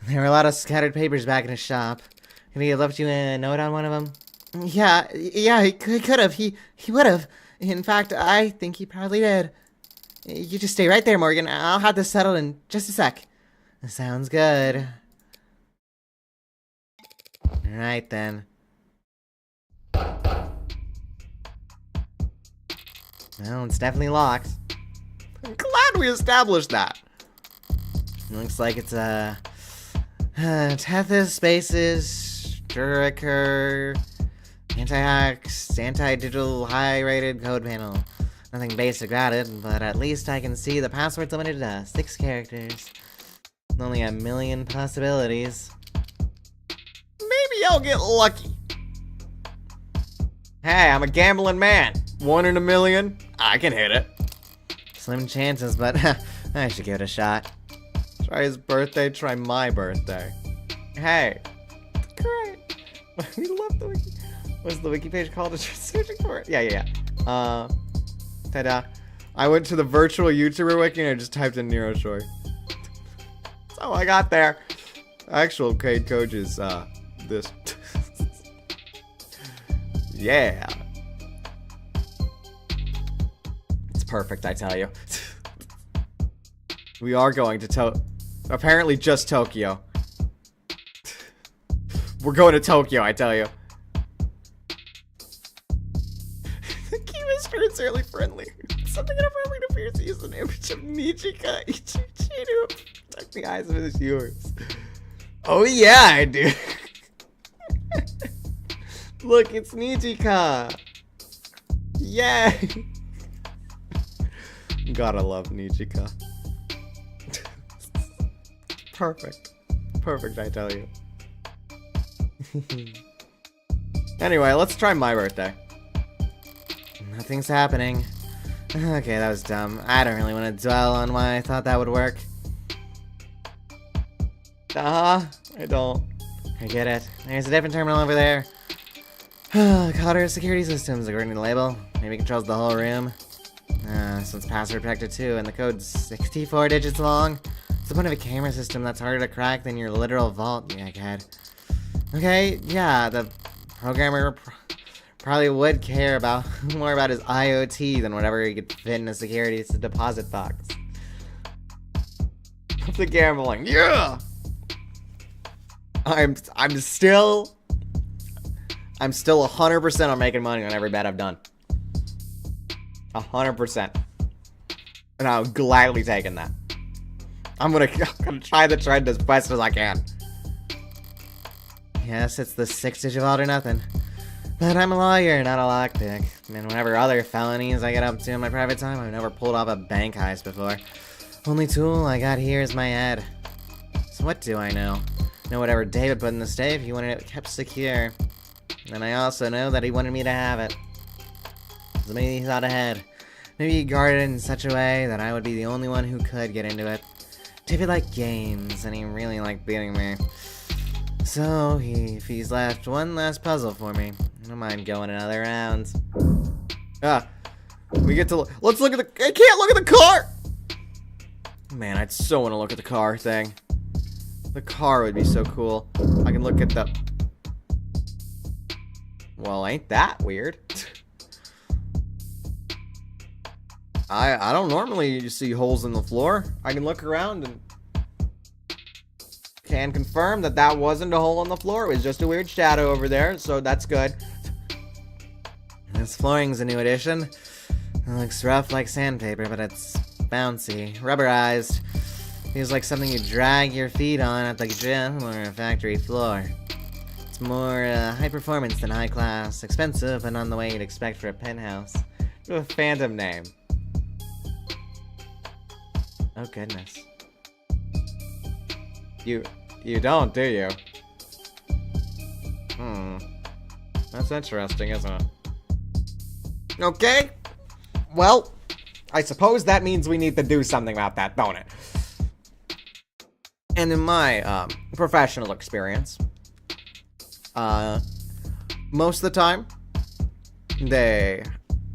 There were a lot of scattered papers back in his shop. Maybe he left you a note on one of them? Yeah, he could have. He would have. In fact, I think he probably did. You just stay right there, Morgan. I'll have this settled in just a sec. Sounds good. Alright then. Well, it's definitely locked. I'm glad we established that. Looks like it's Tethys Spaces, Duraker, Anti-hacks, anti-digital, high-rated code panel. Nothing basic about it, but at least I can see the password's limited to 6 characters. Only a million possibilities. Maybe I'll get lucky. Hey, I'm a gambling man. 1 in a million, I can hit it. Slim chances, but I should give it a shot. Try his birthday, try my birthday. Hey. Great. We love the wiki. What's the wiki page called? Searching for it? Yeah. Ta-da. I went to the virtual YouTuber wiki and I just typed in Niro Shori. So I got there. Actual paid coach is, this. Yeah. It's perfect, I tell you. We are going to apparently just Tokyo. We're going to Tokyo, I tell you. The chemistry is really friendly. Something inappropriate appears to use an image of Nijika Ichichiru. Tuck the eyes of his viewers. Oh yeah, I do. Look, it's Nijika. Yay. Gotta love Nijika. Perfect. Perfect, I tell you. Anyway, let's try my birthday. Nothing's happening. Okay, that was dumb. I don't really want to dwell on why I thought that would work. I don't. I get it. There's a different terminal over there. Cotter security systems, according to the label. Maybe controls the whole room. This one's password protected too, and the code's 64 digits long. What's the point of a camera system that's harder to crack than your literal vault, you egghead? Okay, yeah, the programmer probably would care about more about his IoT than whatever he could fit in a security deposit box. The gambling, yeah! I'm still 100% on making money on every bet I've done. 100%. And I'll gladly taking that. I'm gonna try the trend as best as I can. Yes, it's the 6-digit vault or nothing. But I'm a lawyer, not a lockpick. And whatever other felonies I get up to in my private time, I've never pulled off a bank heist before. Only tool I got here is my head. So what do I know? Know whatever David put in the safe, he wanted it kept secure. And I also know that he wanted me to have it. So maybe he thought ahead. Maybe he guarded it in such a way that I would be the only one who could get into it. David liked games, and he really liked beating me. So, if he's left one last puzzle for me, I don't mind going another round. We get to let's look at the. I can't look at the car. Man, I'd so want to look at the car thing. The car would be so cool. I can look at the. Well, ain't that weird? I don't normally see holes in the floor. I can look around and can confirm that that wasn't a hole in the floor. It was just a weird shadow over there, so that's good. This flooring's a new addition. It looks rough like sandpaper, but it's bouncy, rubberized. Feels like something you drag your feet on at the gym or a factory floor. It's more high performance than high class, expensive, but not the way you'd expect for a penthouse. With a phantom name. Oh goodness. You don't, do you? That's interesting, isn't it? Okay. Well, I suppose that means we need to do something about that, don't it? And in my professional experience, most of the time, they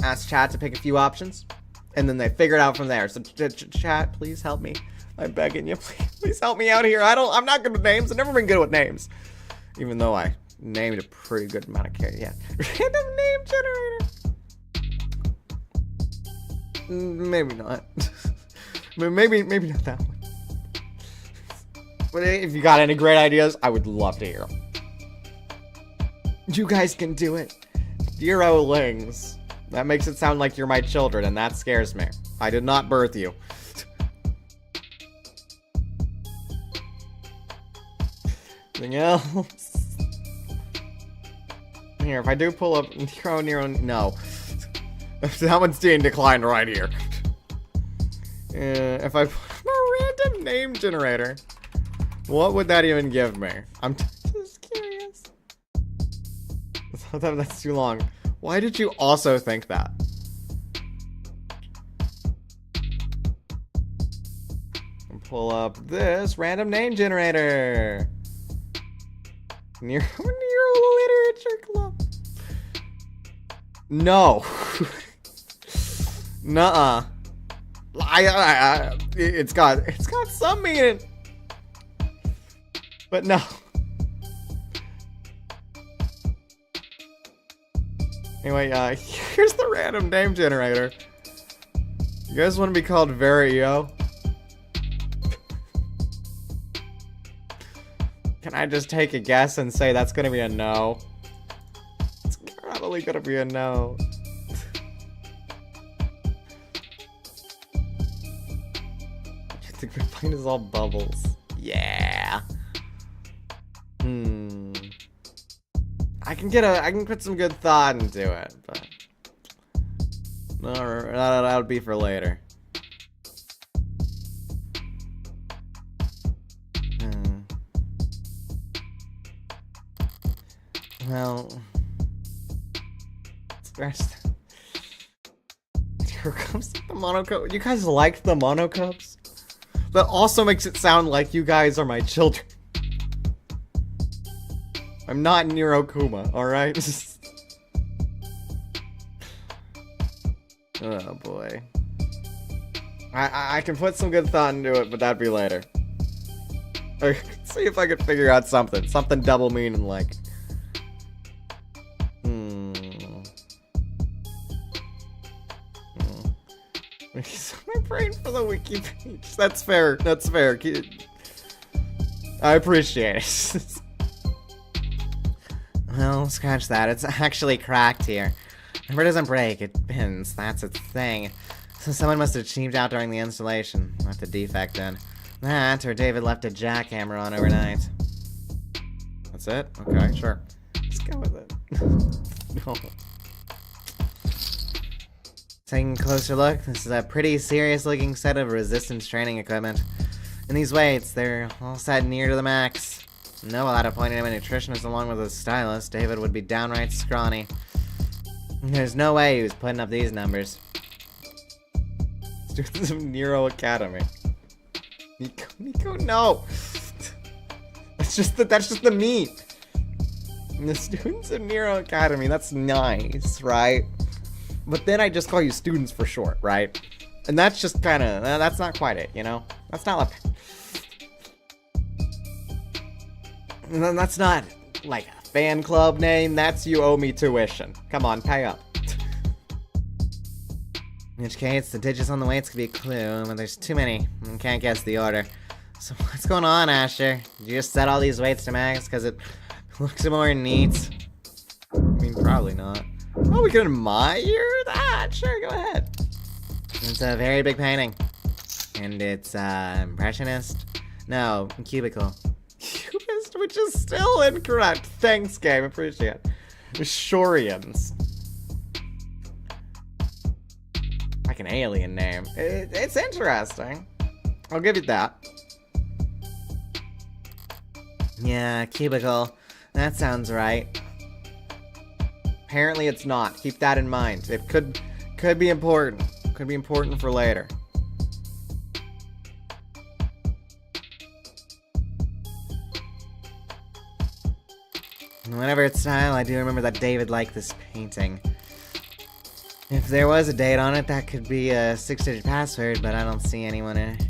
ask chat to pick a few options, and then they figure it out from there. So chat, please help me. I'm begging you, please help me out here. I'm not good with names. I've never been good with names. Even though I named a pretty good amount of characters. Yeah. Random name generator. Maybe not. maybe not that one. But if you got any great ideas, I would love to hear them. You guys can do it. Zero-lings. That makes it sound like you're my children, and that scares me. I did not birth you. Anything else? Here, if I do pull up Niro, no. That one's being declined right here. If I put a random name generator, what would that even give me? I'm just curious. That's too long. Why did you also think that? Pull up this random name generator. Niro Literature Club. No. Nuh-uh. It's got some meaning. But no. Anyway, here's the random name generator. You guys want to be called Vario? Can I just take a guess and say that's gonna be a no? It's probably gonna be a no. The grapevine is all bubbles. Yeah. I can put some good thought into it, but no, that'll be for later. Well, first, here comes the monocup. You guys liked the monocups? That also makes it sound like you guys are my children. I'm not Niro Kuma, alright? Oh boy. I can put some good thought into it, but that'd be later. See if I could figure out something. Something double meaning like. My brain for the wiki page. That's fair. That's fair. I appreciate it. Well, scratch that. It's actually cracked here. Remember, it doesn't break, it bends. That's its thing. So someone must have cheaped out during the installation. Left a defect then. That, or David left a jackhammer on overnight. That's it? Okay, sure. Let's go with it. No. Taking a closer look, this is a pretty serious looking set of resistance training equipment. And these weights, they're all set near to the max. No, without appointing him a nutritionist along with a stylist, David would be downright scrawny. There's no way he was putting up these numbers. Students of Niro Academy. Nico, no! That's just the meat. The students of Niro Academy, that's nice, right? But then I just call you students for short, right? And that's just kind of, that's not quite it, you know? That's not that's not like a fan club name, that's you owe me tuition. Come on, pay up. In which case, the digits on the weights could be a clue, but there's too many. I can't guess the order. So what's going on, Asher? Did you just set all these weights to max because it looks more neat? I mean, probably not. Oh, we can admire that. Sure, go ahead. It's a very big painting. And it's, impressionist? No, cubicle. Cubist, which is still incorrect. Thanks, game. Appreciate it. Shorians. Like an alien name. It's interesting. I'll give you that. Yeah, cubicle. That sounds right. Apparently it's not. Keep that in mind. It could be important. Could be important for later. Whatever its style, I do remember that David liked this painting. If there was a date on it, that could be a 6-digit password, but I don't see anyone in it.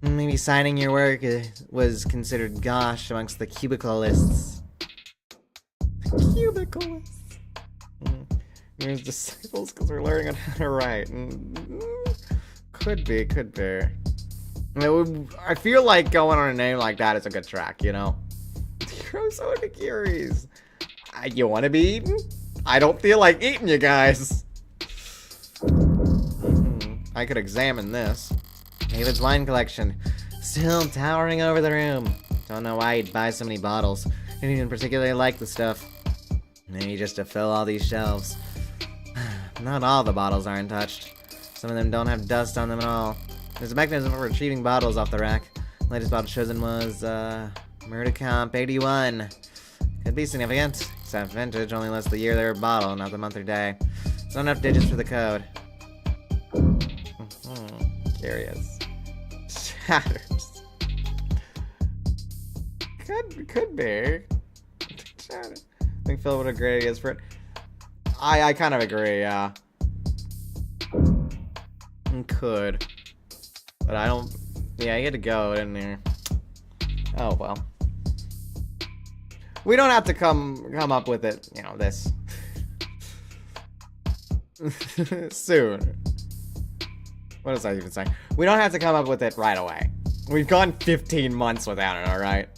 Maybe signing your work was considered gosh amongst the cubicleists. Cubicleists. There's disciples because we're learning how to write. Could be. I feel like going on a name like that is a good track, you know? Hiroso Nikiris. You want to be eaten? I don't feel like eating you guys. I could examine this. David's wine collection. Still towering over the room. Don't know why he'd buy so many bottles. Didn't even particularly like the stuff. Maybe just to fill all these shelves. Not all the bottles are untouched. Some of them don't have dust on them at all. There's a mechanism for retrieving bottles off the rack. The latest bottle chosen was, Murder Comp 81. Could be significant, except vintage only lists the year they were bottled, not the month or day. It's not enough digits for the code. Curious. Shatters. Could be. I think Phil would agree he is for it. I kind of agree, yeah. Could. But I don't... Yeah, you had to go, didn't you? Oh, well. We don't have to come up with it, you know, this. Soon. What was I even saying? We don't have to come up with it right away. We've gone 15 months without it, alright?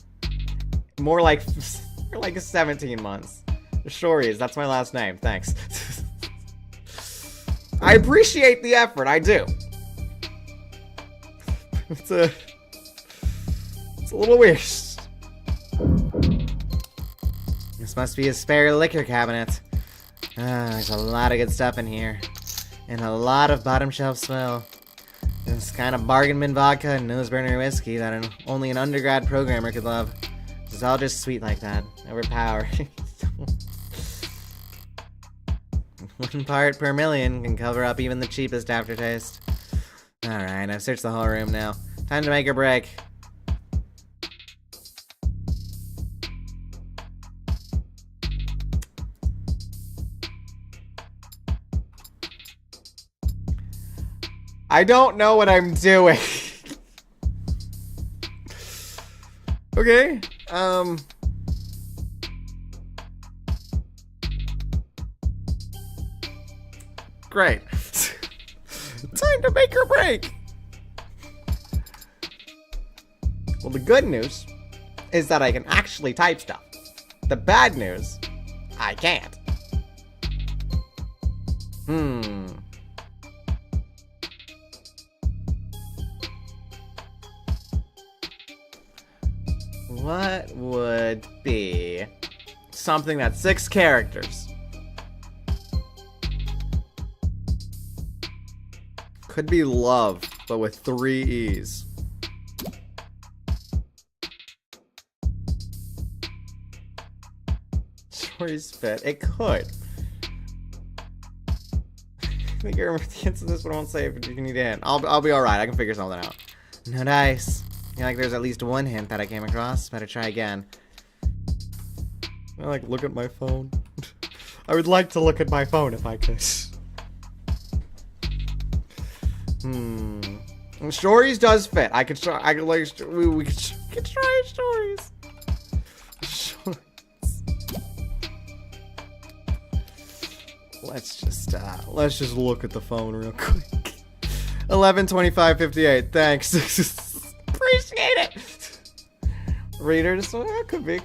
More like 17 months. Shori, that's my last name, thanks. I appreciate the effort, I do. It's a little weird. This must be a spare liquor cabinet. There's a lot of good stuff in here. And a lot of bottom shelf swill. This kind of bargain bin vodka and nose burner whiskey that only an undergrad programmer could love. It's all just sweet like that. Overpowering. 1 part per million can cover up even the cheapest aftertaste. Alright, I've searched the whole room now. Time to make a break. I don't know what I'm doing. Okay. Great. Time to make or break. Well, the good news is that I can actually type stuff. The bad news, I can't. What would be something that's 6 characters? Could be love, but with 3 E's. Shori's fit. It could. I think you're the answer to this, but I won't say if you need a hint. I'll be alright. I can figure something out. No dice. I feel like there's at least one hint that I came across. Better try again. I like look at my phone. I would like to look at my phone if I could. Shori's does fit. I could try. I could like. We could try Shori's. Let's just look at the phone real quick. 11/25/58. Thanks. Appreciate it. Readers, could be.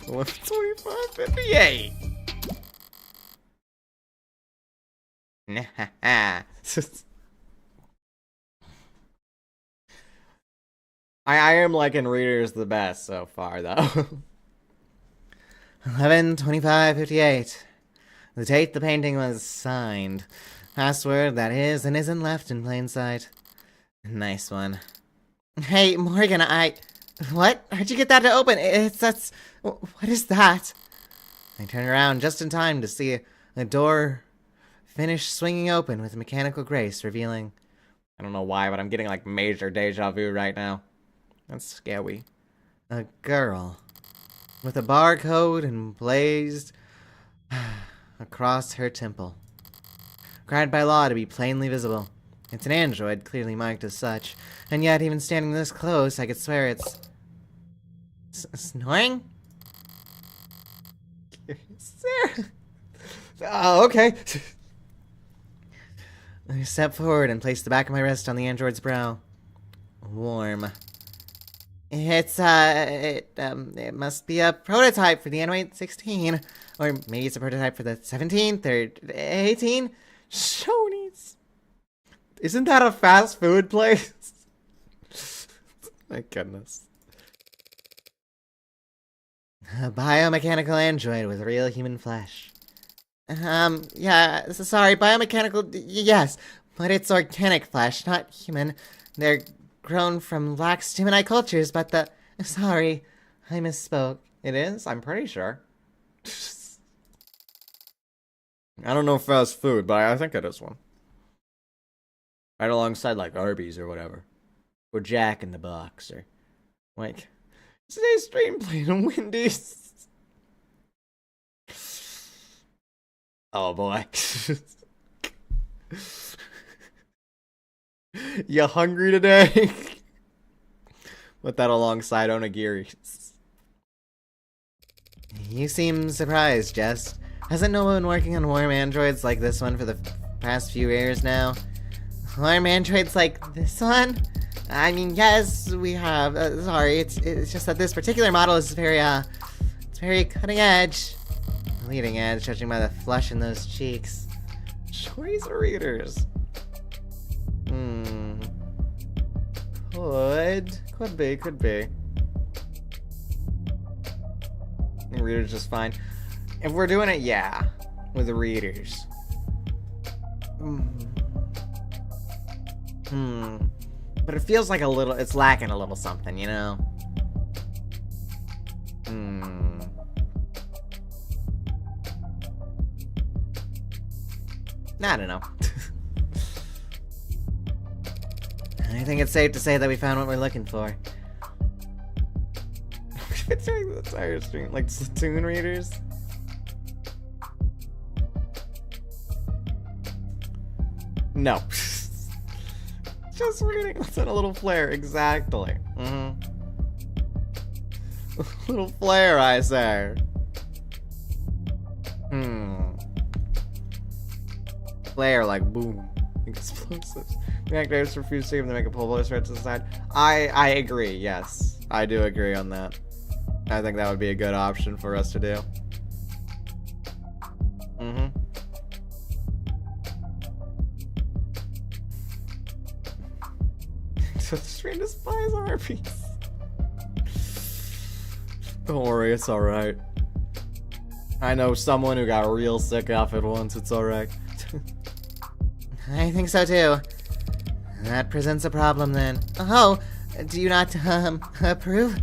11/25/58. I am liking readers the best so far though. 11/25/58. The date the painting was signed. Password that is and isn't left in plain sight. Nice one. Hey, Morgan, What? How'd you get that to open? What is that? I turn around just in time to see a door finish swinging open with mechanical grace, revealing... I don't know why, but I'm getting like major deja vu right now. That's scary. A girl. With a barcode emblazed across her temple. Required by law to be plainly visible. It's an android, clearly marked as such. And yet, even standing this close, I could swear it's... snoring? Sarah? Oh, okay. I step forward and place the back of my wrist on the android's brow. Warm. It must be a prototype for the Animate 16. Or maybe it's a prototype for the 17th or 18? Shoney's. Isn't that a fast food place? My goodness. A biomechanical android with real human flesh. Yeah, sorry, biomechanical, yes, but it's organic flesh, not human. They're grown from lax humanite cultures, but sorry, I misspoke. It is? I'm pretty sure. I don't know fast food, but I think it is one. Right alongside, like, Arby's or whatever. Or Jack in the Box, or, like, today's stream playing on Wendy's. Oh boy. You hungry today? Put that alongside onigiri. You seem surprised, Jess. Hasn't no one been working on warm androids like this one for the past few years now? Warm androids like this one? I mean, yes, we have. Sorry, it's just that this particular model is it's very cutting edge. Leading edge, judging by the flush in those cheeks. Choice readers. Could be. Readers just fine. If we're doing it, yeah, with the readers. But it feels like it's lacking a little something, you know? I don't know. I think it's safe to say that we found what we're looking for. We've been doing the entire stream, like Splatoon readers. No. Just we're getting let's add a little flair, exactly. A little flair, I say. Flair like boom. Explosives. The actors refuse to give them make a pull voice right to the side. I agree, yes. I do agree on that. I think that would be a good option for us to do. Just trying to despise Arby's. Don't worry, it's alright. I know someone who got real sick off it once, it's alright. I think so too. That presents a problem then. Oh, do you not, approve?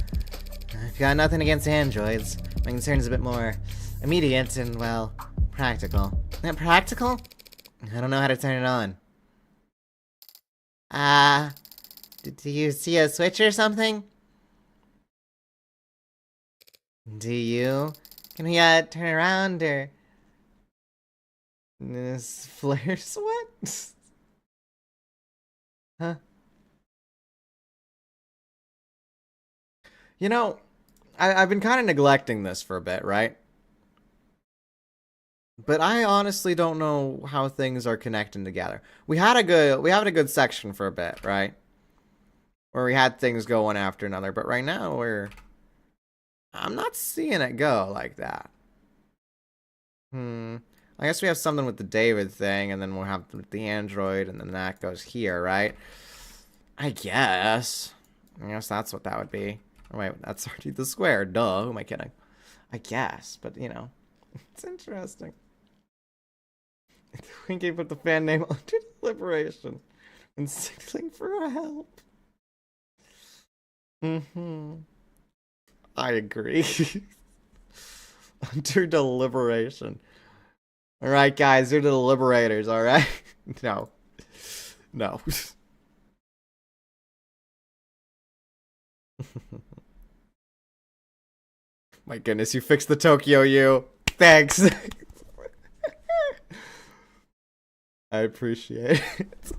I've got nothing against androids. My concern is a bit more immediate and, well, practical. Practical? I don't know how to turn it on. Do you see a switch or something? Do you? Can we, turn around, or... This flares what? Huh? You know, I've been kind of neglecting this for a bit, right? But I honestly don't know how things are connecting together. We had a good section for a bit, right? Where we had things go one after another, but right now I'm not seeing it go like that. I guess we have something with the David thing, and then we'll have the android, and then that goes here, right? I guess that's what that would be. Oh, wait, that's already the square. Duh, who am I kidding? I guess, but you know, it's interesting. Twinkie put the fan name under deliberation and signaling for help. I agree. Under deliberation. Alright, guys, they're the deliberators, alright? No. No. My goodness, you fixed the Tokyo U. Thanks. I appreciate it.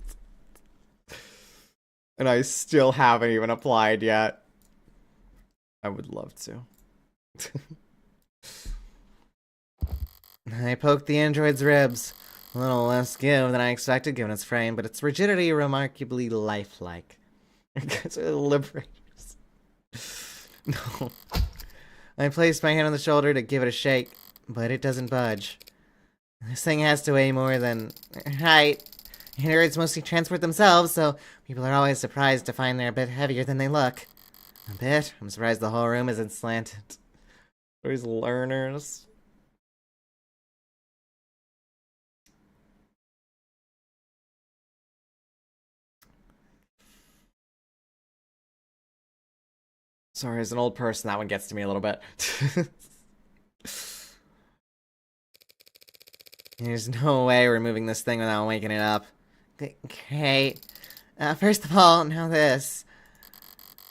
And I still haven't even applied yet. I would love to. I poked the android's ribs. A little less give than I expected given its frame, but its rigidity remarkably lifelike. You guys are the liberators. No. I placed my hand on the shoulder to give it a shake, but it doesn't budge. This thing has to weigh more than... Right. Androids mostly transport themselves, so people are always surprised to find they're a bit heavier than they look. A bit? I'm surprised the whole room isn't slanted. These learners. Sorry, as an old person, that one gets to me a little bit. There's no way we're moving this thing without waking it up. Great. First of all, now this.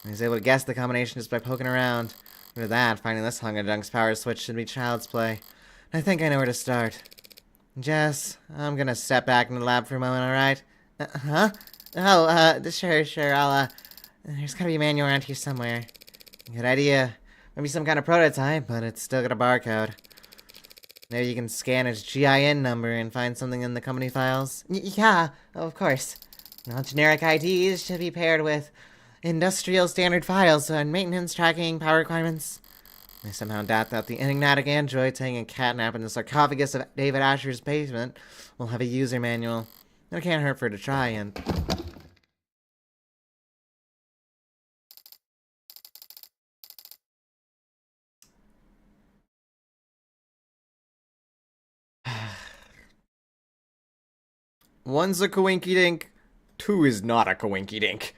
I was able to guess the combination just by poking around. After that, finding this hunk of junk's power switch should be child's play. I think I know where to start. Jess, I'm gonna step back in the lab for a moment, alright? Huh? Oh, sure, I'll, there's gotta be a manual around here somewhere. Good idea. Maybe some kind of prototype, but it's still got a barcode. Maybe you can scan its GIN number and find something in the company files? Yeah, of course. All generic IDs should be paired with industrial standard files on maintenance, tracking, power requirements. I somehow doubt that the enigmatic android taking a catnap in the sarcophagus of David Asher's basement will have a user manual. It can't hurt for it to try and... One's a coinky dink, two is not a coinky dink.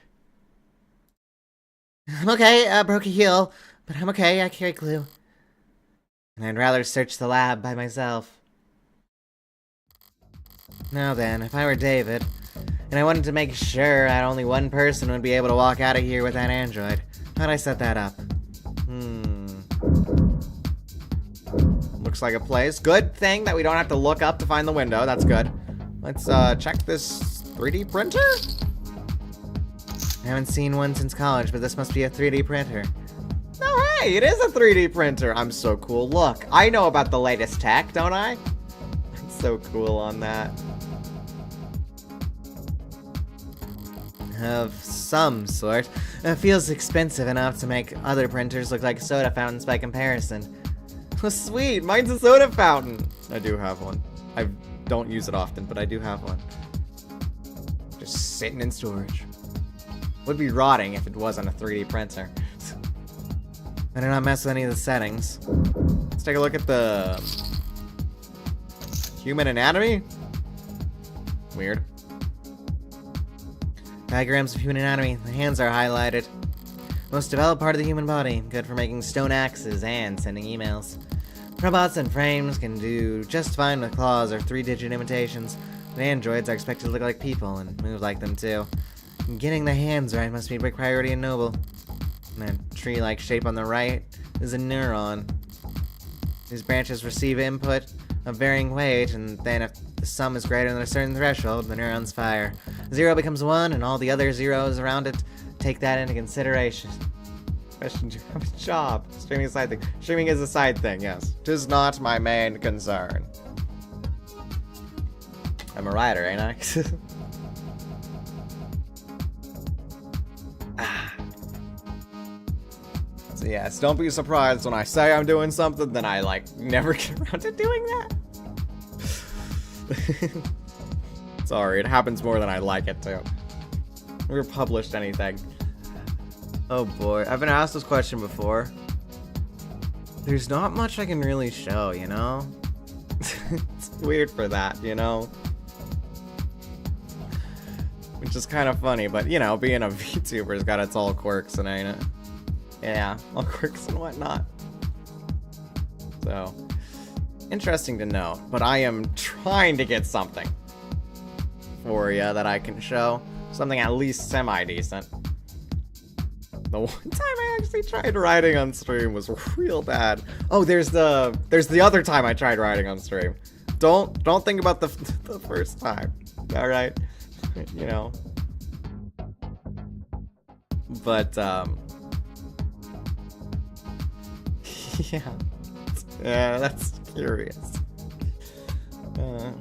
I'm okay, broke a heel, but I'm okay, I carry glue. And I'd rather search the lab by myself. Now then, if I were David, and I wanted to make sure that only one person would be able to walk out of here with that android, how'd I set that up? Looks like a place. Good thing that we don't have to look up to find the window, that's good. Let's check this 3D printer? I haven't seen one since college, but this must be a 3D printer. No, hey, it is a 3D printer. I'm so cool. Look, I know about the latest tech, don't I? I'm so cool on that. Of some sort. It feels expensive enough to make other printers look like soda fountains by comparison. Oh, sweet, mine's a soda fountain. I do have one. I don't use it often, but I do have one. Just sitting in storage. Would be rotting if it wasn't a 3D printer. I do not mess with any of the settings. Let's take a look at the human anatomy. Weird. Diagrams of human anatomy. The hands are highlighted. Most developed part of the human body. Good for making stone axes and sending emails. Robots and frames can do just fine with claws or 3-digit imitations, but androids are expected to look like people and move like them too. Getting the hands right must be a big priority in Noble. That tree-like shape on the right is a neuron. These branches receive input of varying weight, and then if the sum is greater than a certain threshold, the neurons fire. 0 becomes 1, and all the other zeros around it take that into consideration. Question, do you have a job? Streaming is a side thing. Streaming is a side thing, yes. 'Tis not my main concern. I'm a writer, ain't I? So yes, don't be surprised when I say I'm doing something, then I, like, never get around to doing that. Sorry, it happens more than I like it to. Never published anything. Oh boy, I've been asked this question before. There's not much I can really show, you know? It's weird for that, you know? Which is kind of funny, but you know, being a VTuber's got its all quirks and ain't it? Yeah, all quirks and whatnot. So, interesting to note, but I am trying to get something for you that I can show. Something at least semi-decent. The one time I actually tried writing on stream was real bad. Oh, there's the other time I tried writing on stream. Don't think about the first time. All right, you know. But yeah, that's curious.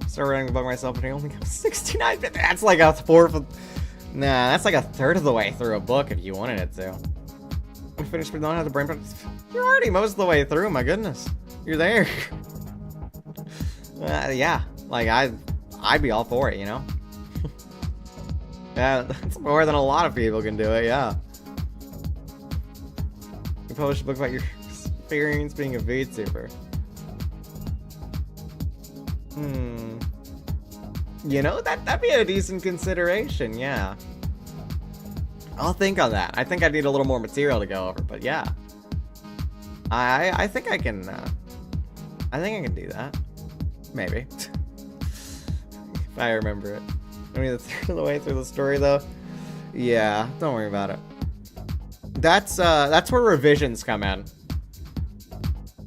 Start writing the book myself, but I only got 69. That's like a fourth of. Nah, that's like a third of the way through a book if you wanted it to. I finished with knowing how the brain. You're already most of the way through. My goodness, you're there. Yeah, like I'd be all for it, you know. Yeah, that's more than a lot of people can do it. Yeah. You published a book about your experience being a VTuber. You know, that'd be a decent consideration, yeah. I'll think on that. I think I need a little more material to go over, but yeah. I think I can, I think I can do that. Maybe. If I remember it. I mean, the third of the way through the story, though. Yeah, don't worry about it. That's where revisions come in.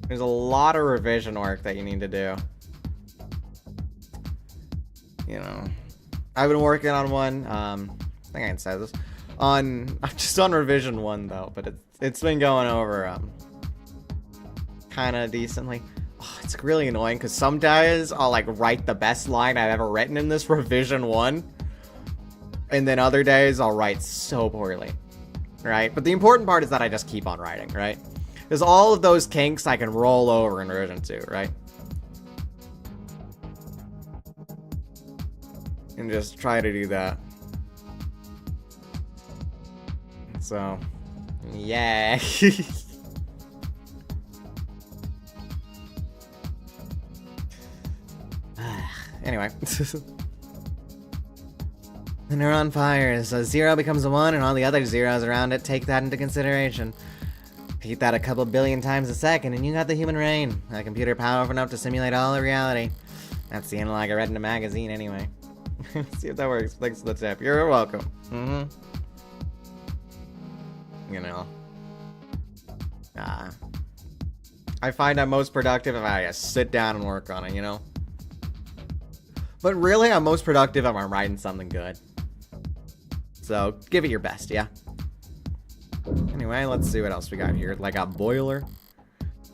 There's a lot of revision work that you need to do. You know, I've been working on one. I think I can say this. I'm just on revision 1 though, but it's been going over kind of decently. Oh, it's really annoying because some days I'll like write the best line I've ever written in this revision 1, and then other days I'll write so poorly, right? But the important part is that I just keep on writing, right? Because all of those kinks I can roll over in revision 2, right? And just try to do that. So, yeah. Anyway. The neuron fires. A 0 becomes a 1, and all the other zeros around it take that into consideration. Repeat that a couple billion times a second, and you got the human brain. A computer powerful enough to simulate all of reality. That's the analog I read in a magazine, anyway. See if that works. Thanks for the tip. You're welcome. You know. I find I'm most productive if I just sit down and work on it, you know? But really, I'm most productive if I'm writing something good. So, give it your best, yeah? Anyway, let's see what else we got here. Like a boiler.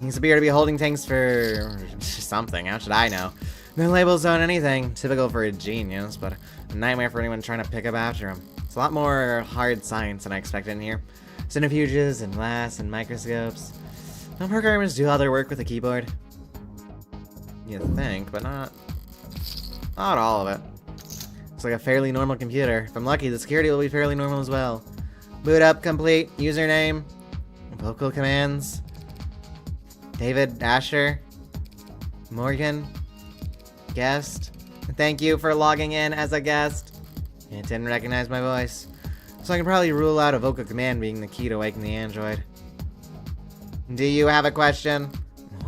He's appear to be holding tanks for something. How should I know? No labels on anything. Typical for a genius, but a nightmare for anyone trying to pick up after him. It's a lot more hard science than I expected in here. Centrifuges and glass and microscopes. Don't programmers do all their work with a keyboard? You think, but not all of it. It's like a fairly normal computer. If I'm lucky, the security will be fairly normal as well. Boot up, complete, username, vocal commands. David Asher, Morgan, guest. Thank you for logging in as a guest. It didn't recognize my voice. So I can probably rule out a vocal command being the key to waking the android. Do you have a question?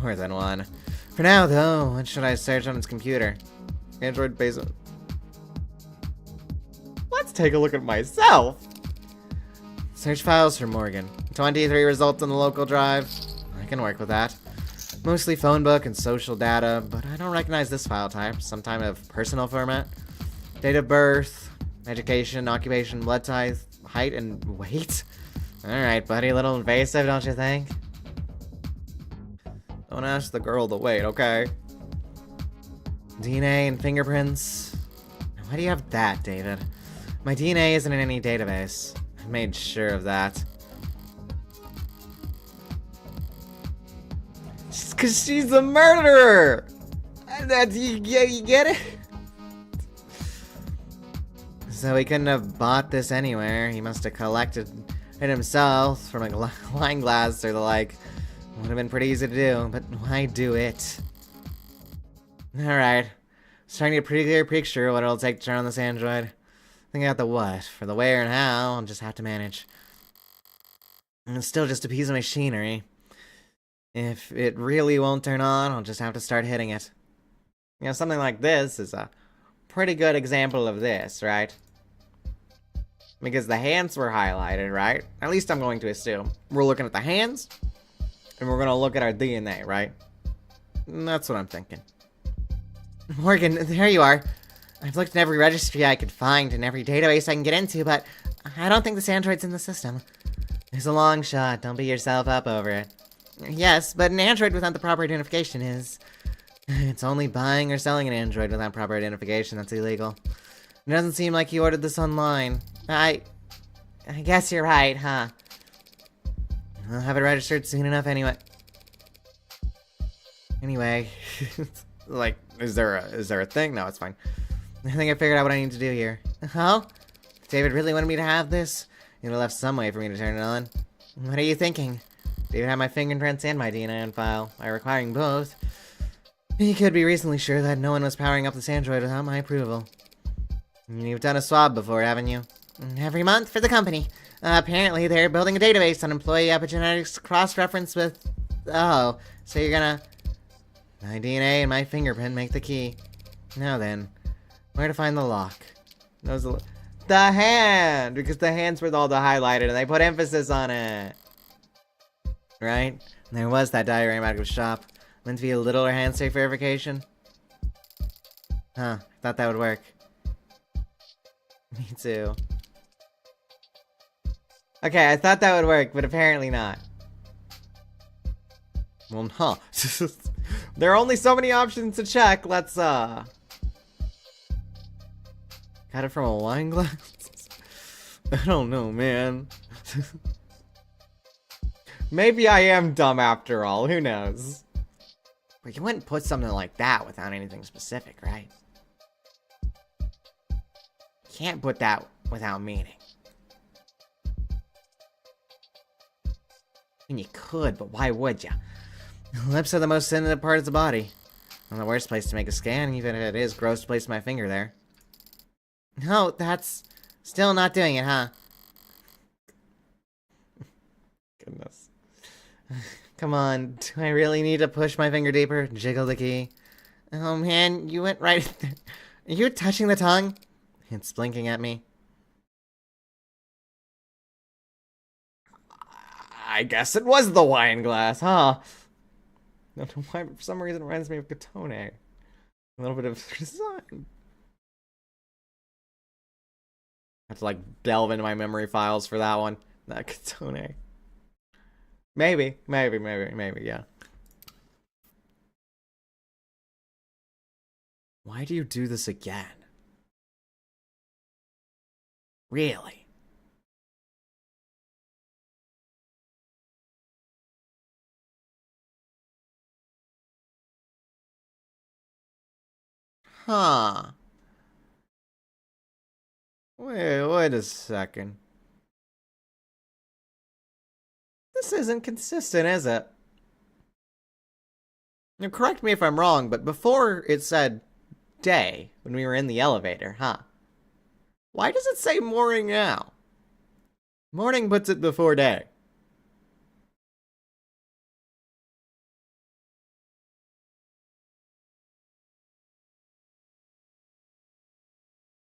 More than one. For now, though, what should I search on its computer? Android basement. Let's take a look at myself. Search files for Morgan. 23 results on the local drive. I can work with that. Mostly phone book and social data, but I don't recognize this file type. Some type of personal format. Date of birth, education, occupation, blood type, height, and weight. Alright, buddy, a little invasive, don't you think? Don't ask the girl the weight, okay? DNA and fingerprints. Why do you have that, David? My DNA isn't in any database. I made sure of that. Just 'cause she's a murderer! That's, you get it? So he couldn't have bought this anywhere. He must have collected it himself from a wine glass or the like. Would have been pretty easy to do, but why do it? Alright. Starting to get a pretty clear picture of what it'll take to turn on this android. I think I got the what. For the where and how, I'll just have to manage. And it's still just a piece of machinery. If it really won't turn on, I'll just have to start hitting it. You know, something like this is a pretty good example of this, right? Because the hands were highlighted, right? At least I'm going to assume. We're looking at the hands, and we're going to look at our DNA, right? And that's what I'm thinking. Morgan, there you are. I've looked in every registry I could find and every database I can get into, but I don't think this android's in the system. It's a long shot. Don't beat yourself up over it. Yes, but an android without the proper identification is... It's only buying or selling an android without proper identification that's illegal. It doesn't seem like you ordered this online. I guess you're right, huh? I'll have it registered soon enough anyway. Anyway, like, is there a thing? No, it's fine. I think I figured out what I need to do here. Oh? David really wanted me to have this? He would have left some way for me to turn it on. What are you thinking? David had my fingerprints and my DNA on file. By requiring both, he could be reasonably sure that no one was powering up this android without my approval. You've done a swab before, haven't you? Every month for the company. Apparently they're building a database on employee epigenetics cross-reference with... Oh, so you're gonna... My DNA and my fingerprint make the key. Now then, where to find the lock? The hand! Because the hands were all the highlighted and they put emphasis on it. Right? And there was that diagram out of shop. Meant to be a littler handshake verification. Huh, thought that would work. Me too. Okay, I thought that would work, but apparently not. Well, huh. There are only so many options to check. Let's, Got it from a wine glass? I don't know, man. Maybe I am dumb after all. Who knows? But you wouldn't put something like that without anything specific, right? Can't put that without meaning. I mean, you could, but why would you? Lips are the most sensitive part of the body. And the worst place to make a scan, even if it is gross to place my finger there. No, that's still not doing it, huh? Goodness. Come on, do I really need to push my finger deeper? Jiggle the key. Oh man, you went right there. Are you touching the tongue? It's blinking at me. I guess it was the wine glass, huh? I don't know why, but for some reason it reminds me of Katone. A little bit of design. have to, like, delve into my memory files for that one. Nakatone. Maybe, yeah. Why do you do this again? Really? Huh. Wait a second. This isn't consistent, is it? Now, correct me if I'm wrong, but before it said day when we were in the elevator, huh? Why does it say morning now? Morning puts it before day.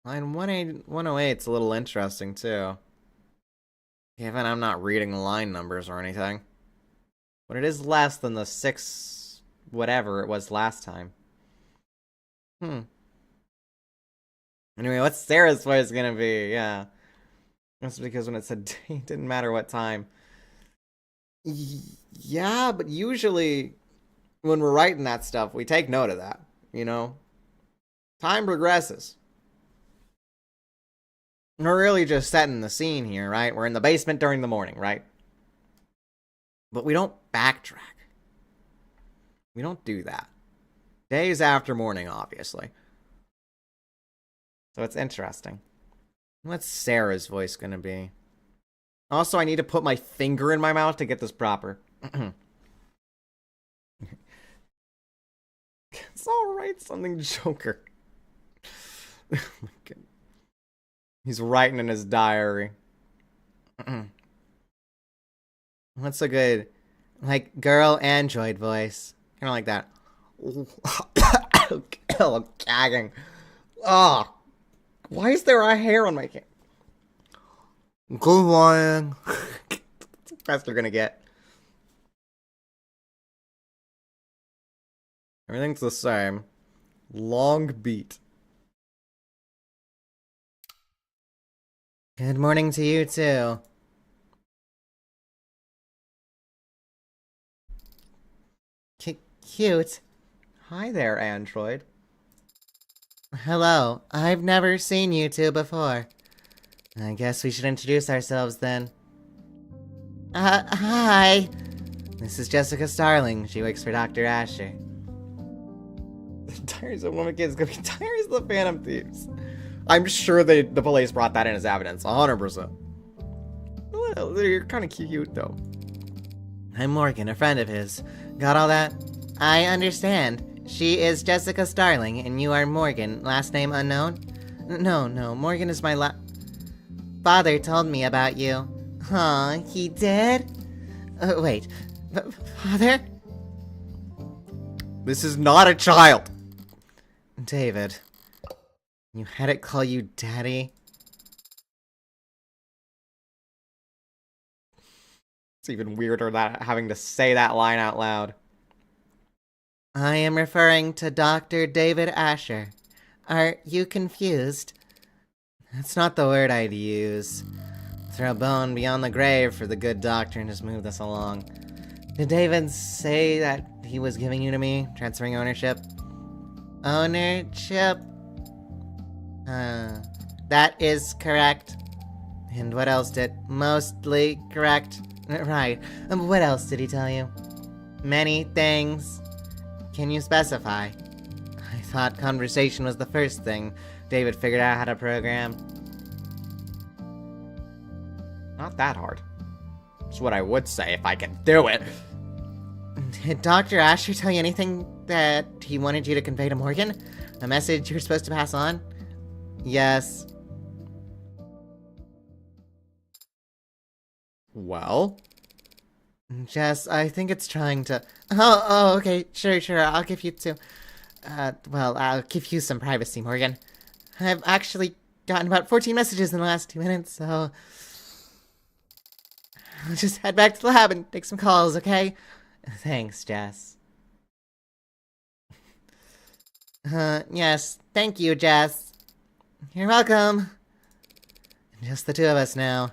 Line 108's a little interesting, too. Given I'm not reading the line numbers or anything. But it is less than the 6 whatever it was last time. Anyway, what's Sarah's voice gonna be? Yeah. That's because when it said day, it didn't matter what time. Yeah, but usually when we're writing that stuff, we take note of that, you know? Time progresses. We're really just setting the scene here, right? We're in the basement during the morning, right? But we don't backtrack. We don't do that. Days after morning, obviously. So it's interesting. What's Sarah's voice gonna be? Also, I need to put my finger in my mouth to get this proper. It's alright, something Joker. Oh my God. He's writing in his diary. What's a good, like, girl android voice? Kind of like that. Oh, gagging. Oh, why is there a hair on my chin? Good morning. That's the best you're gonna get. Everything's the same. Long beat. Good morning to you, too. Cute. Hi there, android. Hello. I've never seen you two before. I guess we should introduce ourselves then. Hi. This is Jessica Starling. She works for Dr. Asher. Diaries of Woman Kids gonna be Diaries of the Phantom Thieves. I'm sure the police brought that in as evidence, 100%. Well, they're kind of cute, though. I'm Morgan, a friend of his. Got all that? I understand. She is Jessica Starling, and you are Morgan, last name unknown? No, Morgan is my father told me about you. Huh, he did? Wait, father? This is not a child! David. You had it call you Daddy? It's even weirder that having to say that line out loud. I am referring to Dr. David Asher. Are you confused? That's not the word I'd use. Throw a bone beyond the grave for the good doctor and just move this along. Did David say that he was giving you to me, transferring ownership? Ownership? That is correct. And what else did? Mostly correct. Right. What else did he tell you? Many things. Can you specify? I thought conversation was the first thing David figured out how to program. Not that hard. That's what I would say if I could do it. Did Dr. Asher tell you anything that he wanted you to convey to Morgan? A message you were supposed to pass on? Yes. Well? Jess, I think it's trying to... Oh, okay, sure, I'll give you two. I'll give you some privacy, Morgan. I've actually gotten about 14 messages in the last 2 minutes, so... I'll just head back to the lab and take some calls, okay? Thanks, Jess. Yes, thank you, Jess. You're welcome. Just the two of us now.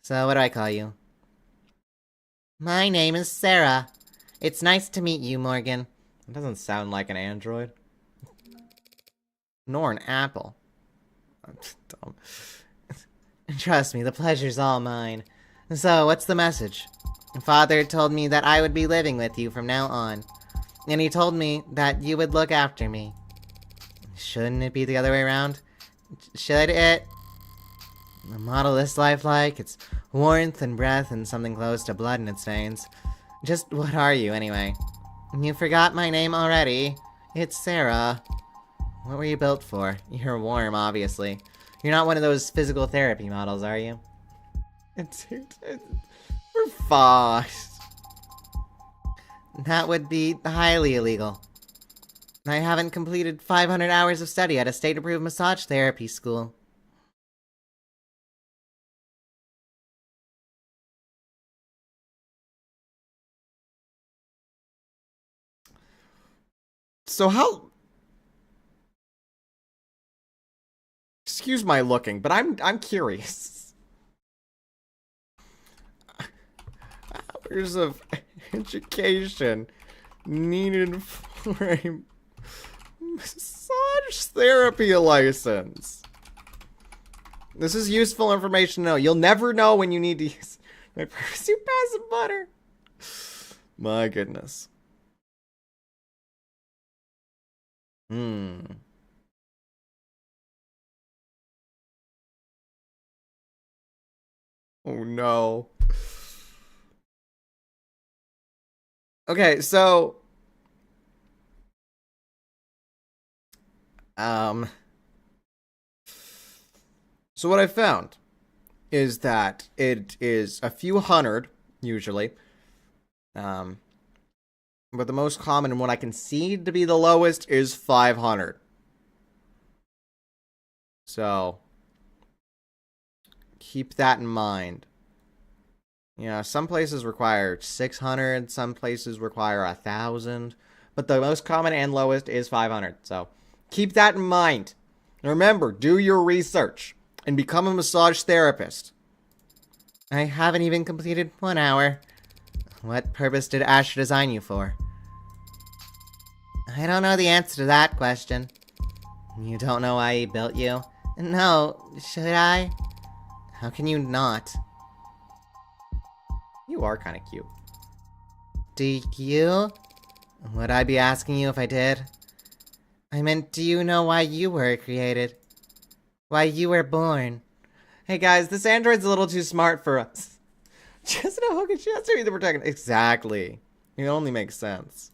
So what do I call you? My name is Sarah. It's nice to meet you, Morgan. It doesn't sound like an android. Nor an apple. I'm dumb. Trust me, the pleasure's all mine. So, what's the message? Father told me that I would be living with you from now on. And he told me that you would look after me. Shouldn't it be the other way around? Should it? Model this life like its warmth and breath and something close to blood in its veins. Just what are you, anyway? You forgot my name already. It's Sarah. What were you built for? You're warm, obviously. You're not one of those physical therapy models, are you? We're fast. That would be highly illegal. I haven't completed 500 hours of study at a state-approved massage therapy school. So how... Excuse my looking, but I'm curious. Hours of education needed for a massage therapy license. This is useful information to know. You'll never know when you need to use my Pursuit Passive Butter. My goodness. Oh no. Okay, so so what I found is that it is a few hundred usually. But the most common and what I can see to be the lowest is 500. So keep that in mind. You know, some places require 600, some places require 1,000, but the most common and lowest is 500. So keep that in mind. And remember, do your research and become a massage therapist. I haven't even completed 1 hour. What purpose did Ash design you for? I don't know the answer to that question. You don't know why he built you? No, should I? How can you not? You are kind of cute. Do you? Would I be asking you if I did? I meant, do you know why you were created? Why you were born? Hey guys, this android's a little too smart for us. Just Nahochi, she has to be the protagonist. Exactly. It only makes sense.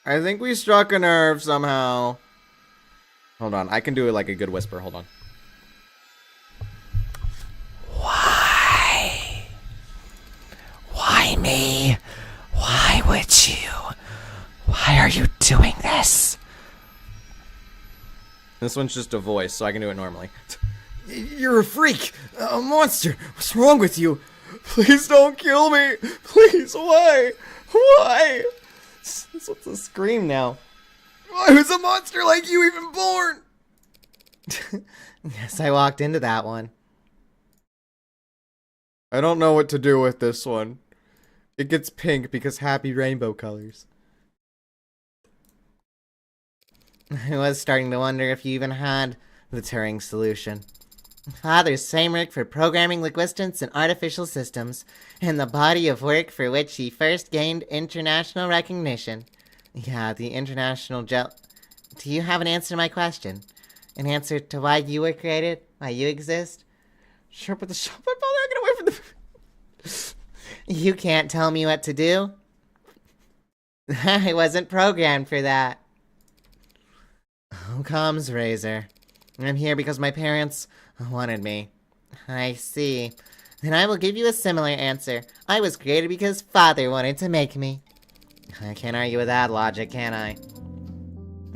I think we struck a nerve somehow. Hold on, I can do it like a good whisper. Hold on. Why? Why me? Why would you? Why are you doing this? This one's just a voice, so I can do it normally. You're a freak! A monster! What's wrong with you? Please don't kill me! Please, why? Why? This one's a scream now. Why was a monster like you even born? Yes, I walked into that one. I don't know what to do with this one. It gets pink because happy rainbow colors. I was starting to wonder if you even had the Turing solution. Father's Samrick for programming linguistics and artificial systems, and the body of work for which he first gained international recognition. Yeah, the international gel... Do you have an answer to my question? An answer to why you were created? Why you exist? Sure, but the shop I'm not gonna wait for the... You can't tell me what to do? I wasn't programmed for that. Oh, comes Razor. I'm here because my parents wanted me. I see. Then I will give you a similar answer. I was created because Father wanted to make me. I can't argue with that logic, can I?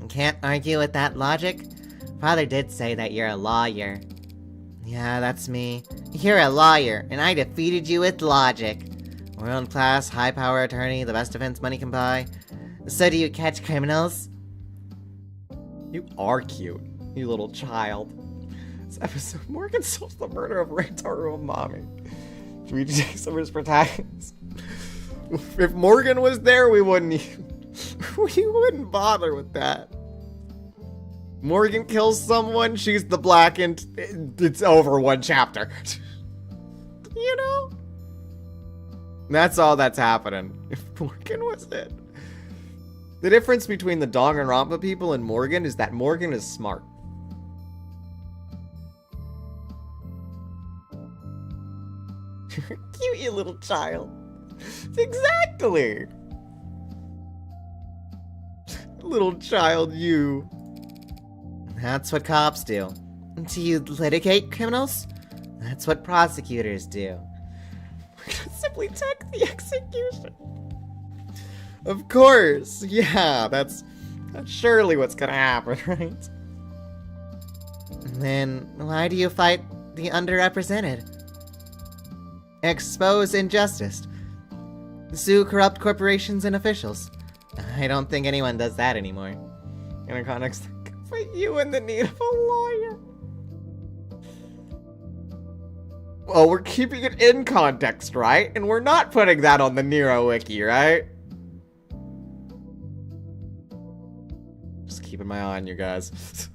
Can't argue with that logic? Father did say that you're a lawyer. Yeah, that's me. You're a lawyer, and I defeated you with logic. World-class, high-power attorney, the best defense money can buy. So do you catch criminals? You are cute. You little child. This episode, Morgan solves the murder of Reitaru Umami. Luigi takes over his protagonist. If Morgan was there, we wouldn't bother with that. Morgan kills someone, she's the black, and it's over one chapter. You know? That's all that's happening. If Morgan was it. The difference between the Danganronpa people and Morgan is that Morgan is smart. You're cute, you little child. Exactly. Little child, you. That's what cops do. Do you litigate criminals? That's what prosecutors do. We're gonna simply check the execution. Of course, yeah, that's surely what's gonna happen, right? Then why do you fight the underrepresented? Expose injustice. Sue corrupt corporations and officials. I don't think anyone does that anymore. In a context, but you in the need of a lawyer. Well, we're keeping it in context, right? And we're not putting that on the Niro wiki, right? Just keeping my eye on you guys.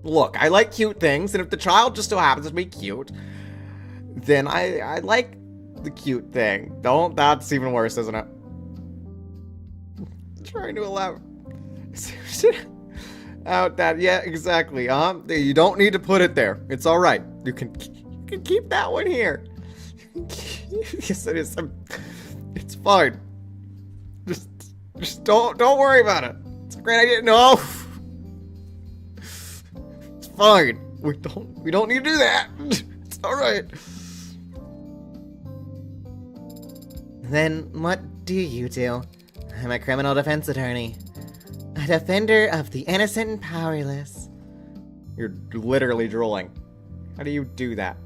Look, I like cute things, and if the child just so happens to be cute, then I like the cute thing. That's even worse, isn't it? Trying to allow out that, yeah, exactly. You don't need to put it there. It's all right. You can keep that one here. Yes, it is. It's fine. Just don't worry about it. It's a great idea. No. It's fine. We don't need to do that. It's all right. Then what do you do? I'm a criminal defense attorney. A defender of the innocent and powerless. You're literally drooling. How do you do that?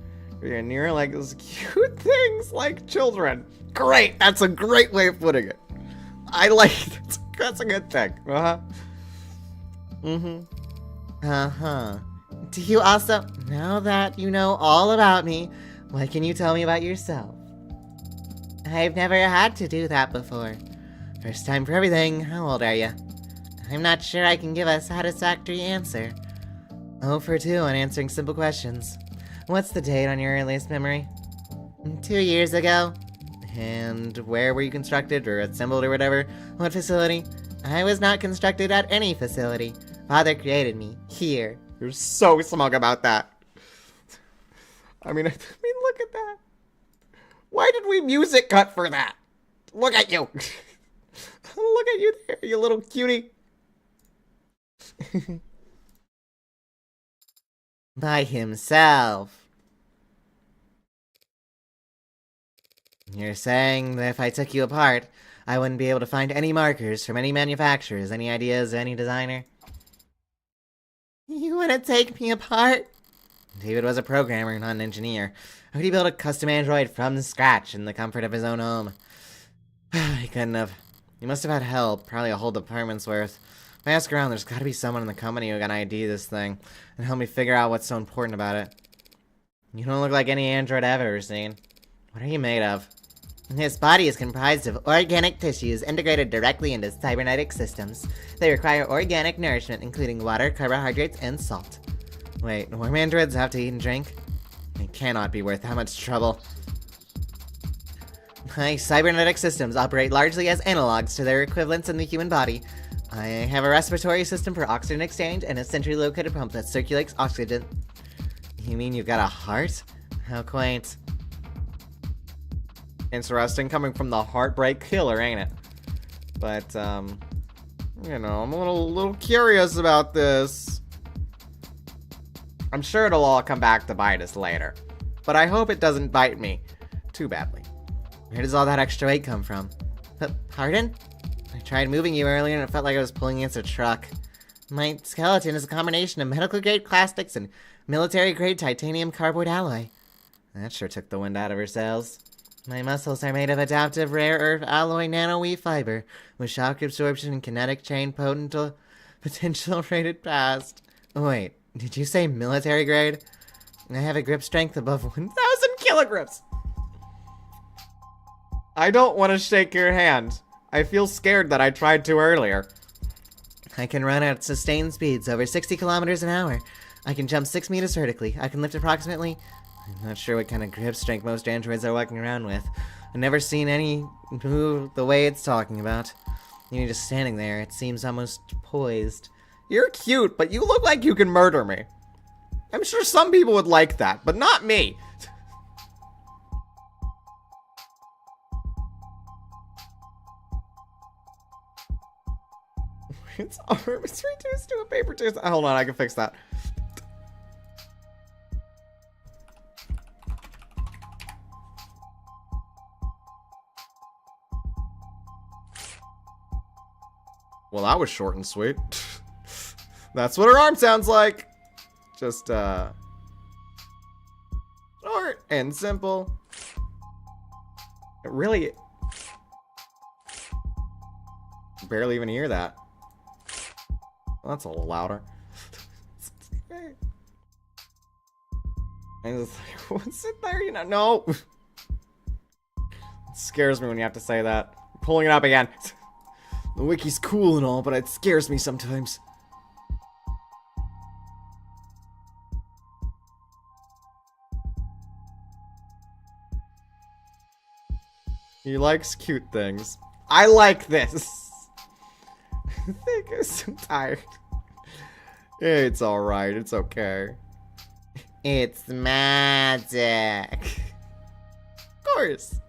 You're near like those cute things like children. Great! That's a great way of putting it. I like it. That's a good thing. Uh-huh. Mm-hmm. Uh-huh. Do you also, now that you know all about me, what can you tell me about yourself? I've never had to do that before. First time for everything. How old are you? I'm not sure I can give a satisfactory answer. 0 for 2 on answering simple questions. What's the date on your earliest memory? 2 years ago. And where were you constructed or assembled or whatever? What facility? I was not constructed at any facility. Father created me here. You're so smug about that. I mean, look at that. Why did we music cut for that? Look at you. Look at you there, you little cutie. By himself. You're saying that if I took you apart, I wouldn't be able to find any markers from any manufacturers, any ideas, any designer? You want to take me apart? David was a programmer, not an engineer. How could he build a custom android from scratch in the comfort of his own home? He couldn't have. He must have had help, probably a whole department's worth. If I ask around, there's gotta be someone in the company who can ID this thing and help me figure out what's so important about it. You don't look like any android I've ever seen. What are you made of? His body is comprised of organic tissues integrated directly into cybernetic systems. They require organic nourishment, including water, carbohydrates, and salt. Wait, worm androids have to eat and drink? It cannot be worth that much trouble. My cybernetic systems operate largely as analogs to their equivalents in the human body. I have a respiratory system for oxygen exchange and a centrally located pump that circulates oxygen. You mean you've got a heart? How quaint. Interesting, coming from the heartbreak killer, ain't it? But, you know, I'm a little curious about this. I'm sure it'll all come back to bite us later. But I hope it doesn't bite me too badly. Where does all that extra weight come from? Pardon? I tried moving you earlier and it felt like I was pulling against a truck. My skeleton is a combination of medical-grade plastics and military-grade titanium cardboard alloy. That sure took the wind out of her sails. My muscles are made of adaptive rare earth alloy nanoweave fiber with shock absorption and kinetic chain potential rated past. Oh, wait, did you say military grade? I have a grip strength above 1,000 kilograms. I don't want to shake your hand. I feel scared that I tried to earlier. I can run at sustained speeds over 60 kilometers an hour. I can jump 6 meters vertically. I can lift approximately... I'm not sure what kind of grip strength most androids are walking around with. I've never seen any move the way it's talking about. You're just standing there. It seems almost poised. You're cute, but you look like you can murder me. I'm sure some people would like that, but not me. Its arm is reduced to a paper tooth. Hold on, I can fix that. Well, that was short and sweet. That's what her arm sounds like. Just, short and simple. It really... barely even hear that. Well, that's a little louder. I was like, what's it there? You know, no. It scares me when you have to say that. I'm pulling it up again. The wiki's cool and all, but it scares me sometimes. He likes cute things. I like this. I think I'm so tired. It's alright, it's okay. It's magic. Of course.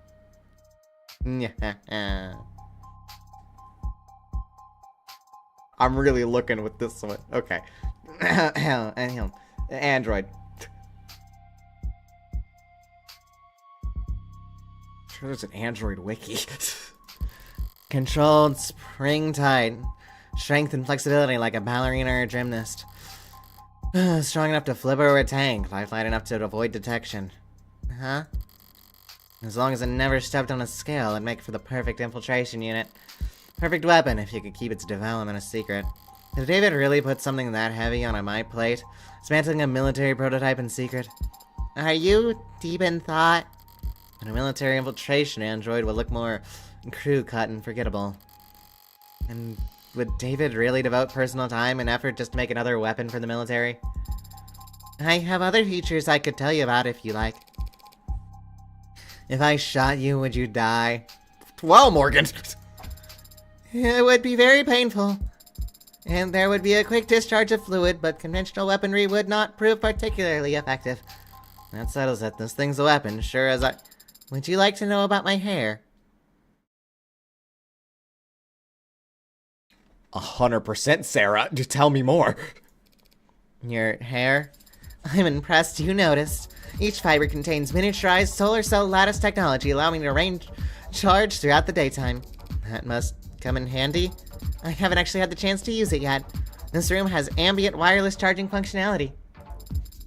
I'm really looking with this one. Okay. Android. Sure there's an Android wiki. Controlled spring tight. Strength and flexibility like a ballerina or a gymnast. Strong enough to flip over a tank. Light enough to avoid detection. Huh? As long as it never stepped on a scale, it'd make for the perfect infiltration unit. Perfect weapon if you could keep its development a secret. Did David really put something that heavy on my plate? Dismantling a military prototype in secret? Are you deep in thought? A military infiltration android would look more crew-cut and forgettable. And would David really devote personal time and effort just to make another weapon for the military? I have other features I could tell you about if you like. If I shot you, would you die? Well, Morgan. It would be very painful. And there would be a quick discharge of fluid, but conventional weaponry would not prove particularly effective. That settles it. This thing's a weapon, sure as I... Would you like to know about my hair? 100%, Sarah. Just tell me more. Your hair? I'm impressed you noticed. Each fiber contains miniaturized solar cell lattice technology, allowing me to range charge throughout the daytime. That must come in handy. I haven't actually had the chance to use it yet. This room has ambient wireless charging functionality.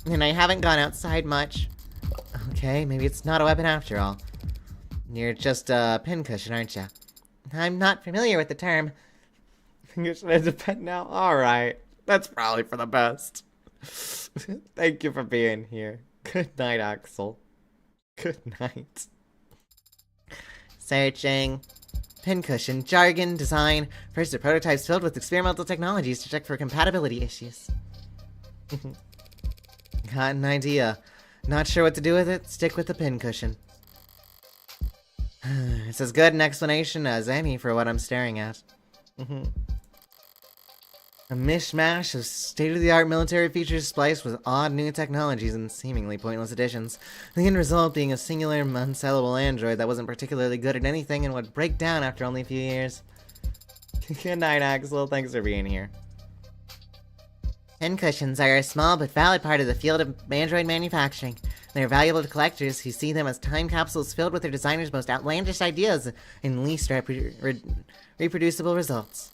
And I haven't gone outside much. Okay, maybe it's not a weapon after all. You're just a pincushion, aren't you? I'm not familiar with the term. You're a pet now? Alright. That's probably for the best. Thank you for being here. Good night, Axel. Good night. Searching. Pincushion, jargon, design. First, the prototypes filled with experimental technologies to check for compatibility issues. Got an idea. Not sure what to do with it? Stick with the pincushion. It's as good an explanation as any for what I'm staring at. A mishmash of state-of-the-art military features spliced with odd new technologies and seemingly pointless additions. The end result being a singular, unsellable android that wasn't particularly good at anything and would break down after only a few years. Good night, Axel. Thanks for being here. Pincushions are a small but valid part of the field of android manufacturing. They are valuable to collectors who see them as time capsules filled with their designers' most outlandish ideas and least reproducible results.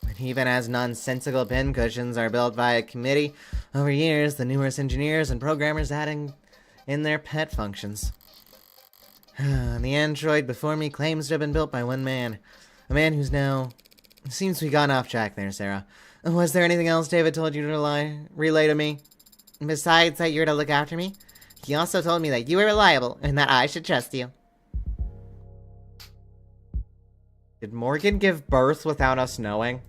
But even as nonsensical pincushions are built by a committee, over years, the numerous engineers and programmers adding in their pet functions. The android before me claims to have been built by one man. A man who's now... Seems we got off track there, Sarah. Was there anything else David told you to relay to me? Besides that you're to look after me? He also told me that you were reliable and that I should trust you. Did Morgan give birth without us knowing?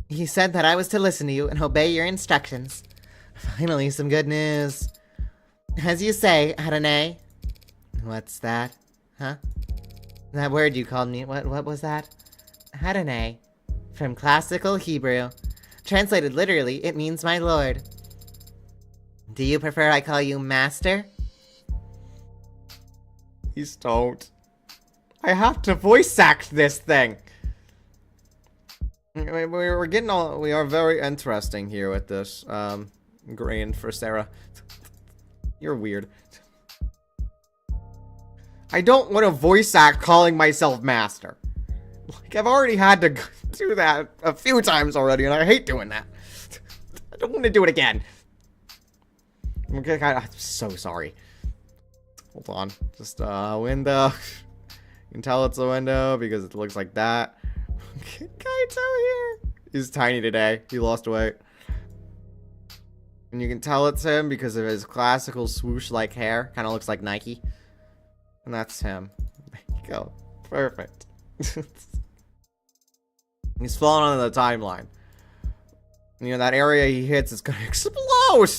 He said that I was to listen to you and obey your instructions. Finally, some good news. As you say, Adonai. What's that? Huh? That word you called me, what was that? Adonai. From classical Hebrew. Translated literally, it means my lord. Do you prefer I call you master? Please don't. I have to voice act this thing. We are very interesting here with this, grain for Sarah. You're weird. I don't want to voice act calling myself master. Like, I've already had to do that a few times already, and I hate doing that. I don't want to do it again. Okay, I'm so sorry. Hold on. Just, window. You can tell it's a window because it looks like that. Can I tell here? He's tiny today. He lost weight. And you can tell it's him because of his classical swoosh-like hair. Kind of looks like Nike. And that's him. There you go. Perfect. He's falling onto the timeline. You know, that area he hits is gonna explode!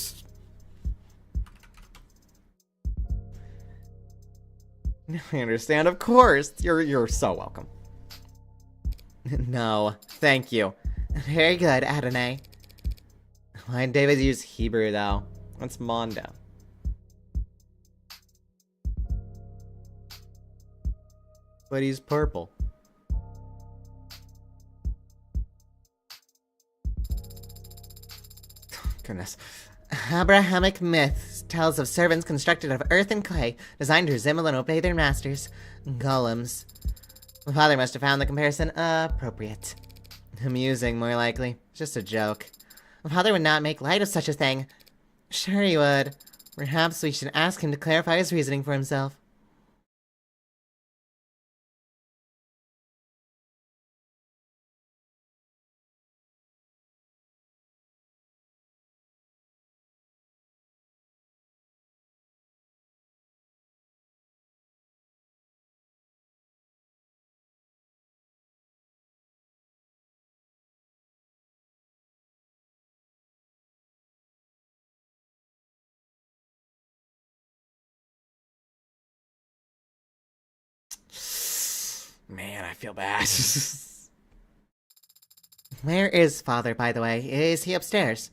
I understand, of course. You're so welcome. No, thank you. Very good, Adonai. Why'd David use Hebrew, though? That's Mondo. But he's purple. Goodness. Abrahamic myth tells of servants constructed of earth and clay, designed to resemble and obey their masters, golems. My father must have found the comparison appropriate. Amusing, more likely. Just a joke. My father would not make light of such a thing. Sure he would. Perhaps we should ask him to clarify his reasoning for himself. Man, I feel bad. Where is father, by the way? Is he upstairs?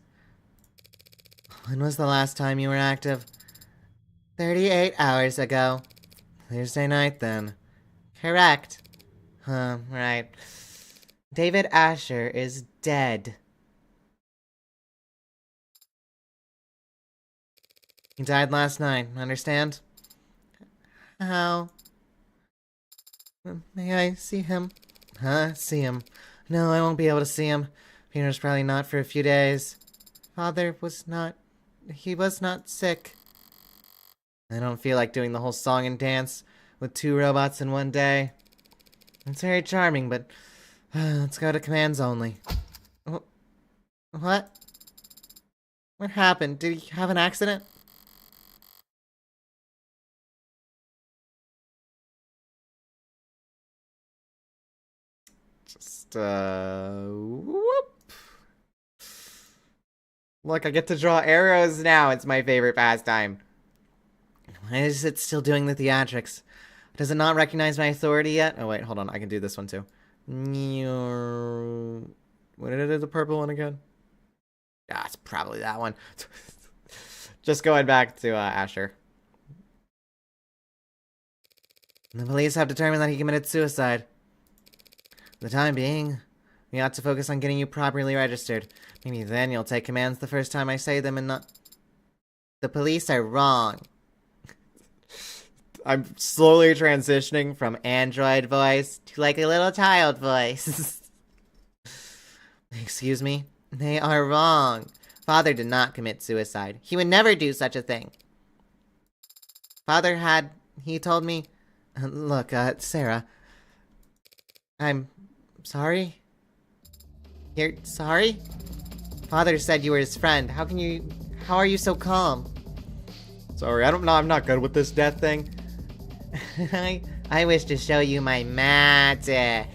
When was the last time you were active? 38 hours ago. Thursday night, then. Correct. Right. David Asher is dead. He died last night, understand? How? May I see him? Huh? See him? No, I won't be able to see him. Peter's probably not for a few days. Father was not... He was not sick. I don't feel like doing the whole song and dance with 2 robots in one day. It's very charming, but... let's go to commands only. What? What happened? Did he have an accident? Just, whoop. Look, I get to draw arrows now. It's my favorite pastime. Why is it still doing the theatrics? Does it not recognize my authority yet? Oh, wait, hold on. I can do this one, too. What did it do, the purple one again? Ah, it's probably that one. Just going back to, Asher. The police have determined that he committed suicide. For the time being, we ought to focus on getting you properly registered. Maybe then you'll take commands the first time I say them and not... The police are wrong. I'm slowly transitioning from Android voice to like a little child voice. Excuse me? They are wrong. Father did not commit suicide. He would never do such a thing. Father had he told me, look, Sarah, I'm sorry. You're sorry? Father said you were his friend. How are you so calm? Sorry, I'm not good with this death thing. I wish to show you my magic.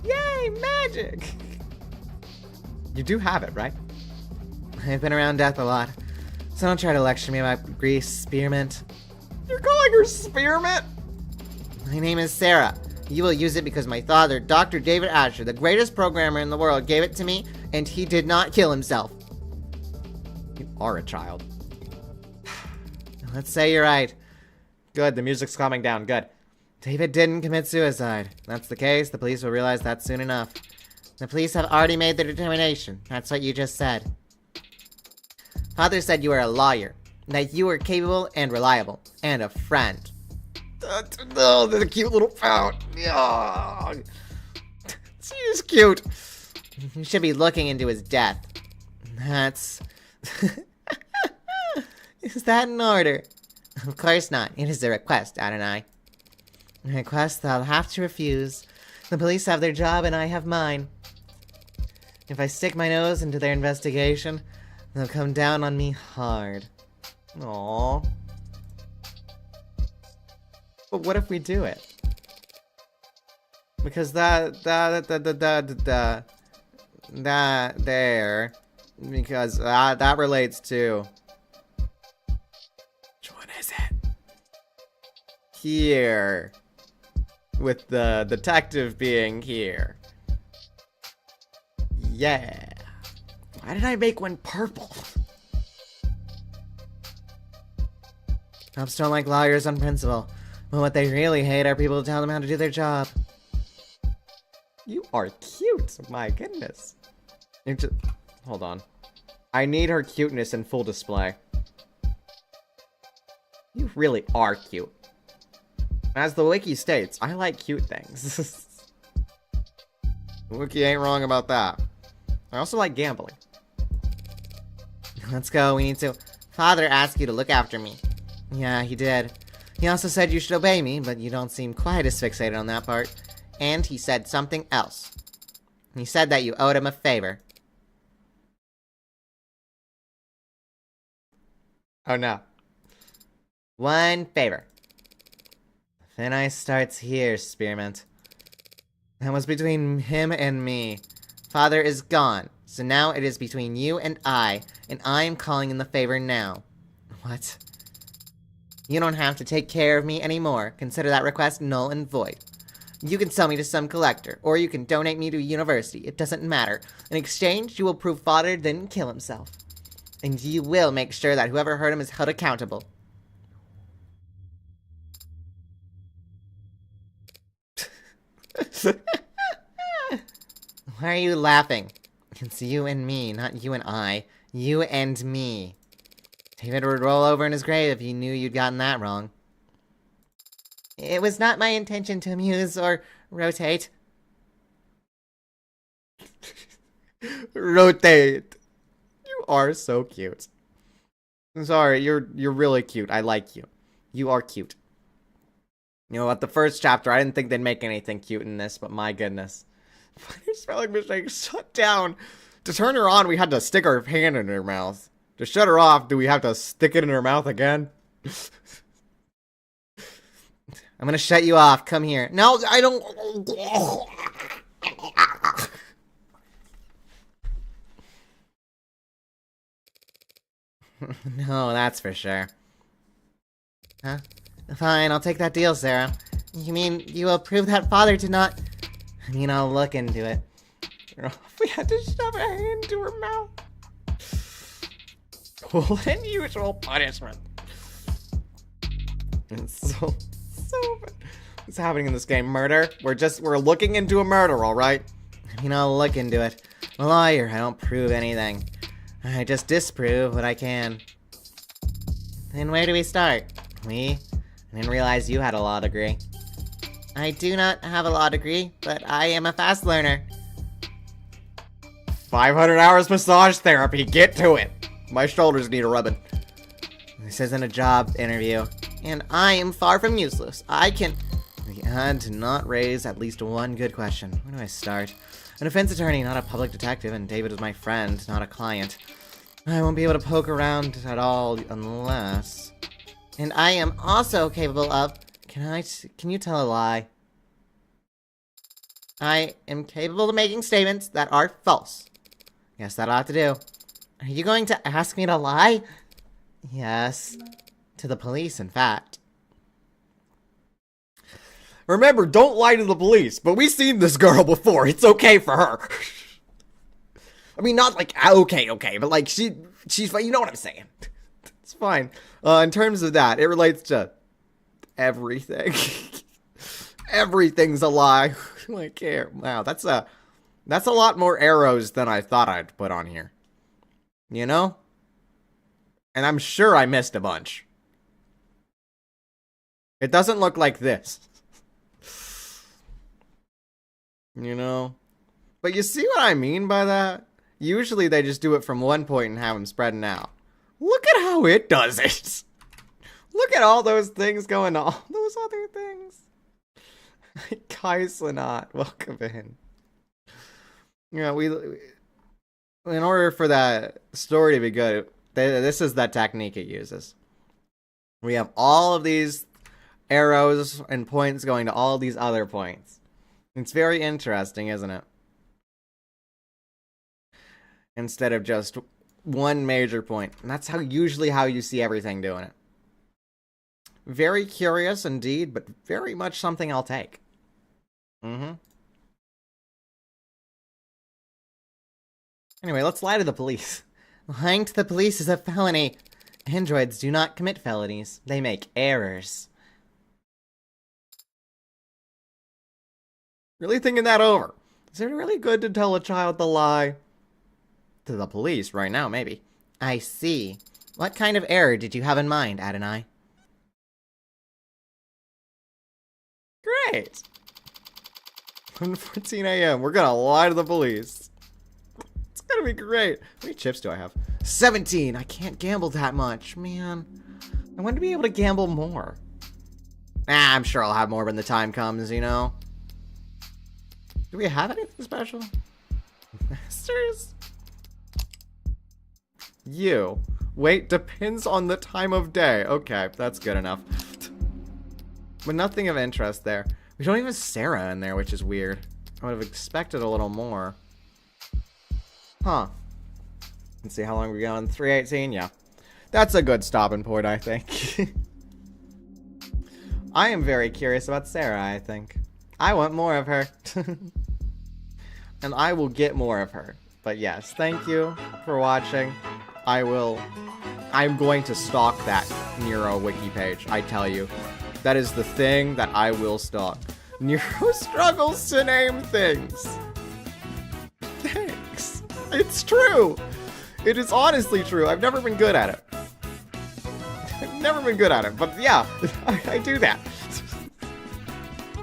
Yay, magic! You do have it, right? I've been around death a lot, so don't try to lecture me about Greece, spearmint. You're calling her spearmint? My name is Sarah. You will use it because my father, Dr. David Asher, the greatest programmer in the world, gave it to me, and he did not kill himself. You are a child. Let's say you're right. Good, the music's calming down, good. David didn't commit suicide. If that's the case, the police will realize that soon enough. The police have already made their determination. That's what you just said. Father said you were a lawyer, that you were capable and reliable, and a friend. Oh, the cute little pout. Oh, she's cute. You should be looking into his death. That's... Is that in order? Of course not. It is a request, Adonai. A request that I'll have to refuse. The police have their job and I have mine. If I stick my nose into their investigation, they'll come down on me hard. Aww. But what if we do it? Because that there, because that relates to. Which one is it? Here, with the detective being here. Yeah. Why did I make one purple? Cops don't like lawyers on principle. But what they really hate are people who tell them how to do their job. You are cute. My goodness. Hold on. I need her cuteness in full display. You really are cute. As the wiki states, I like cute things. The wiki ain't wrong about that. I also like gambling. Let's go, we need to... Father asked you to look after me. Yeah, he did. He also said you should obey me, but you don't seem quite as fixated on that part. And he said something else. He said that you owed him a favor. Oh no. One favor. Then I starts here, Spearmint. That was between him and me. Father is gone, so now it is between you and I am calling in the favor now. What? You don't have to take care of me anymore. Consider that request null and void. You can sell me to some collector, or you can donate me to a university. It doesn't matter. In exchange, you will prove Father didn't kill himself. And you will make sure that whoever hurt him is held accountable. Why are you laughing? It's you and me, not you and I. You and me. David would roll over in his grave if he knew you'd gotten that wrong. It was not my intention to amuse or rotate. Rotate. You are so cute. I'm sorry, you're really cute. I like you. You are cute. You know what, the first chapter, I didn't think they'd make anything cute in this, but my goodness. Your spelling mistake, shut down. To turn her on, we had to stick our hand in her mouth. To shut her off, do we have to stick it in her mouth again? I'm gonna shut you off. Come here. No, I don't... No, that's for sure. Huh? Fine, I'll take that deal, Sarah. You mean you will prove that Father did not... I mean, I'll look into it. We had to shove a hand into her mouth. Well, unusual punishment. It's so what's happening in this game? Murder? We're looking into a murder, alright? I mean, I'll look into it. I'm a lawyer, I don't prove anything. I just disprove what I can. Then where do we start? I didn't realize you had a law degree. I do not have a law degree, but I am a fast learner. 500 hours massage therapy, get to it! My shoulders need a rubbing. This isn't a job interview. And I am far from useless. I can... We had to not raise at least one good question. Where do I start? An defense attorney, not a public detective, and David is my friend, not a client. I won't be able to poke around at all unless... And I am also capable of... Can you tell a lie? I am capable of making statements that are false. Yes, that'll have to do. Are you going to ask me to lie? Yes. To the police, in fact. Remember, don't lie to the police, but we've seen this girl before. It's okay for her. I mean, not like, okay, but like, she's fine. You know what I'm saying. It's fine. In terms of that, it relates to everything. Everything's a lie. I care. Wow, that's a lot more arrows than I thought I'd put on here. You know? And I'm sure I missed a bunch. It doesn't look like this. You know? But you see what I mean by that? Usually they just do it from one point and have them spreading out. Look at how it does it. Look at all those things going on. Those other things. Kaisenot, welcome in. Yeah, in order for that story to be good, this is that technique it uses. We have all of these arrows and points going to all these other points. It's very interesting, isn't it? Instead of just one major point. And that's usually how you see everything doing it. Very curious indeed, but very much something I'll take. Anyway, let's lie to the police. Lying to the police is a felony. Androids do not commit felonies. They make errors. Really thinking that over. Is it really good to tell a child the lie? To the police right now, maybe. I see. What kind of error did you have in mind, Adonai? Great. 1:14 a.m. We're gonna lie to the police. It's gonna be great. How many chips do I have? 17. I can't gamble that much, man. I want to be able to gamble more. I'm sure I'll have more when the time comes, you know. Do we have anything special? Masters? You. Wait, depends on the time of day. Okay, that's good enough. But nothing of interest there. We don't even have Sarah in there, which is weird. I would have expected a little more. Huh. Let's see how long we got on 3:18. Yeah. That's a good stopping point, I think. I am very curious about Sarah, I think. I want more of her. And I will get more of her. But yes, thank you for watching. I'm going to stalk that Niro wiki page, I tell you. That is the thing that I will stalk. Niro struggles to name things. Thanks. It's true. It is honestly true. I've never been good at it. I've never been good at it, but yeah, I do that.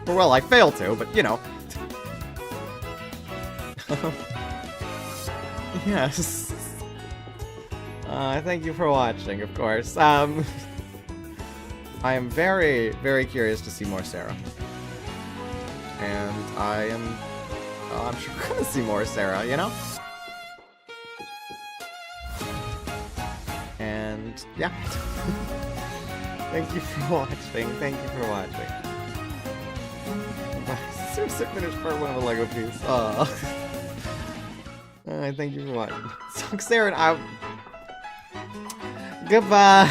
Or well, I fail to, but you know. Yes. Thank you for watching, of course. I am very, very curious to see more Sarah. And I'm sure we're gonna see more Sarah, you know? And, yeah. Thank you for watching. Thank you for watching. Seriously, finished part 1 of a Lego piece. Thank you for watching. Sarah and I... Goodbye.